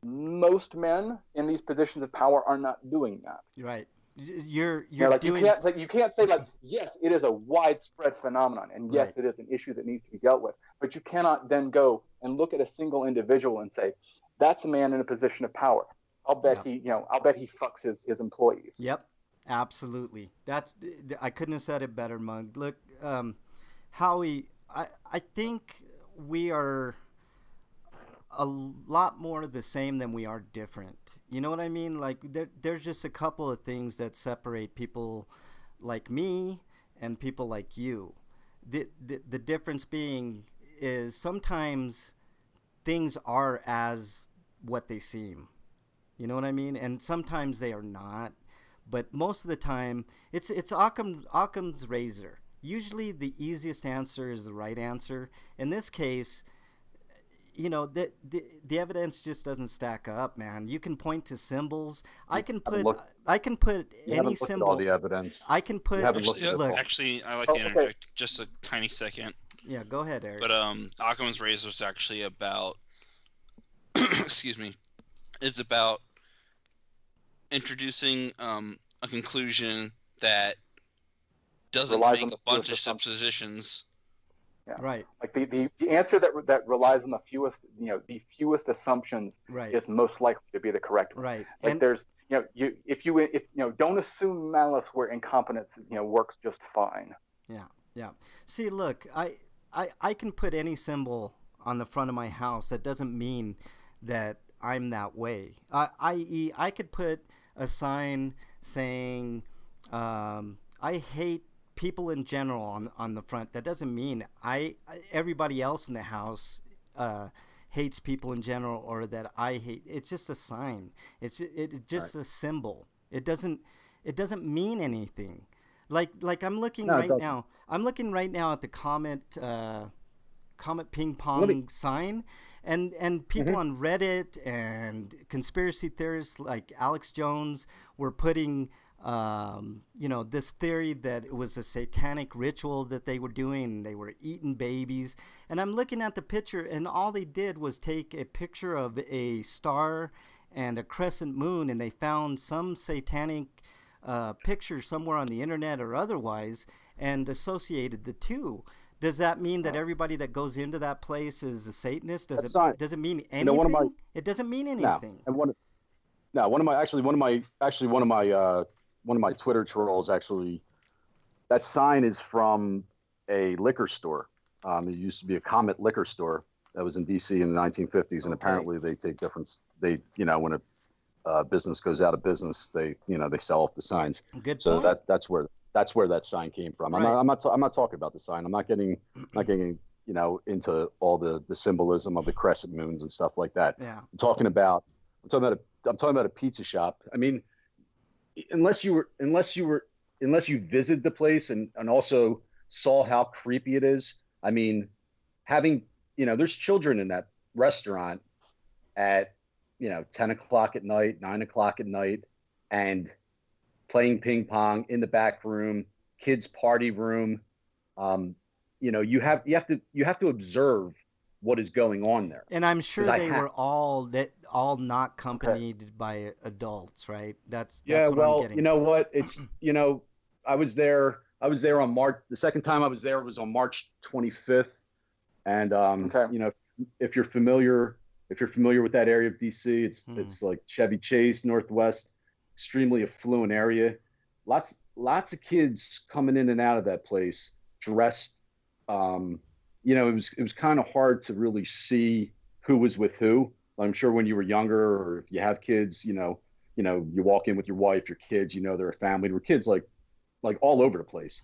Most men in these positions of power are not doing that. Right. You can't say yes, it is a widespread phenomenon, and yes, it is an issue that needs to be dealt with. But you cannot then go and look at a single individual and say that's a man in a position of power. I'll bet he fucks his employees. Yep, absolutely. I couldn't have said it better, Mug. Look, Howie, I think we are a lot more the same than we are different. You know what I mean? Like there's just a couple of things that separate people like me and people like you. The difference being is sometimes things are as what they seem. You know what I mean? And sometimes they are not. But most of the time, it's Occam's razor. Usually the easiest answer is the right answer. In this case, you know, the evidence just doesn't stack up, man. You can point to symbols. I can put You any haven't looked at symbol. all the evidence. I can put. You haven't looked Actually, at it all. actually, I like to interject just a tiny second. Yeah, go ahead, Eric. But Occam's razor is actually about, excuse me, it's about introducing a conclusion that doesn't Relies make on the a bunch fewest of suppositions. Yeah. Right. Like the answer that relies on the fewest assumptions Right. is most likely to be the correct one. Right. Like And there's if don't assume malice where incompetence works just fine. yeah. See, look, I can put any symbol on the front of my house. That doesn't mean that I'm that way. I.e., I could put a sign saying, I hate people in general on the front. That doesn't mean everybody else in the house hates people in general, or that I hate. It's just a sign. It's just a symbol. It doesn't mean anything. Like I'm looking right now. I'm looking right now at the Comet ping pong sign, and people on Reddit and conspiracy theorists like Alex Jones were putting this theory that it was a satanic ritual that they were doing, and they were eating babies. And I'm looking at the picture, and all they did was take a picture of a star and a crescent moon, and they found some satanic picture somewhere on the internet or otherwise and associated the two. Does that mean that everybody that goes into that place is a Satanist? Does it mean anything? It doesn't mean anything. No, one of my Twitter trolls actually, that sign is from a liquor store. It used to be a Comet liquor store that was in DC in the 1950s, and apparently they take different. When a business goes out of business, they sell off the signs. Good so point. that's where that sign came from. Right. I'm not talking about the sign. I'm not getting into all the symbolism of the crescent moons and stuff like that. Yeah. I'm talking about a pizza shop. I mean, unless you visited the place and also saw how creepy it is. I mean, there's children in that restaurant at 10 o'clock at night, 9 o'clock at night, and playing ping pong in the back room, kids' party room. You have to observe what is going on there. And I'm sure they were all not accompanied by adults, right? That's what I'm getting. You know what? It's I was there on March. The second time I was there was on March 25th, and if you're familiar with that area of DC, it's like Chevy Chase, Northwest, extremely affluent area. Lots of kids coming in and out of that place dressed. It was kind of hard to really see who was with who. I'm sure when you were younger, or if you have kids, you walk in with your wife, your kids, they're a family. There were kids like all over the place,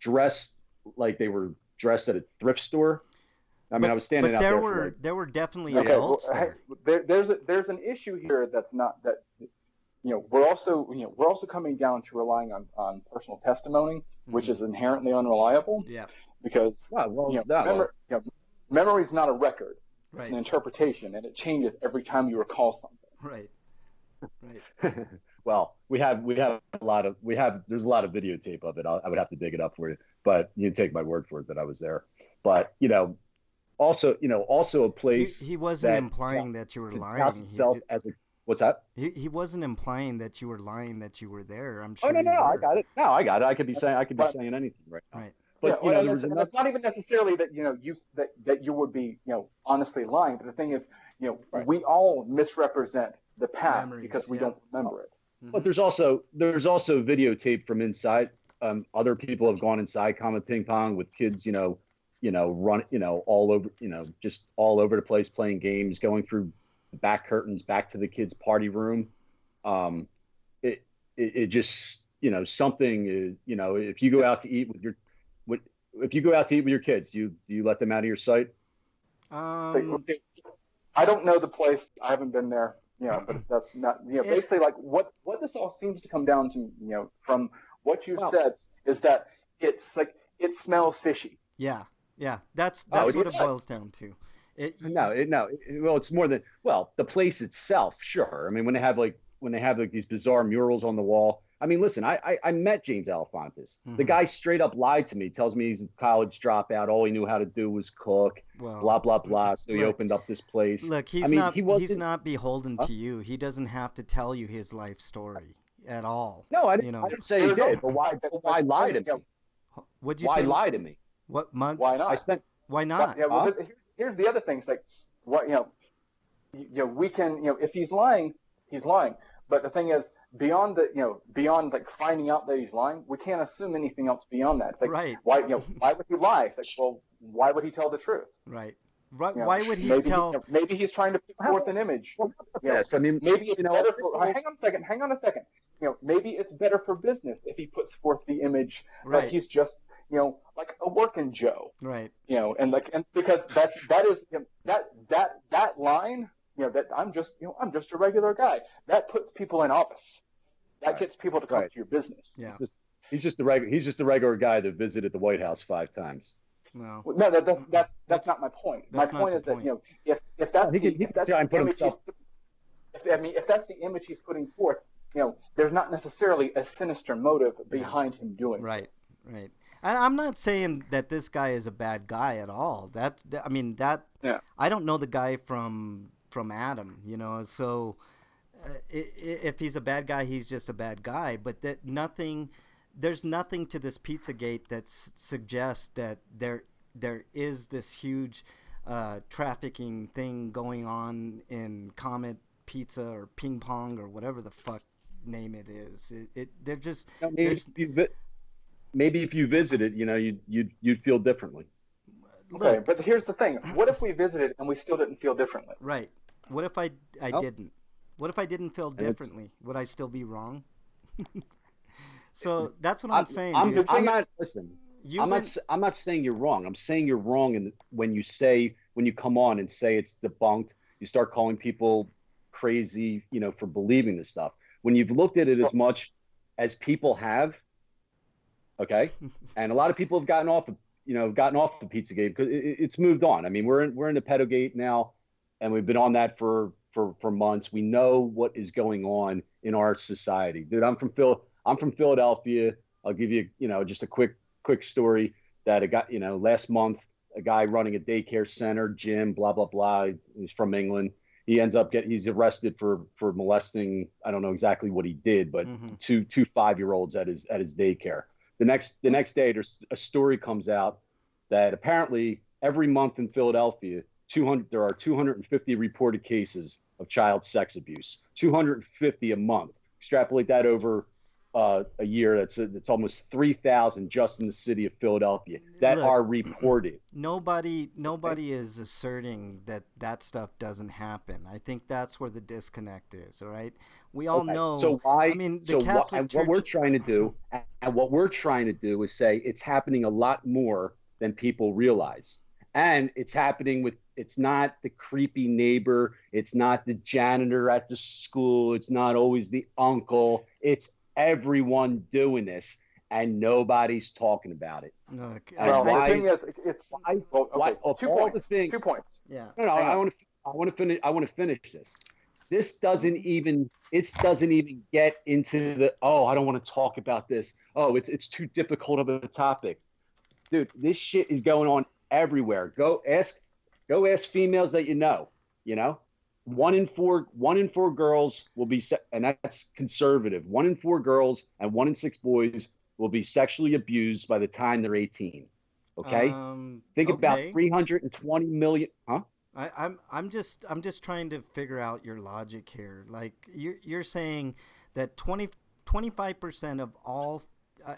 dressed like they were dressed at a thrift store. I mean, I was standing out there. There were definitely adults there. There's an issue here that's not that. We're also coming down to relying on personal testimony, which is inherently unreliable. Yeah. Because memory is not a record; right. It's an interpretation, and it changes every time you recall something. Right. Well, there's a lot of videotape of it. I would have to dig it up for you, but you can take my word for it that I was there. But also a place. He wasn't implying that you were lying. What's that? He wasn't implying that you were lying that you were there. I'm sure. Oh no, I got it. No, I got it. I could be saying anything right now. Right. But it's not even necessarily that that you would be honestly lying. But the thing is, we all misrepresent the past because we don't remember it. But there's also videotape from inside other people have gone inside Comet Ping Pong with kids, run, all over, just all over the place playing games, going through the back curtains, back to the kids' party room. It just, something is, if you go out to eat with if you go out to eat with your kids, do you let them out of your sight? I don't know the place. I haven't been there. But that's not. Basically, like what this all seems to come down to, from what you said, is that it's like it smells fishy. Yeah. That's what it boils down to. Well, it's more than the place itself. Sure, I mean when they have these bizarre murals on the wall. I mean, listen, I met James Alefantis. Mm-hmm. The guy straight up lied to me. Tells me he's a college dropout. All he knew how to do was cook. Blah blah blah. So he opened up this place. Look, he's not beholden to you. He doesn't have to tell you his life story at all. No, I didn't say he did. But why lie to me? What'd you say? Why lie to me? What month? Why not? Why not? Here's the other thing. It's like what we can if he's lying, he's lying. But the thing is, beyond like finding out that he's lying, we can't assume anything else beyond that. It's like, right. Why would he lie? It's like, well, why would he tell the truth? Right. Why would he tell? Maybe he's trying to put forth an image. Yes, I mean, maybe it's better for. Hang on a second. Maybe it's better for business if he puts forth the image that he's just, like a working Joe. Right. And because that is that line. That I'm just a regular guy. That puts people in office. That gets people to come to your business. Yeah. He's just a regular guy that visited the White House 5 times. No, that's not my point. My point is that if that's the image he's putting forth, there's not necessarily a sinister motive behind him doing it. Right. And I'm not saying that this guy is a bad guy at all. I don't know the guy from Adam, so if he's a bad guy, he's just a bad guy. But there's nothing to this Pizzagate that suggests that there is this huge trafficking thing going on in Comet Pizza or Ping Pong or whatever the fuck name it is. They're just maybe if you visited, you'd feel differently. Okay, but here's the thing. What if we visited and we still didn't feel differently? Right. What if I didn't? What if I didn't feel differently? Would I still be wrong? So that's what I'm saying. I'm not saying you're wrong. I'm saying you're wrong when you come on and say it's debunked, you start calling people crazy, for believing this stuff. When you've looked at it as much as people have, okay, and a lot of people have gotten off of Pizzagate because it's moved on. I mean, we're in the Pedogate now, and we've been on that for months. We know what is going on in our society, dude. I'm from Philadelphia. I'll give you, just a quick story that last month, a guy running a daycare center, gym, blah blah blah. He's from England. He ends up he's arrested for molesting. I don't know exactly what he did, but two 5-year-olds at his daycare. The next day, there's a story comes out that apparently every month in Philadelphia, there are 250 reported cases of child sex abuse. 250 a month. Extrapolate that over a year. That's almost 3,000 just in the city of Philadelphia that are reported. Nobody is asserting that stuff doesn't happen. I think that's where the disconnect is. All right, we all know. So why? I mean, the Catholic Church. What we're trying to do is say it's happening a lot more than people realize, and it's happening with. It's not the creepy neighbor. It's not the janitor at the school. It's not always the uncle. It's everyone doing this, and nobody's talking about it. Look, the thing is, it's two points. Yeah. No, I want to finish this. This doesn't even get into the I don't want to talk about this. Oh, it's too difficult of a topic, dude. This shit is going on everywhere. Go ask females that you know. 1 in 4 girls will be, and that's conservative. 1 in 4 girls and 1 in 6 boys will be sexually abused by the time they're 18. Okay, think about 320 million. Huh? I'm just trying to figure out your logic here. Like you're saying that 25% of all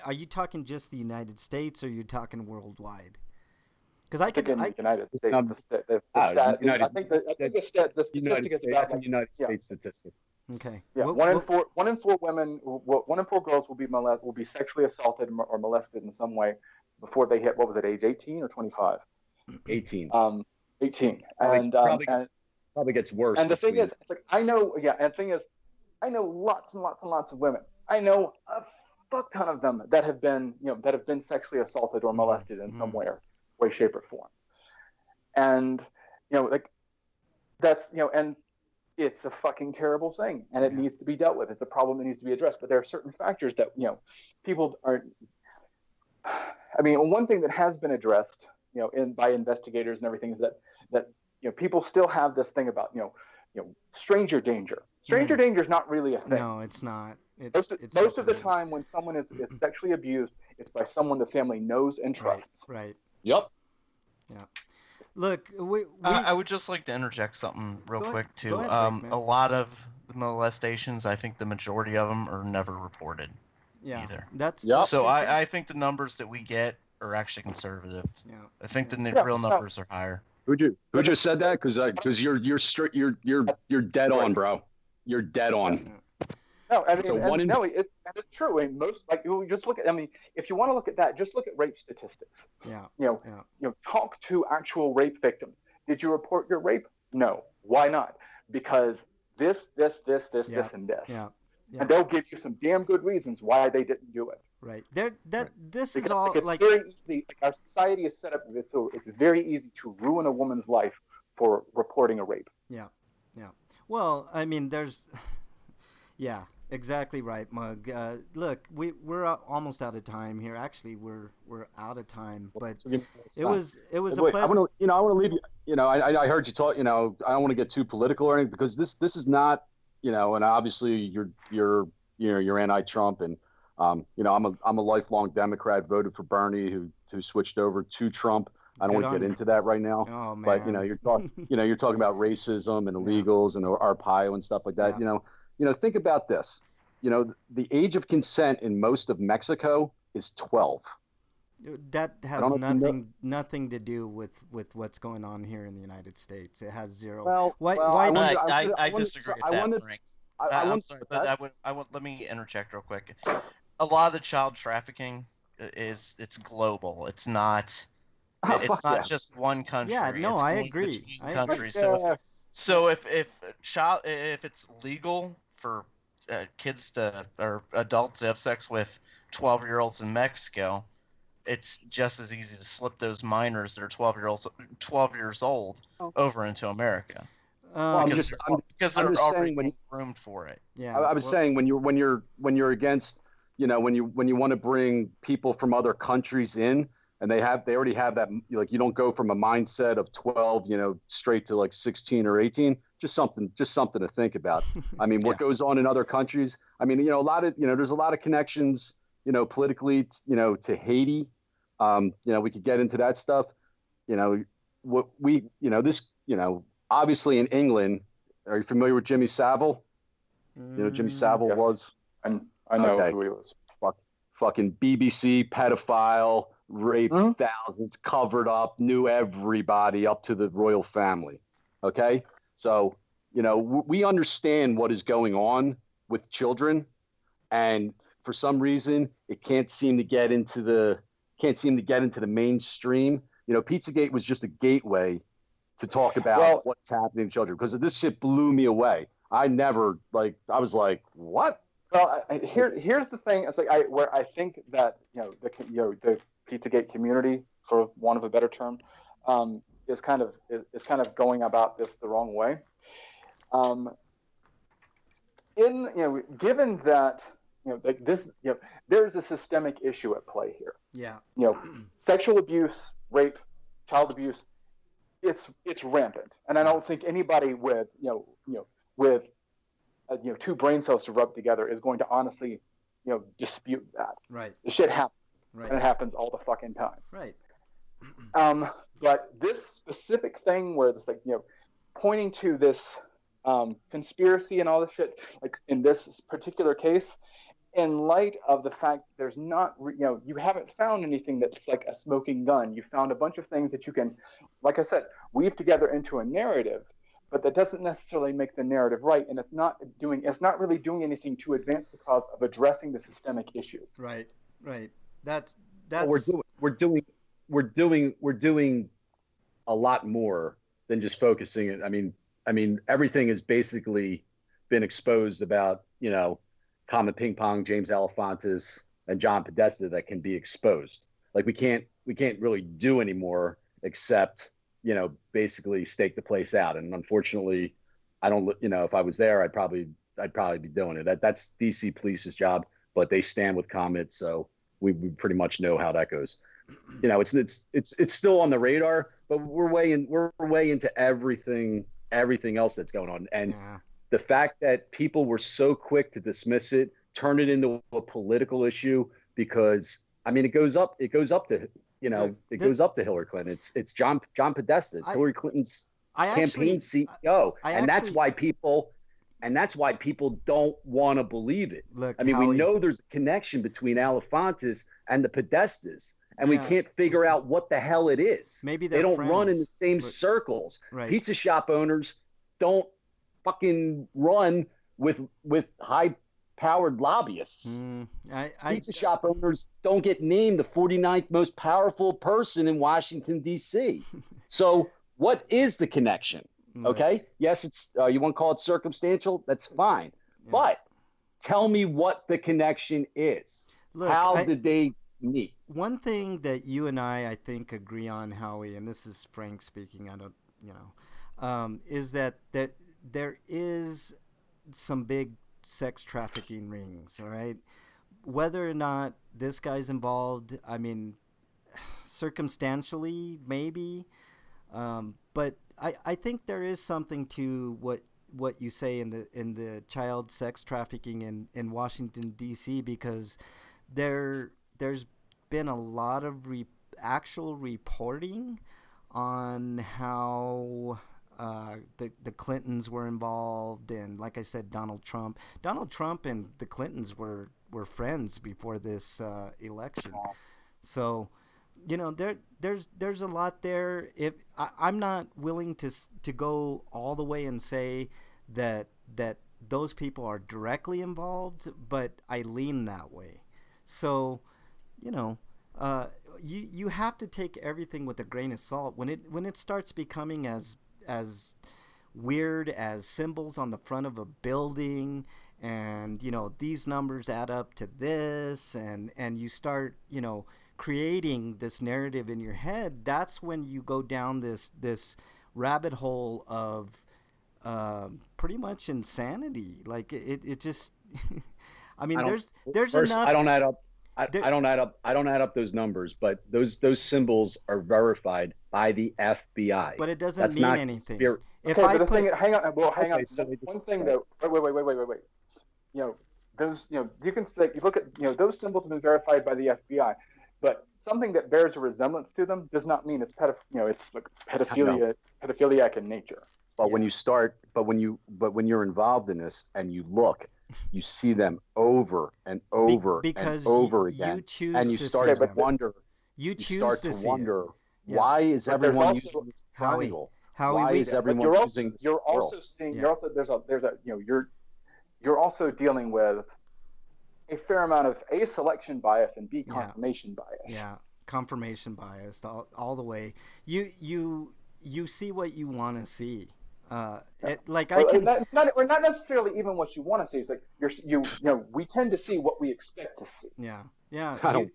are you talking just the United States, or are you talking worldwide? Because I could, in the United States, United statistic is States. about That's a United States statistic. okay. Yeah, one in four women, 1 in 4 girls will be sexually assaulted or molested in some way before they hit, what was it, age 18 or 25? 18. 18. Probably gets worse. And the thing is, it's like, I know lots and lots and lots of women. I know a fuck ton of them that have been sexually assaulted or molested in some way, shape, or form. And that's and it's a fucking terrible thing, and it needs to be dealt with. It's a problem that needs to be addressed. But there are certain factors that people are. I mean, one thing that has been addressed, by investigators and everything, is that people still have this thing about stranger danger. Stranger danger is not really a thing. No, it's not. Most of the time, when someone is sexually abused, it's by someone the family knows and trusts. Right. Yep. Yeah. Look, I would just like to interject something real quick too. Go ahead, a lot of the molestations, I think the majority of them are never reported. Yeah. Either. That's so I think the numbers that we get are actually conservative. Yeah. I think the real numbers are higher. Who just said that? Because you're dead on, bro. You're dead on. No, I mean, it's true. I mean, most, you just look at. I mean, if you want to look at that, just look at rape statistics. Yeah. Talk to actual rape victims. Did you report your rape? No. Why not? Because this, and this. Yeah. And they'll give you some damn good reasons why they didn't do it. Right. This is all it's very easy. Our society is set up so it's very easy to ruin a woman's life for reporting a rape. Yeah. Yeah. Well, I mean, there's. Yeah. Exactly right, Mug. Look, we're almost out of time here. Actually, we're out of time. But it was a pleasure. I want to leave you. I heard you talk. I don't want to get too political or anything, because this is not. And obviously you're anti-Trump, and I'm a lifelong Democrat, voted for Bernie, who switched over to Trump. I don't want to get into that right now. Oh, man. But you're talking about racism and illegals and Arpaio and stuff like that. Think about this. The age of consent in most of Mexico is 12. That has nothing to do with what's going on here in the United States. It has zero. I disagree with that, Frank. I'm sorry, but let me interject real quick. A lot of the child trafficking it's global. It's not. It's not just one country. Yeah, no, I agree. Countries. So if it's legal for kids or adults to have sex with 12-year-olds in Mexico, it's just as easy to slip those minors that are 12 years old over into America. Because they're already groomed for it. Yeah, I was saying when you're against, when you want to bring people from other countries in, and they already have that, you don't go from a mindset of 12, straight to 16 or 18. Just something to think about. I mean, what goes on in other countries. I mean, there's a lot of connections, politically, to Haiti. We could get into that stuff. Obviously in England, are you familiar with Jimmy Savile? Jimmy Savile was. I know who he was. Fucking BBC pedophile, raped thousands, covered up, knew everybody up to the royal family. Okay, so we understand what is going on with children, and for some reason it can't seem to get into the mainstream. Pizzagate was just a gateway to talk about what's happening to children, because this shit blew me away. I was like, what? Well, here's the thing. It's where I think that the Pizzagate community, for want of a better term, is kind of going about this the wrong way. Given that there's a systemic issue at play here. Yeah. Sexual abuse, rape, child abuse, it's rampant, and I don't think anybody with two brain cells to rub together is going to honestly dispute that. Right. The shit happens. Right. And it happens all the fucking time. Right. But this specific thing where it's pointing to this conspiracy and all this shit, in this particular case, in light of the fact there's not, you haven't found anything that's like a smoking gun. You found a bunch of things that you can, like I said, weave together into a narrative, but that doesn't necessarily make the narrative right, and it's not really doing anything to advance the cause of addressing the systemic issue. Right. That's Well, we're doing a lot more than just focusing it. I mean, everything has basically been exposed about, Comet Ping Pong, James Alefantis, and John Podesta that can be exposed. Like we can't really do anymore except, basically stake the place out. And unfortunately, I don't, if I was there, I'd probably be doing it. That's DC Police's job, but they stand with Comet, so we pretty much know how that goes. It's still on the radar, but we're way into everything else that's going on. And the fact that people were so quick to dismiss it, turn it into a political issue, because it goes up to goes up to Hillary Clinton. It's John Podesta. It's Hillary Clinton's campaign CEO, and that's why people don't want to believe it. Look, we Howie, know there's a connection between Alefantis and the Podestas, and we can't figure out what the hell it is. Maybe they don't friends, run in the same circles. Right. Pizza shop owners don't fucking run with high-powered lobbyists. Pizza shop owners don't get named the 49th most powerful person in Washington, D.C. So what is the connection? Okay. Yes, it's you want to call it circumstantial. That's fine. Yeah. But tell me what the connection is. Look, how did they meet? One thing that you and I think, agree on, Howie, and this is Frank speaking. I don't, is that there is some big sex trafficking rings. All right. Whether or not this guy's involved, circumstantially, maybe. But I think there is something to what you say in the child sex trafficking in Washington, D.C., because there's been a lot of actual reporting on how the Clintons were involved, and like I said, Donald Trump and the Clintons were friends before this election. So there's a lot there. If I'm not willing to go all the way and say that those people are directly involved, but I lean that way. So you have to take everything with a grain of salt when it starts becoming as weird as symbols on the front of a building, and these numbers add up to this, and you start creating this narrative in your head. That's when you go down this rabbit hole of pretty much insanity. Like it just there's enough. I don't add up. I don't add up those numbers, but those symbols are verified by the FBI. But it doesn't mean anything. Hang on. One thing though. Wait. Those. You can say, you look at. Those symbols have been verified by the FBI, but something that bears a resemblance to them does not mean it's it's like pedophiliac in nature. But when you're involved in this and you look, you see them over and over and over again, and you start to wonder. Why is everyone using this triangle? Why is everyone using this? You're also seeing. You're also dealing with a fair amount of A, selection bias, and B, confirmation bias. Yeah, confirmation bias all the way. You see what you want to see. We're not necessarily even what you want to see. It's like we tend to see what we expect to see. Yeah. I don't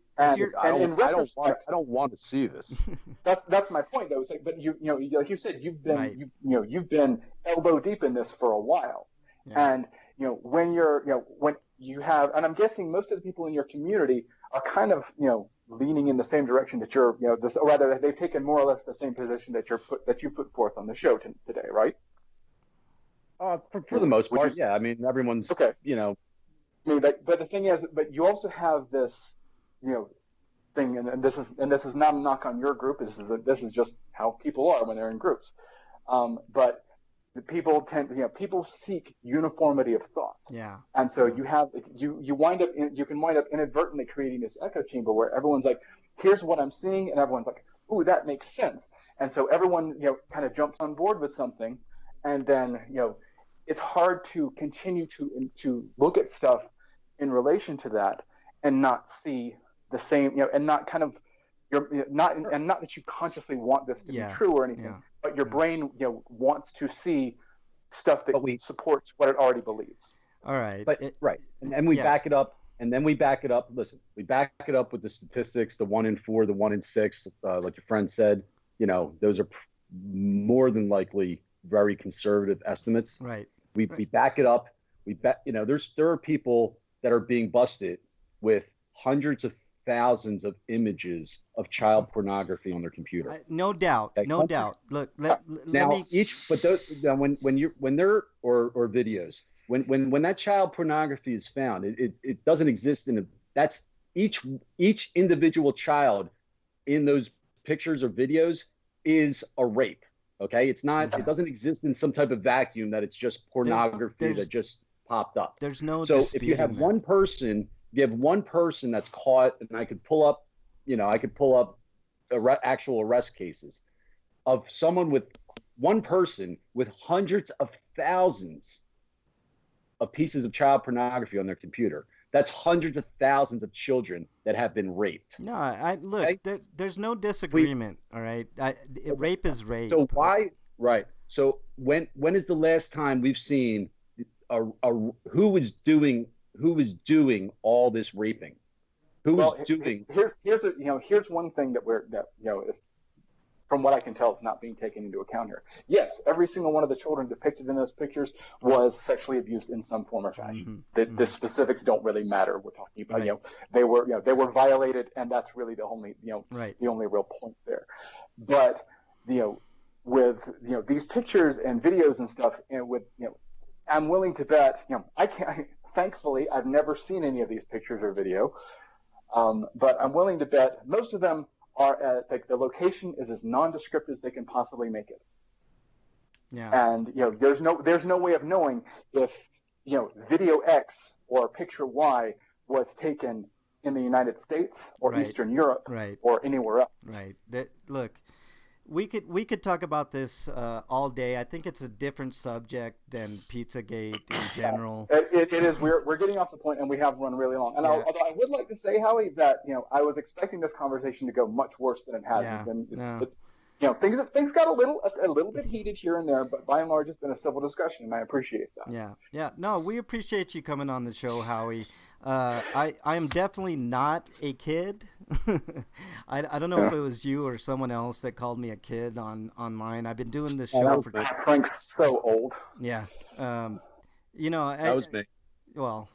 want to see this. That's my point, though. It's like, but like you said, you've been elbow deep in this for a while, and when you have, and I'm guessing most of the people in your community are kind of leaning in the same direction that you're, or rather they've taken more or less the same position that you put forth on the show today, right? For the most part, yeah. Everyone's okay. But the thing is, but you also have this, thing, and this is not a knock on your group. This is just how people are when they're in groups. But people seek uniformity of thought. Yeah. And so you wind up you can wind up inadvertently creating this echo chamber where everyone's like, here's what I'm seeing, and everyone's like, ooh, that makes sense. And so everyone, kind of jumps on board with something, and then, it's hard to continue to look at stuff in relation to that and not see the same, and not kind of not that you consciously want this to be true or anything, but your brain, wants to see stuff that supports what it already believes. All right. But right. And then we back it up. And then we back it up. Listen, we back it up with the statistics, the 1 in 4, the 1 in 6, like your friend said, those are more than likely very conservative estimates. Right. We back it up. There are people that are being busted with hundreds of thousands of images of child pornography on their computer. No doubt. Okay? No doubt. Look, let me when they're or videos, when that child pornography is found, it doesn't exist that's each individual child in those pictures or videos is a rape. Okay, it's not. It doesn't exist in some type of vacuum that it's just pornography that just popped up. There's no. So if you have one person, that's caught, and I could pull up, actual arrest cases of someone with one person with hundreds of thousands of pieces of child pornography on their computer. That's hundreds of thousands of children that have been raped. No, look. Okay? There's no disagreement. All right, rape is rape. So why? Right. So when is the last time we've seen who was doing all this raping? Here's one thing that is, from what I can tell, is not being taken into account here. Yes, every single one of the children depicted in those pictures was sexually abused in some form or fashion. The specifics don't really matter. We're talking about, they were violated, and that's really the only, the only real point there. But, with, these pictures and videos and stuff, and with, I'm willing to bet, thankfully, I've never seen any of these pictures or video, but I'm willing to bet most of them are the location is as nondescript as they can possibly make it. Yeah. And there's no way of knowing if video X or picture Y was taken in the United States or Eastern Europe or anywhere else. Right. Look, we could talk about this all day. I think it's a different subject than Pizzagate in general. It is. We're getting off the point, and we have run really long. And although I would like to say, Howie, that I was expecting this conversation to go much worse than it has. Things got a little bit heated here and there, but by and large, it's been a civil discussion, and I appreciate that. Yeah. No, we appreciate you coming on the show, Howie. I am definitely not a kid. I don't know if it was you or someone else that called me a kid online. I've been doing this show for. Frank's so old. Yeah. That was me. Well,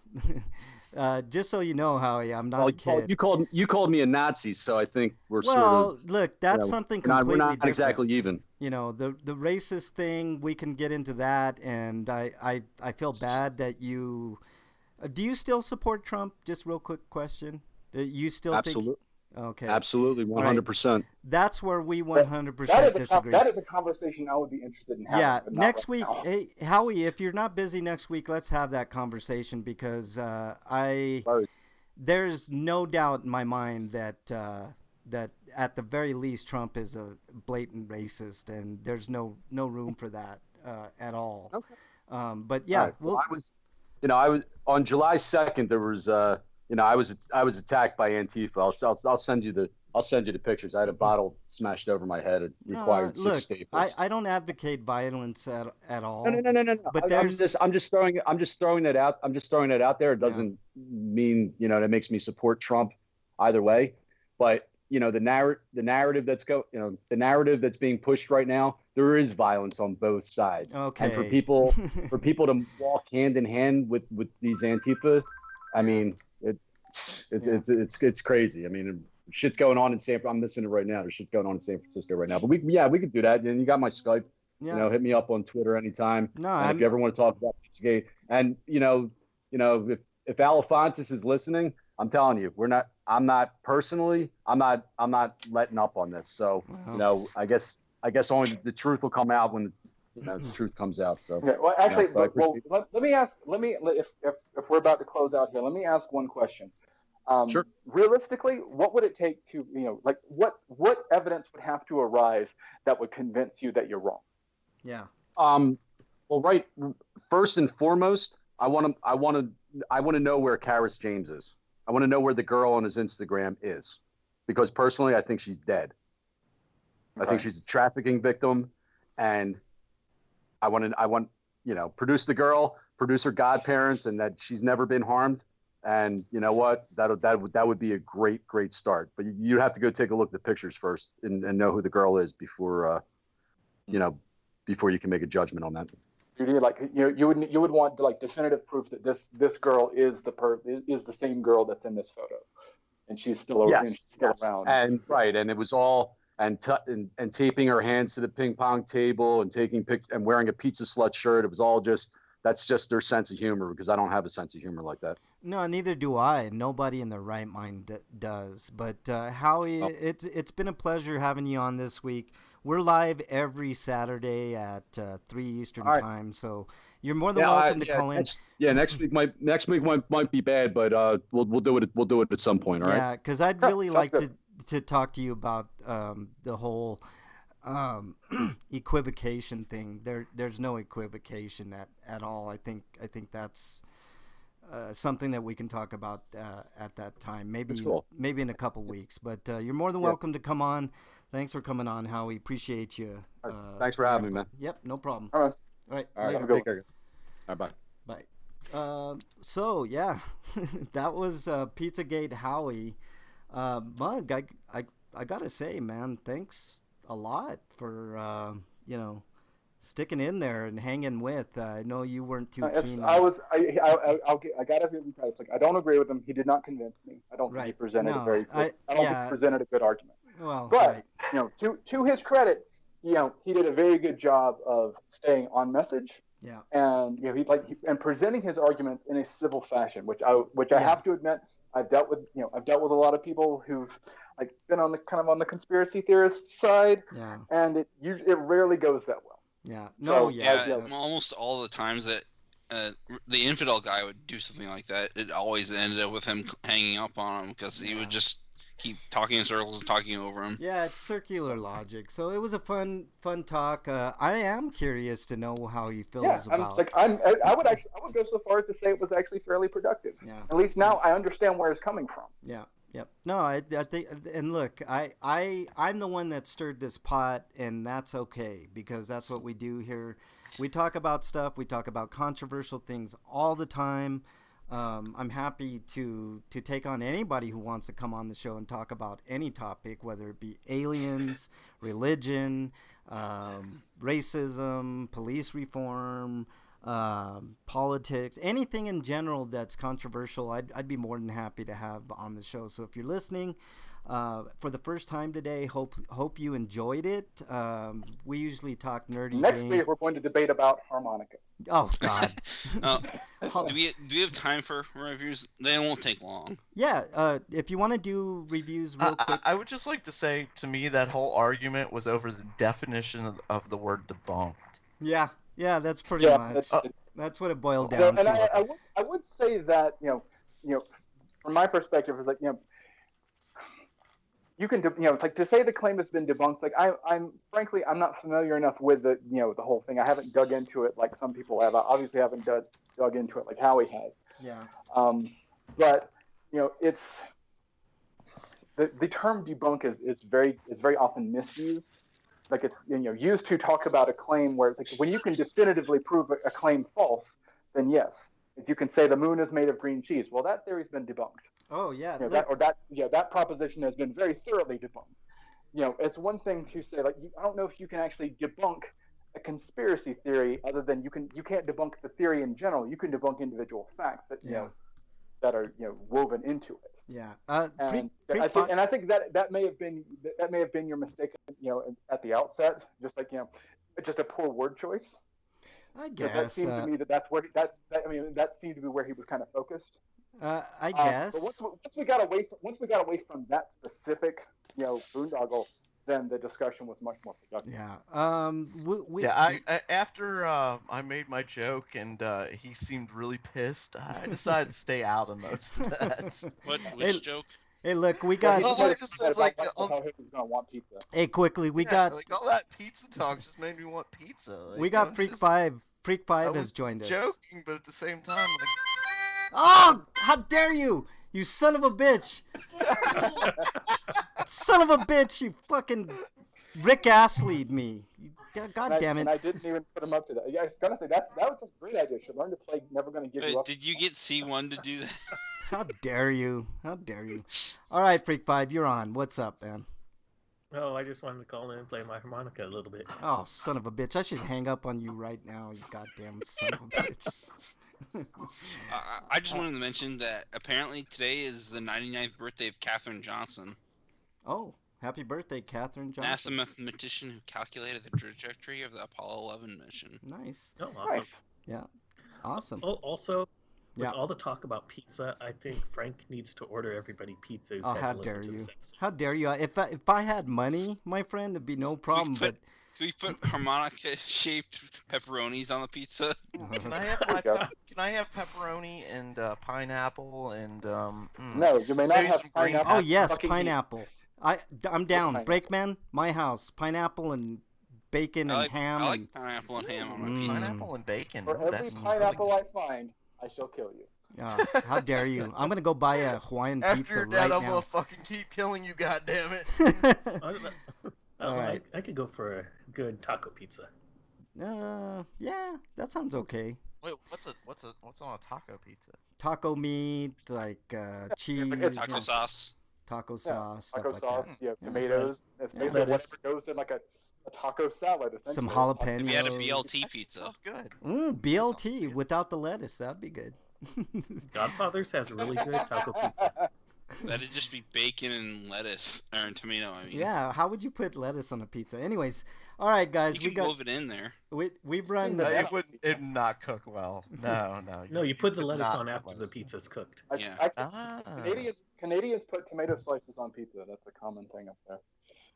just so you know, Howie, I'm not a kid. You called me a Nazi, so I think we're sort of. Well, look, that's something completely we're not different. exactly even. The racist thing, we can get into that, and I feel bad that you. Do you still support Trump? Just real quick question. You still Absolutely. think? Okay. Absolutely, 100%. Right. That's where we 100% disagree. That is a conversation I would be interested in having. Yeah, next week, hey, Howie, if you're not busy next week, let's have that conversation because there's no doubt in my mind that at the very least Trump is a blatant racist, and there's no room for that at all. Okay. But yeah, well, I was on July 2nd. There was I was attacked by Antifa. I'll send you the pictures. I had a bottle smashed over my head. It required 6 staples. I don't advocate violence at all. No. But I'm just throwing that out. I'm just throwing that out there. It doesn't mean that makes me support Trump either way. But the narrative that's being pushed right now, there is violence on both sides. Okay. And for people to walk hand in hand with these Antifa, I mean, it's crazy. I mean, shit's going on in I'm missing it right now. There's shit going on in San Francisco right now. But we could do that. And you got my Skype. Yeah. Hit me up on Twitter anytime. No, if you ever want to talk about Pizzagate, and if Alefantis is listening, I'm telling you, I'm not letting up on this. So, I guess only the truth will come out when the truth comes out. So Okay. Well, actually, but I appreciate let me ask. If we're about to close out here, let me ask one question. Sure. Realistically, what would it take to, like what evidence would have to arise that would convince you that you're wrong? Yeah. Well, right. First and foremost, I want to know where Karis James is. I want to know where the girl on his Instagram is, because personally, I think she's dead. Okay. I think she's a trafficking victim, and I want, produce the girl, produce her godparents, and that she's never been harmed. And you know what? That would be a great start. But you have to go take a look at the pictures first and know who the girl is before before you can make a judgment on that. You would want like definitive proof that this girl is the same girl that's in this photo, and she's still around. And right, and it was all and taping her hands to the ping pong table and taking and wearing a pizza slut shirt. It was all that's just their sense of humor, because I don't have a sense of humor like that. No, neither do I. Nobody in their right mind does. But Howie, it's been a pleasure having you on this week. We're live every Saturday at 3 Eastern time, so you're more than welcome to call in. Next week might be bad, but we'll do it. We'll do it at some point. All right. Yeah, because I'd really like to talk to you about the whole equivocation thing. There's no equivocation at all. I think that's something that we can talk about at that time. Maybe in a couple weeks. But you're more than welcome to come on. Thanks for coming on, Howie. Appreciate you. Thanks for having me, man. Yep, no problem. All right. Later. Take care. All right, bye. So yeah, that was Pizzagate Howie. Mug, I gotta say, man, thanks a lot for sticking in there and hanging with. I know you weren't too keen. I gotta give him credit. It's like, I don't agree with him. He did not convince me. I don't think he presented think he presented a good argument. Well, but to his credit, he did a very good job of staying on message. Yeah. And and presenting his arguments in a civil fashion, which I have to admit, I've dealt with a lot of people who've been on the conspiracy theorist side, and it rarely goes that well. Yeah. Almost all the times that the infidel guy would do something like that, it always ended up with him hanging up on him, because he would just keep talking in circles and talking over him. Yeah, it's circular logic. So it was a fun talk. I am curious to know how he feels about. I would go so far as to say it was actually fairly productive. Yeah. At least now I understand where it's coming from. Yeah. Yep. No, I think, and look, I'm the one that stirred this pot, and that's okay, because that's what we do here. We talk about stuff. We talk about controversial things all the time. I'm happy to take on anybody who wants to come on the show and talk about any topic, whether it be aliens, religion, racism, police reform, politics, anything in general that's controversial. I'd be more than happy to have on the show. So if you're listening for the first time today, hope you enjoyed it. We usually talk nerdy. Next week we're going to debate about harmonica. Oh God. Do we have time for reviews? They won't take long. Yeah. If you want to do reviews real quick, I would just like to say, to me, that whole argument was over the definition of the word debunked. Yeah, that's pretty much. That's what it boiled down and to. I would say that from my perspective, it's like you can to say the claim has been debunked. Like I'm frankly not familiar enough with the the whole thing. I haven't dug into it like some people have. I obviously haven't dug into it like Howie has. Yeah. But it's the term debunk is very often misused. Like it's used to talk about a claim where it's like when you can definitively prove a claim false, then yes, if you can say the moon is made of green cheese. Well, that theory's been debunked. Oh yeah. That proposition has been very thoroughly debunked. It's one thing to say I don't know if you can actually debunk a conspiracy theory other than you can't debunk the theory in general. You can debunk individual facts that that are woven into it. Yeah. I think that may have been your mistake at the outset, just a poor word choice. I guess that seemed to me that seemed to be where he was kind of focused. I guess. But once we got away from that specific boondoggle, then the discussion was much more productive. Yeah. I after I made my joke and he seemed really pissed, I decided to stay out of most of that. Which joke? Hey, look, we Well, got. he Well, I made just a said, comment like, about how he was gonna want pizza. Hey, quickly, we Yeah, got. like all that pizza talk just made me want pizza. Like, We got I'm Freak just- Five. Freak I Five has was joined us. joking, but at the same time, like, Oh, how dare you! You son of a bitch! Son of a bitch! You fucking Rick Astley'd me. God damn And it! I didn't even put him up to that. Yeah, I was gonna say that was a great idea. Should learn to play. Never gonna give you up. Did you get C1 to do that? How dare you? How dare you? All right, Freak Five, you're on. What's up, man? Oh, I just wanted to call in and play my harmonica a little bit. Oh, son of a bitch! I should hang up on you right now. You goddamn son of a bitch. I just wanted to mention that apparently today is the 99th birthday of Katherine Johnson, Oh, happy birthday, Catherine NASA Johnson. mathematician who calculated the trajectory of the Apollo 11 mission. Nice. Oh, awesome. Nice. Yeah. Awesome. Oh, also, with Yeah. all the talk about pizza, I think Frank needs to order everybody pizza. Who's Oh, had how to listen dare to you? this episode. How dare you? If I had money, my friend, there'd be no problem. put- Can we put harmonica-shaped pepperonis on the pizza? can I have can I have pepperoni and pineapple and No, you may not Maybe have some green pineapple. Oh yes, fucking meat. pineapple. I'm down. pineapple. Brakeman, my house. Pineapple and bacon and ham. I and... like pineapple and ham on my Mm. pizza. pineapple and bacon. For Oh, every that sounds pineapple really I find, I shall kill you. How dare you? I'm gonna go buy a Hawaiian good. After pizza you're dead, right I'm now. gonna fucking keep killing you, goddammit. Oh, All right. I could go for a good taco pizza. Yeah, that sounds okay. Wait, what's on a taco pizza? Taco meat, like cheese, It's Taco and sauce. taco sauce, stuff Taco like sauce, that. you have Yeah. tomatoes, Yeah. basically Lettuce. whatever goes in like a taco salad. Some essentially. If you had a jalapenos. BLT Actually, pizza. sounds good. BLT good. without the lettuce. That'd be good. Godfather's has really good taco pizza. That'd just be bacon and lettuce, or tomato, I mean. Yeah, how would you put lettuce on a pizza? Anyways, all right, guys, You we can got move it in there. we've run. Yeah. It would not cook well. No. No, you put the could lettuce not on put after the lettuce. pizza's cooked. Yeah. Canadians put tomato slices on pizza. That's a common thing up there.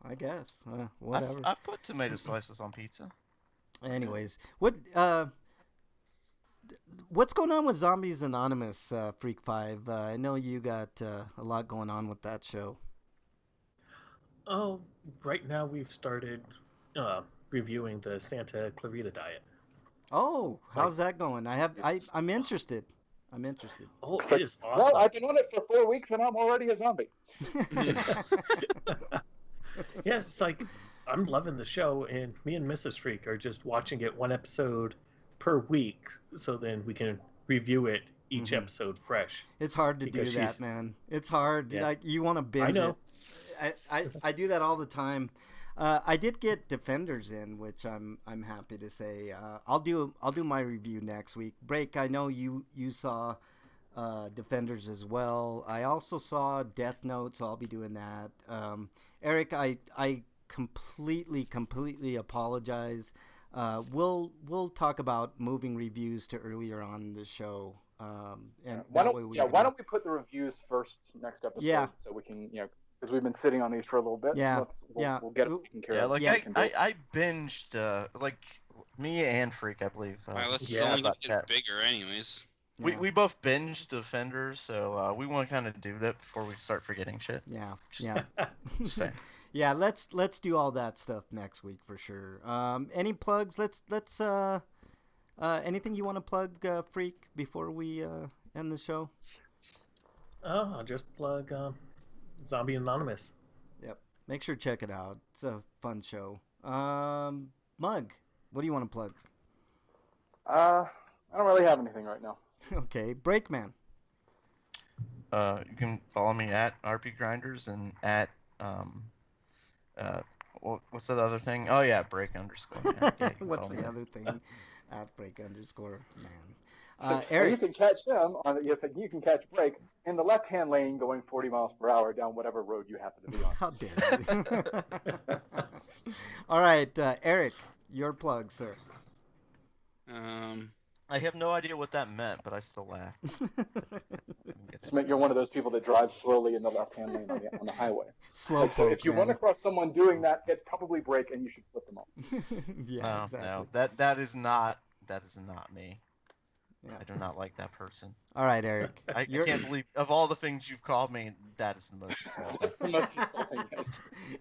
I guess whatever. I've put tomato slices on pizza. Anyways, what's going on with Zombies Anonymous, Freak Five? I know you got a lot going on with that show. Oh, right now we've started reviewing the Santa Clarita diet. Oh, how's that going? I'm interested. I'm interested. Oh, It's it like, is Well, awesome. I've been on it for 4 weeks and I'm already a zombie. Yeah, it's like I'm loving the show, and me and Mrs. Freak are just watching it one episode per week, so then we can review it each Mhm. episode fresh. It's hard to do Because that, she's- man. It's hard. Yeah. Like you want to binge know. it. I do that all the time. I did get Defenders in, which I'm happy to say. I'll do my review next week. Break. I know you saw Defenders as well. I also saw Death Note, so I'll be doing that. Eric, I completely apologize. We'll talk about moving reviews to earlier on in the show. And Why that way don't, we yeah, can- why don't we put the reviews first next episode? Yeah. So we can, because we've been sitting on these for a little bit. Yeah, We'll get it taken care Yeah, of. like Yeah. I binged like me and Freak, I believe. Alright, let's Yeah, only about get that. bigger anyways. We Yeah. we both binged Defenders, so we want to kind of do that before we start forgetting shit. Yeah, Just- yeah. Just saying. Yeah, let's do all that stuff next week for sure. Any plugs? Let's anything you want to plug, Freak, before we end the show? Oh, I'll just plug Zombie Anonymous. Yep. Make sure to check it out. It's a fun show. Mug, what do you want to plug? I don't really have anything right now. Okay, Breakman. You can follow me at RPGrinders and at what's that other thing? Oh yeah, break underscore. Man. Yeah, you can What's follow the me other thing? At break_man. So you Eric. can catch them you can catch Break in the left-hand lane going 40 miles per hour down whatever road you happen to be on. How dare you? All right, Eric, your plug, sir. I have no idea what that meant, but I still laugh. Just meant you're one of those people that drives slowly in the left-hand lane on the highway. Slow Like, so poke, if you man. run across someone doing that, it's probably brake, and you should flip them off. Yeah, No, exactly. no, that is not me. Yeah. I do not like that person. All right, Eric. I can't believe, of all the things you've called me, that is the most insulting. That's the most insulting thing.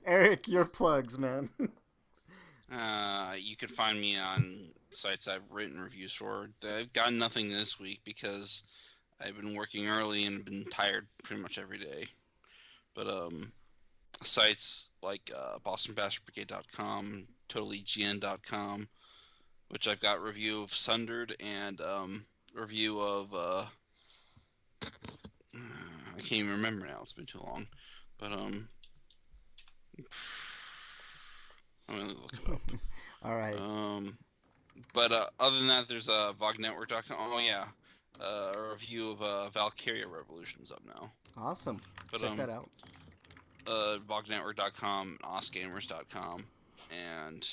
Eric, your plugs, man. You can find me on sites I've written reviews for. I've gotten nothing this week because I've been working early and been tired pretty much every day. But sites like BostonBastardBrigade.com, TotallyGN.com, which I've got review of Sundered and review of I can't even remember now. It's been too long. But I'm gonna look it up. All right. But other than that, there's VogNetwork.com. Oh yeah, a review of Valkyria Revolution's up now. Awesome. But, Check that out. VogNetwork.com, OSGamers.com, and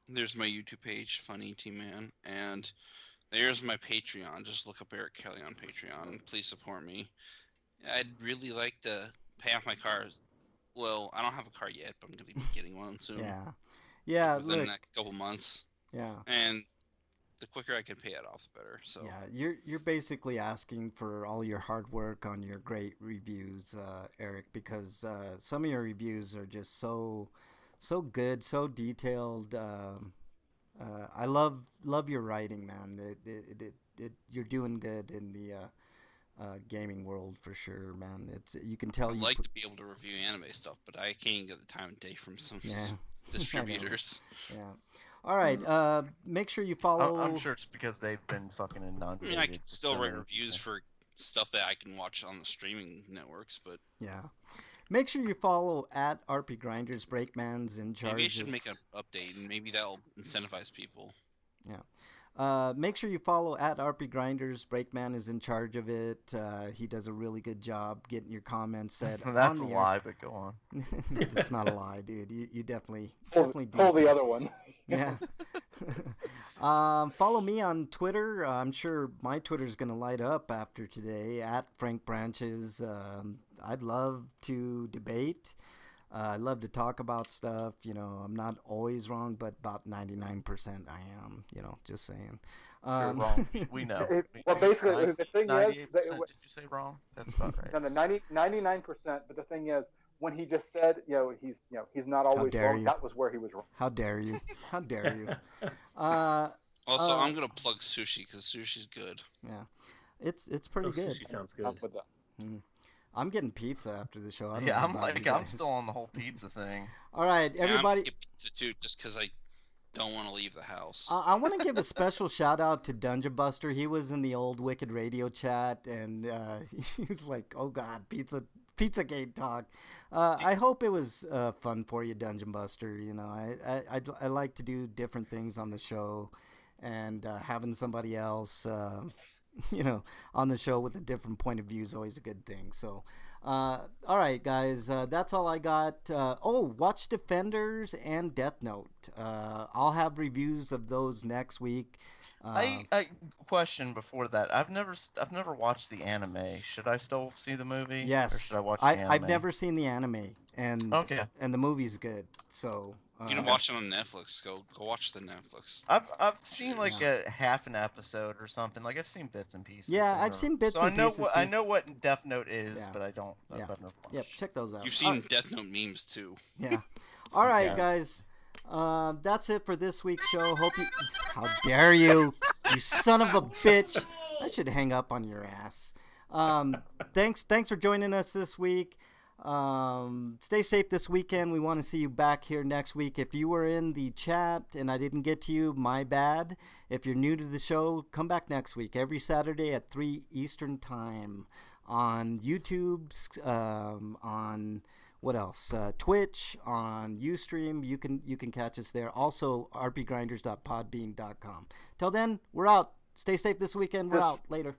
there's my YouTube page, Funny T-Man, and there's my Patreon. Just look up Eric Kelly on Patreon. Please support me. I'd really like to pay off my cars. Well, I don't have a car yet, but I'm going to be getting one soon. Yeah, Within the look. next couple months. Yeah. And the quicker I can pay it off, the better. So Yeah, you're basically asking for all your hard work on your great reviews, Eric, because some of your reviews are just so good, so detailed. I love your writing, man. You're doing good in the gaming world for sure, man. You can tell I'd you like to be able to review anime stuff, but I can't even get the time of day from some distributors. Yeah. All right. Make sure you follow. I'm sure it's because they've been fucking inundated. I mean, I can still write so- reviews for stuff that I can watch on the streaming networks, but Yeah. Make sure you follow at RPGrinders. Breakman's in charge. maybe I should make an update, and maybe that'll incentivize people. Make sure you follow at RPGrinders. Breakman is in charge of it. He does a really good job getting your comments said. That's a on the lie, but go on. It's not a lie, dude. You definitely Pull do. the other one. Yeah. Follow me on Twitter. I'm sure my Twitter's going to light up after today at Frank Branches. I'd love to debate. I love to talk about stuff. I'm not always wrong, but about 99% I am. Just saying. You're wrong. We know. Well, basically, the thing is, 98%, did you say wrong? That's about right. no, 99%. But the thing is, when he just said, he's not always dare wrong. you. That was where he was wrong. How dare you? How dare you? Also, I'm gonna plug sushi because sushi's good. Yeah, it's pretty good. Sushi sounds Up good. with that. I'm getting pizza after the show. I don't Yeah, know I'm about you I'm guys. still on the whole pizza thing. All right, Yeah, I'm everybody. gonna get pizza too, just because I don't want to leave the house. I want to give a special shout out to Dungeon Buster. He was in the old Wicked Radio chat, and he was like, "Oh God, Pizzagate talk." I hope it was fun for you, Dungeon Buster. I like to do different things on the show, and having somebody else, on the show with a different point of view is always a good thing. So. All right, guys, that's all I got. Watch Defenders and Death Note. I'll have reviews of those next week. I question before that. I've never watched the anime. Should I still see the movie? Yes, Or should I watch the anime? I've never seen the anime, and Okay. the movie's good. So You can watch it on Netflix. Go watch the Netflix. I've seen like a half an episode or something. Like I've seen bits and pieces. Yeah, but I've never- seen bits so and I know pieces, I too. know what Death Note is, Yeah. but I don't. Yeah. I've never watched. Yep, check those out. You've seen Death Note memes too. Yeah. All right, Yeah. guys. That's it for this week's show. Hope you. How dare you, you son of a bitch! I should hang up on your ass. Thanks for joining us this week. Stay safe this weekend. We want to see you back here next week. If you were in the chat and I didn't get to you, my bad. If you're new to the show, come back next week. Every Saturday at 3 Eastern Time on YouTube, on what else? Twitch, on Ustream. You can catch us there. Also, rpgrinders.podbean.com. Till then, we're out. Stay safe this weekend. We're out. Later.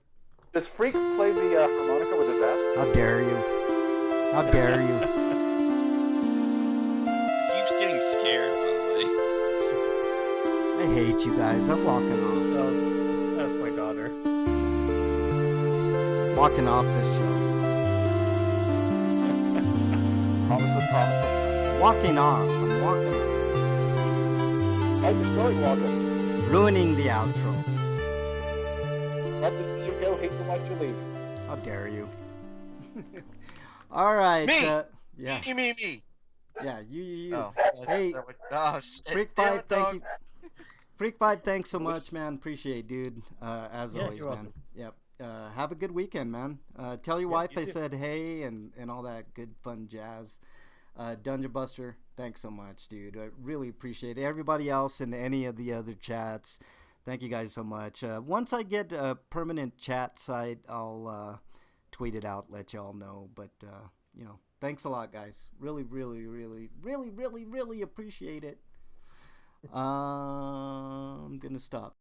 Does Freak play the harmonica with his ass? How dare you? How dare you? He keeps getting scared, by the way. I hate you guys. I'm walking off. Oh, that's my daughter. Walking off this show. Walking off. I'm walking off. How's the story walking? Ruining the outro. Love to see you go. Hate to watch you leave. How dare you? All right. Me! Yeah. Me. Yeah, you. Oh, Hey, oh, shit. Freak Damn Vibe, it, thank dog. you. Freak Vibe, thanks so much, man. Appreciate, dude. As Yeah, always, you're man. welcome. Yep. Have a good weekend, man. Tell your Yeah, wife you I too. said hey and all that good fun jazz. Dungeon Buster, thanks so much, dude. I really appreciate it. Everybody else in any of the other chats, thank you guys so much. Once I get a permanent chat site, I'll tweet it out, let y'all know. But, thanks a lot, guys. Really, really, really, really, really, really appreciate it. I'm going to stop.